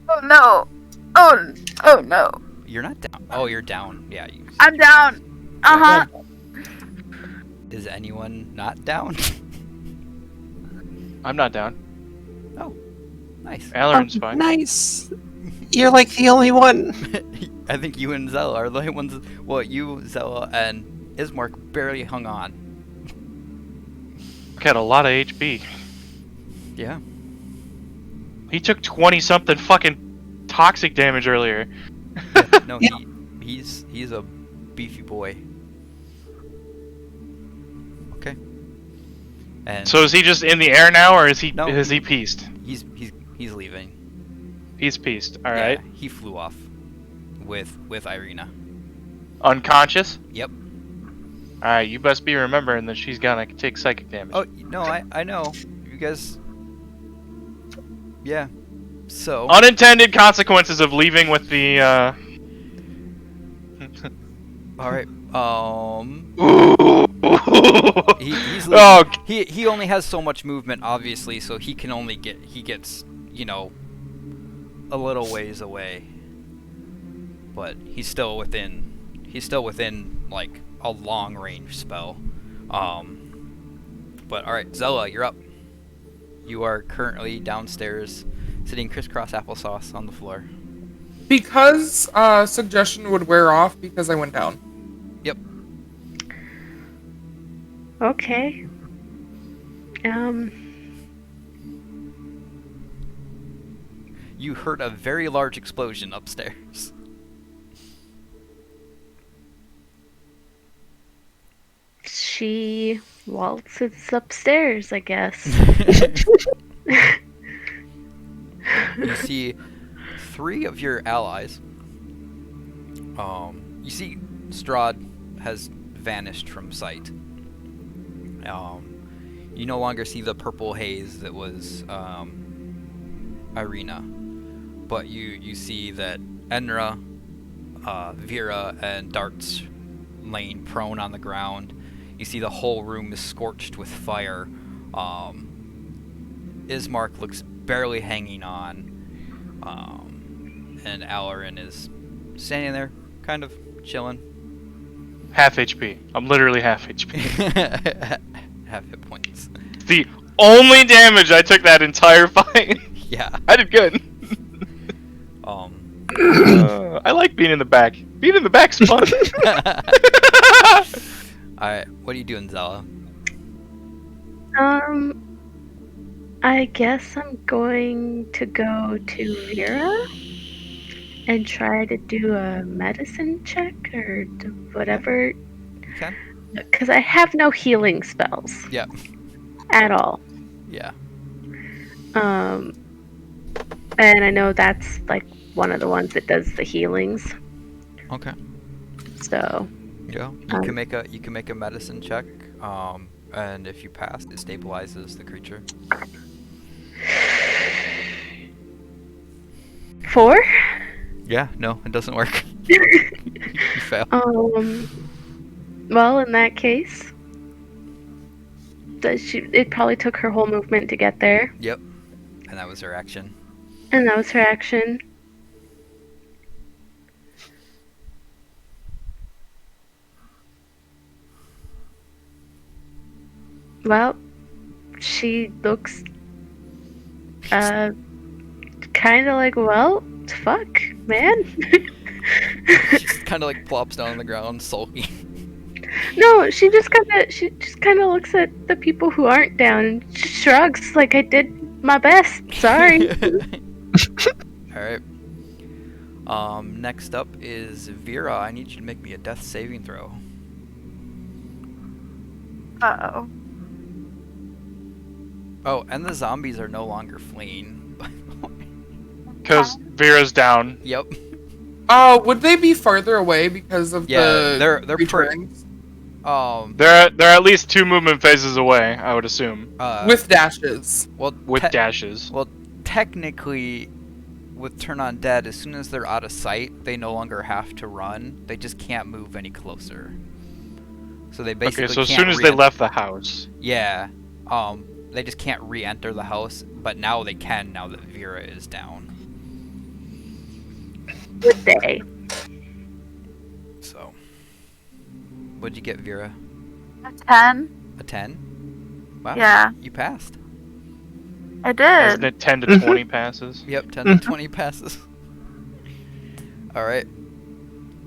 Oh no. Oh no. You're not down. Oh, you're down. Yeah. I'm down. Uh-huh. Is anyone not down? I'm not down. Oh, nice. Alarin's fine. Nice. You're like the only one. I think you and Zella are the only ones. Well, you, Zella, and Ismark barely hung on. Got a lot of HP. Yeah. He took 20-something fucking toxic damage earlier. No, he's a beefy boy. Okay. And So is he just in the air now, or is he No. has he pieced? he's leaving. He's pieced. All Yeah, right. he flew off with Irina. Unconscious. Yep. All right. You best be remembering that she's gonna take psychic damage. Oh no, I know. You guys. Yeah. So. Unintended consequences of leaving with the. All right. He's Oh, he only has so much movement, obviously, so he gets a little ways away, but he's still within like a long range spell. But all right, Zella, you're up. You are currently downstairs, sitting crisscross applesauce on the floor. Because suggestion would wear off because I went down. Yep. Okay. You heard a very large explosion upstairs. She waltzes upstairs, I guess. You see 3 of your allies. You see Strahd has vanished from sight. You no longer see the purple haze that was Irina, but you see that Enra, Vera, and Dart's laying prone on the ground. You see the whole room is scorched with fire. Ismark looks barely hanging on, and Alarin is standing there, kind of chilling. Half HP. I'm literally half HP. Half hit points. The only damage I took that entire fight. Yeah. I did good. I like being in the back. Being in the back's fun. Alright, what are you doing, Zella? I guess I'm going to go to Vera and try to do a medicine check or whatever. Okay. Because I have no healing spells. Yep. At all. Yeah. And I know that's like one of the ones that does the healings. Okay. So. Yeah. You can make a medicine check. And if you pass, it stabilizes the creature. 4? Yeah. No, it doesn't work. You fail. Well, in that case, it probably took her whole movement to get there. Yep. And that was her action. And that was her action. Well, she looks kind of like, well, fuck, man. She kind of like plops down on the ground, sulky. No, she just kind of looks at the people who aren't down and shrugs like, I did my best. Sorry. Alright. Next up is Vera. I need you to make me a death saving throw. Uh-oh. Oh, and the zombies are no longer fleeing. Because Vera's down. Yep. Would they be farther away because of the they're returns? They're at least 2 movement phases away, I would assume. With dashes. Well, With dashes. Well, technically, with Turn on Dead, as soon as they're out of sight, they no longer have to run. They just can't move any closer. So they basically Okay, so as can't soon as they left the house. Yeah. They just can't re-enter the house, but now they can now that Vera is down. Good day. So, what'd you get, Vera? A 10? A 10? Wow. Yeah. You passed. I did. Isn't it 10 to 20 passes? Yep, 10 to 20 passes. Alright.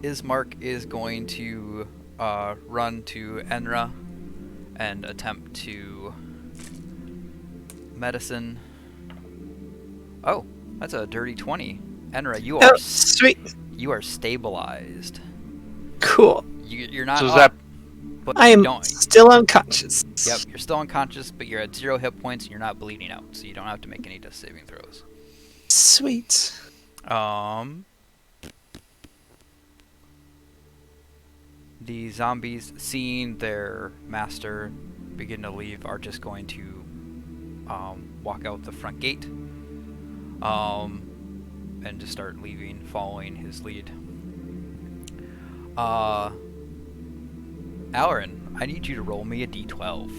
Ismark is going to run to Enra and attempt to medicine. Oh, that's a dirty 20. Enra, you are sweet. You are stabilized. Cool. You're not So is up, that- but I you am don't. still unconscious. Yep, you're still unconscious, but you're at 0 hit points and you're not bleeding out, so you don't have to make any death saving throws. Sweet. The zombies, seeing their master begin to leave, are just going to walk out the front gate and just start leaving, following his lead. Alarin, I need you to roll me a d12.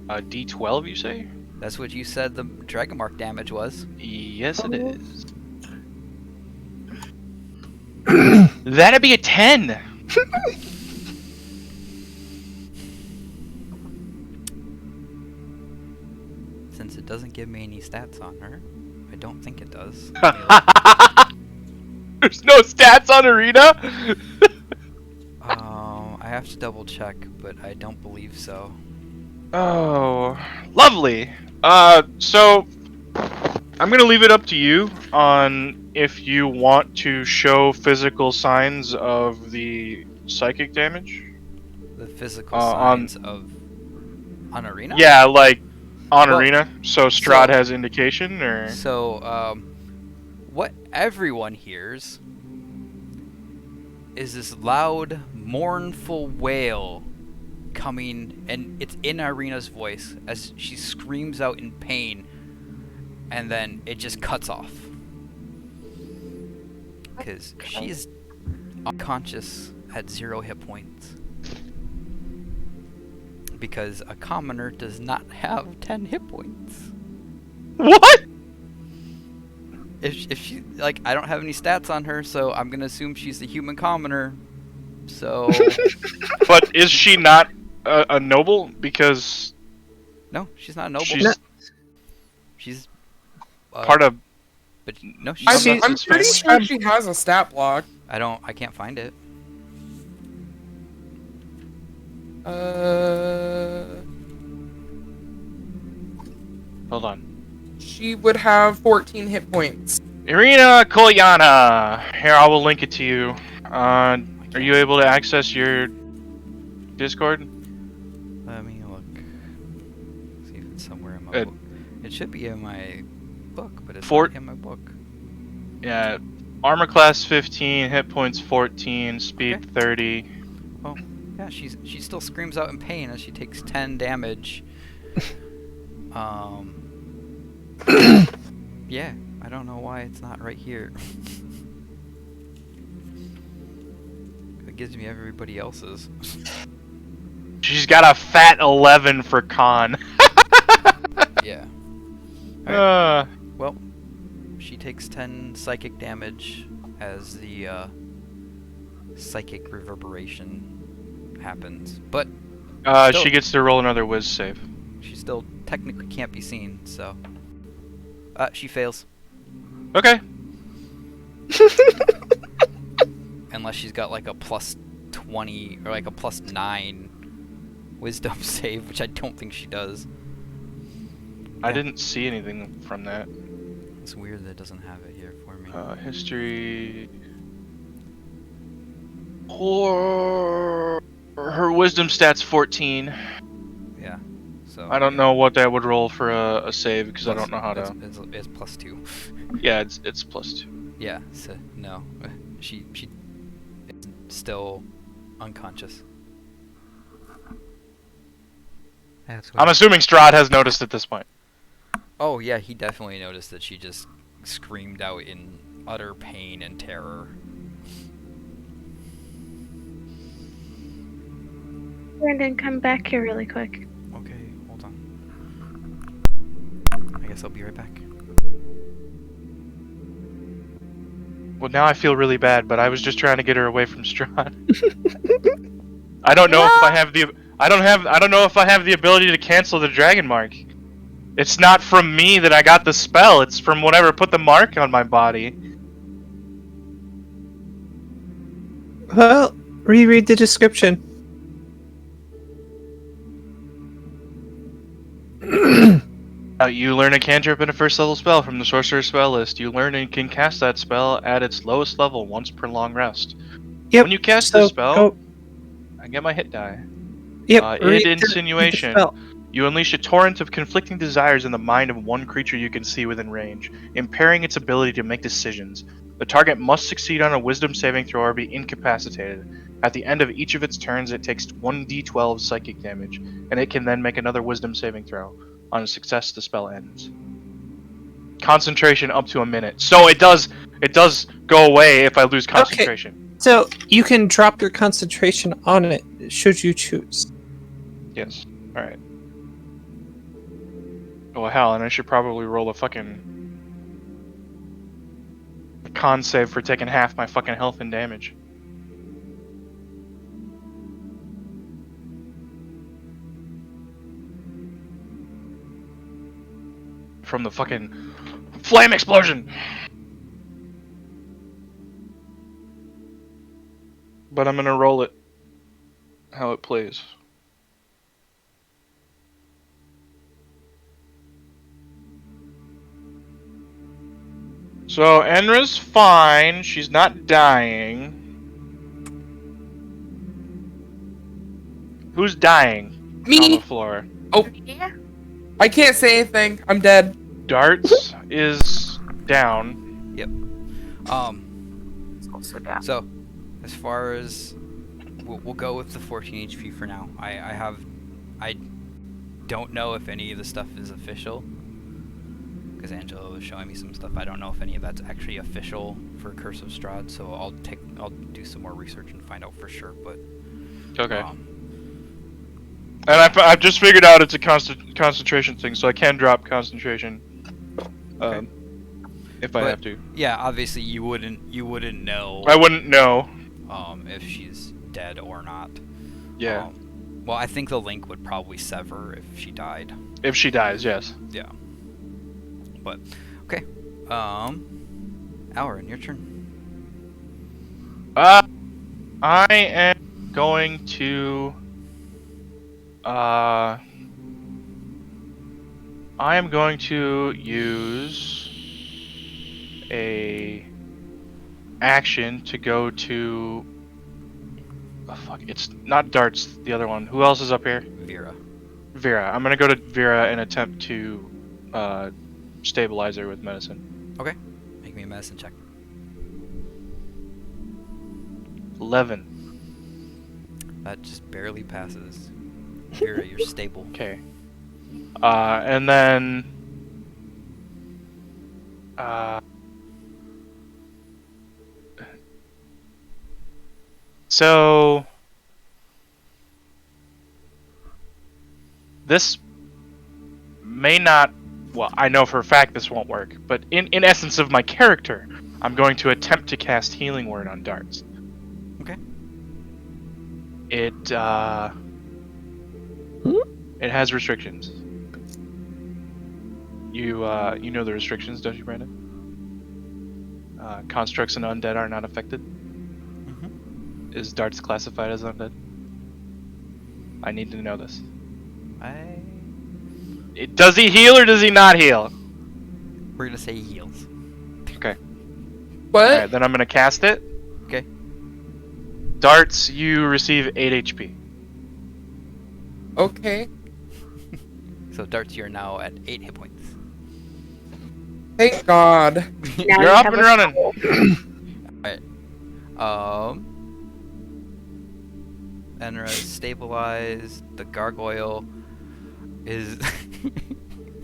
A D12, you say? That's what you said the Dragon Mark damage was. Yes, it is. That'd be a 10. doesn't give me any stats on her. I don't think it does. Let me look. There's no stats on Arena. I have to double check, but I don't believe so. Oh, lovely. So I'm gonna leave it up to you on if you want to show physical signs of the psychic damage. The physical On signs of on Arena. yeah, like on Well, Arena. So Strahd has indication, or So, what everyone hears is this loud, mournful wail coming, and it's in Irina's voice as she screams out in pain, and then it just cuts off. Because she's unconscious at 0 hit points. Because a commoner does not have 10 hit points. what? If she, like, I don't have any stats on her, so I'm gonna assume she's a human commoner. So But is she not a noble? Because no, she's not a noble. she's She's part of. but no, she's I'm, See, not. I'm it's pretty family. sure she has a stat block. I can't find it. Hold on. She would have 14 hit points. Irina Kolyana. Here, I will link it to you. Are you able to access your Discord? Let me look. See if it's somewhere in my Uh, book. It should be in my book, but it's Fort- not in my book. Yeah. Armor class 15, hit points 14, speed Okay. 30. Yeah, she still screams out in pain as she takes 10 damage. Yeah, I don't know why it's not right here. It gives me everybody else's. She's got a fat 11 for con. Yeah. Well, she takes 10 psychic damage as the psychic reverberation happens. But still, she gets to roll another whiz save. she still technically can't be seen, so she fails. Okay. Unless she's got like a plus 20 or like a plus 9 wisdom save, which I don't think she does. I didn't see anything from that. It's weird that it doesn't have it here for me. History. Her wisdom stat's 14. Yeah. So I don't know what that would roll for a save because I don't know how to. It's plus 2. Yeah, it's plus 2. Yeah. So no, she is still unconscious. That's I'm assuming Strahd has noticed at this point. Oh yeah, he definitely noticed that she just screamed out in utter pain and terror. Brandon, come back here really quick. Okay, hold on. I guess I'll be right back. Well, now I feel really bad, but I was just trying to get her away from Strahd. I don't know if I have the. I don't know if I have the ability to cancel the dragon mark. It's not from me that I got the spell. It's from whatever put the mark on my body. Well, reread the description. You learn a cantrip and a first level spell from the sorcerer's spell list. You learn and can cast that spell at its lowest level once per long rest. Yep. When you cast so the spell, go- I get my hit die. Yep. Id read the insinuation. spell. You unleash a torrent of conflicting desires in the mind of one creature you can see within range, impairing its ability to make decisions. The target must succeed on a wisdom saving throw or be incapacitated. At the end of each of its turns, it takes 1d12 psychic damage, and it can then make another wisdom saving throw. On a success, the spell ends. Concentration up to a minute. So it does go away if I lose concentration. So you can drop your concentration on it should you choose. Yes. Alright. Oh hell, and I should probably roll a fucking con save for taking half my fucking health and damage. from the fucking flame explosion. But I'm gonna roll it how it plays. So Enra's fine. She's not dying. Who's dying on the Me? floor? Yeah. I can't say anything. I'm dead. Darts is down. It's also down. So, as far as we'll go with the 14 HP for now. I don't know if any of the stuff is official, because Angela was showing me some stuff. I don't know if any of that's actually official for Curse of Strahd. So I'll do some more research and find out for sure. But Okay. And I've just figured out it's a concentration thing, so I can drop concentration. If I have to. Yeah, obviously you wouldn't know. I wouldn't know. If she's dead or not. Yeah. Well, I think the link would probably sever if she died. If she dies, yes. Yeah. But okay. Auron, your turn. I am going to. I am going to use a action to go to. Oh, fuck! It's not Darts. The other one. Who else is up here? Vera. Vera. I'm gonna go to Vera and attempt to stabilize her with medicine. Okay. Make me a medicine check. 11. That just barely passes. Vera, you're stable. Okay. And then. So. This may not. Well, I know for a fact this won't work, but in essence of my character, I'm going to attempt to cast Healing Word on Darts. Okay. It it has restrictions. You know the restrictions, don't you, Brandon? Constructs and undead are not affected. Mm-hmm. Is Darts classified as undead? I need to know this. Does he heal or does he not heal? We're gonna say he heals. Okay. What? Alright, then I'm gonna cast it. Okay. Darts, you receive 8 HP. Okay. So Darts, you're now at 8 hit points. Thank God. Now You're you up have and a running. Enra is stabilized. The gargoyle is.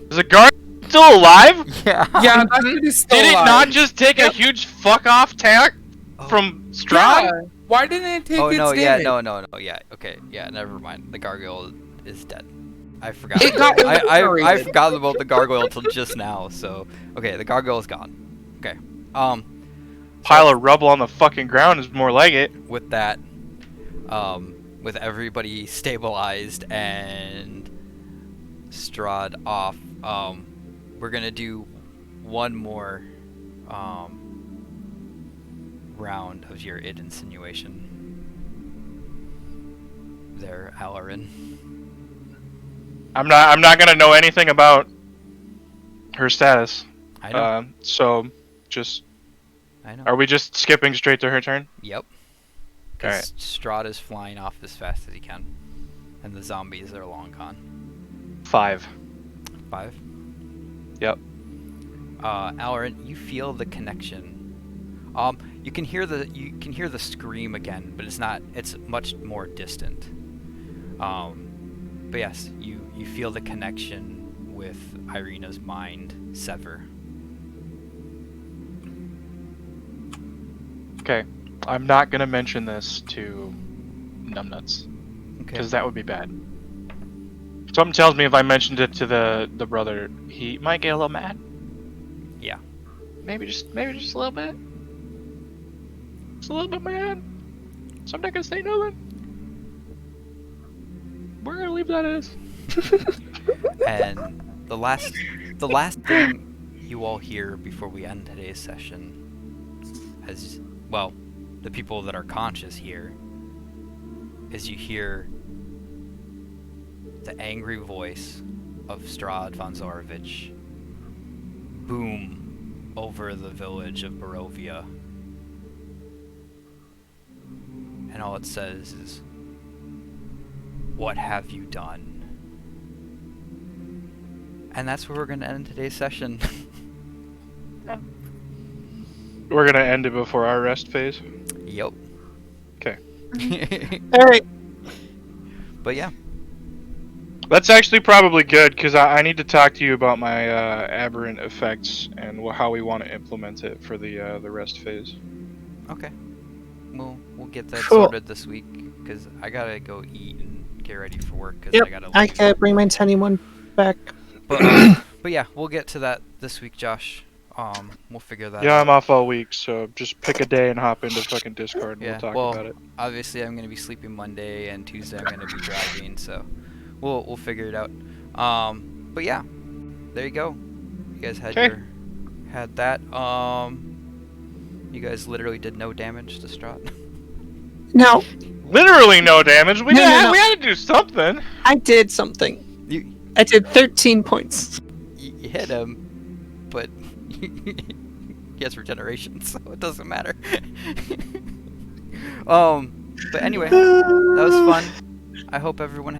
Is the guard still alive? Yeah. Yeah, that shit is still Did it alive. not just take a huge fuck off attack Oh. from Strahd? Yeah. Why didn't it take Oh its no! Yeah. damage? No. Yeah. Okay. Yeah. Never mind. The gargoyle is dead. I forgot. It got I obliterated. forgot about the gargoyle till just now. So okay, the gargoyle is gone. Okay. Pile of rubble on the fucking ground is more like it. With that, with everybody stabilized and Strahd off, we're gonna do one more round of your id insinuation. There, Auron. I'm not gonna know anything about her status. I know. So just I know. are we just skipping straight to her turn? Yep. Alright. Because Strahd is flying off as fast as he can, and the zombies are long gone. 5. 5. Yep. Auron, you feel the connection. You can hear the scream again, but it's much more distant. But yes, you feel the connection with Irina's mind sever. Okay. I'm not gonna mention this to Numbnuts Okay. because that would be bad. Something tells me if I mentioned it to the brother, he might get a little mad. Yeah. Maybe just a little bit. Just a little bit mad. So I'm not gonna say nothing. We're gonna leave that as. And the last The last thing you all hear before we end today's session, as well, the people that are conscious here, is you hear the angry voice of Strahd von Zorovich boom over the village of Barovia. And all it says is, "What have you done?" And that's where we're going to end today's session. We're gonna end it before our rest phase. Yep. Okay. All right. But yeah. That's actually probably good because I need to talk to you about my aberrant effects and how we want to implement it for the rest phase. Okay. We'll get that Cool. sorted this week because I gotta go eat and get ready for work because Yep. I gotta I leave. gotta bring my tiny one back. But yeah, we'll get to that this week, Josh. We'll figure that Yeah, out. I'm off all week, so just pick a day and hop into fucking Discord and Yeah, we'll talk well, about it. Obviously, I'm gonna be sleeping Monday and Tuesday. I'm gonna be driving, so we'll figure it out. But yeah, there you go. You guys had Okay. had that. You guys literally did no damage to Strahd. Now, Literally no damage. We No, didn't. no, no. We had to do something. I did something. You I did 13 points. you hit him, but he has regeneration, so it doesn't matter. But anyway, that was fun. I hope everyone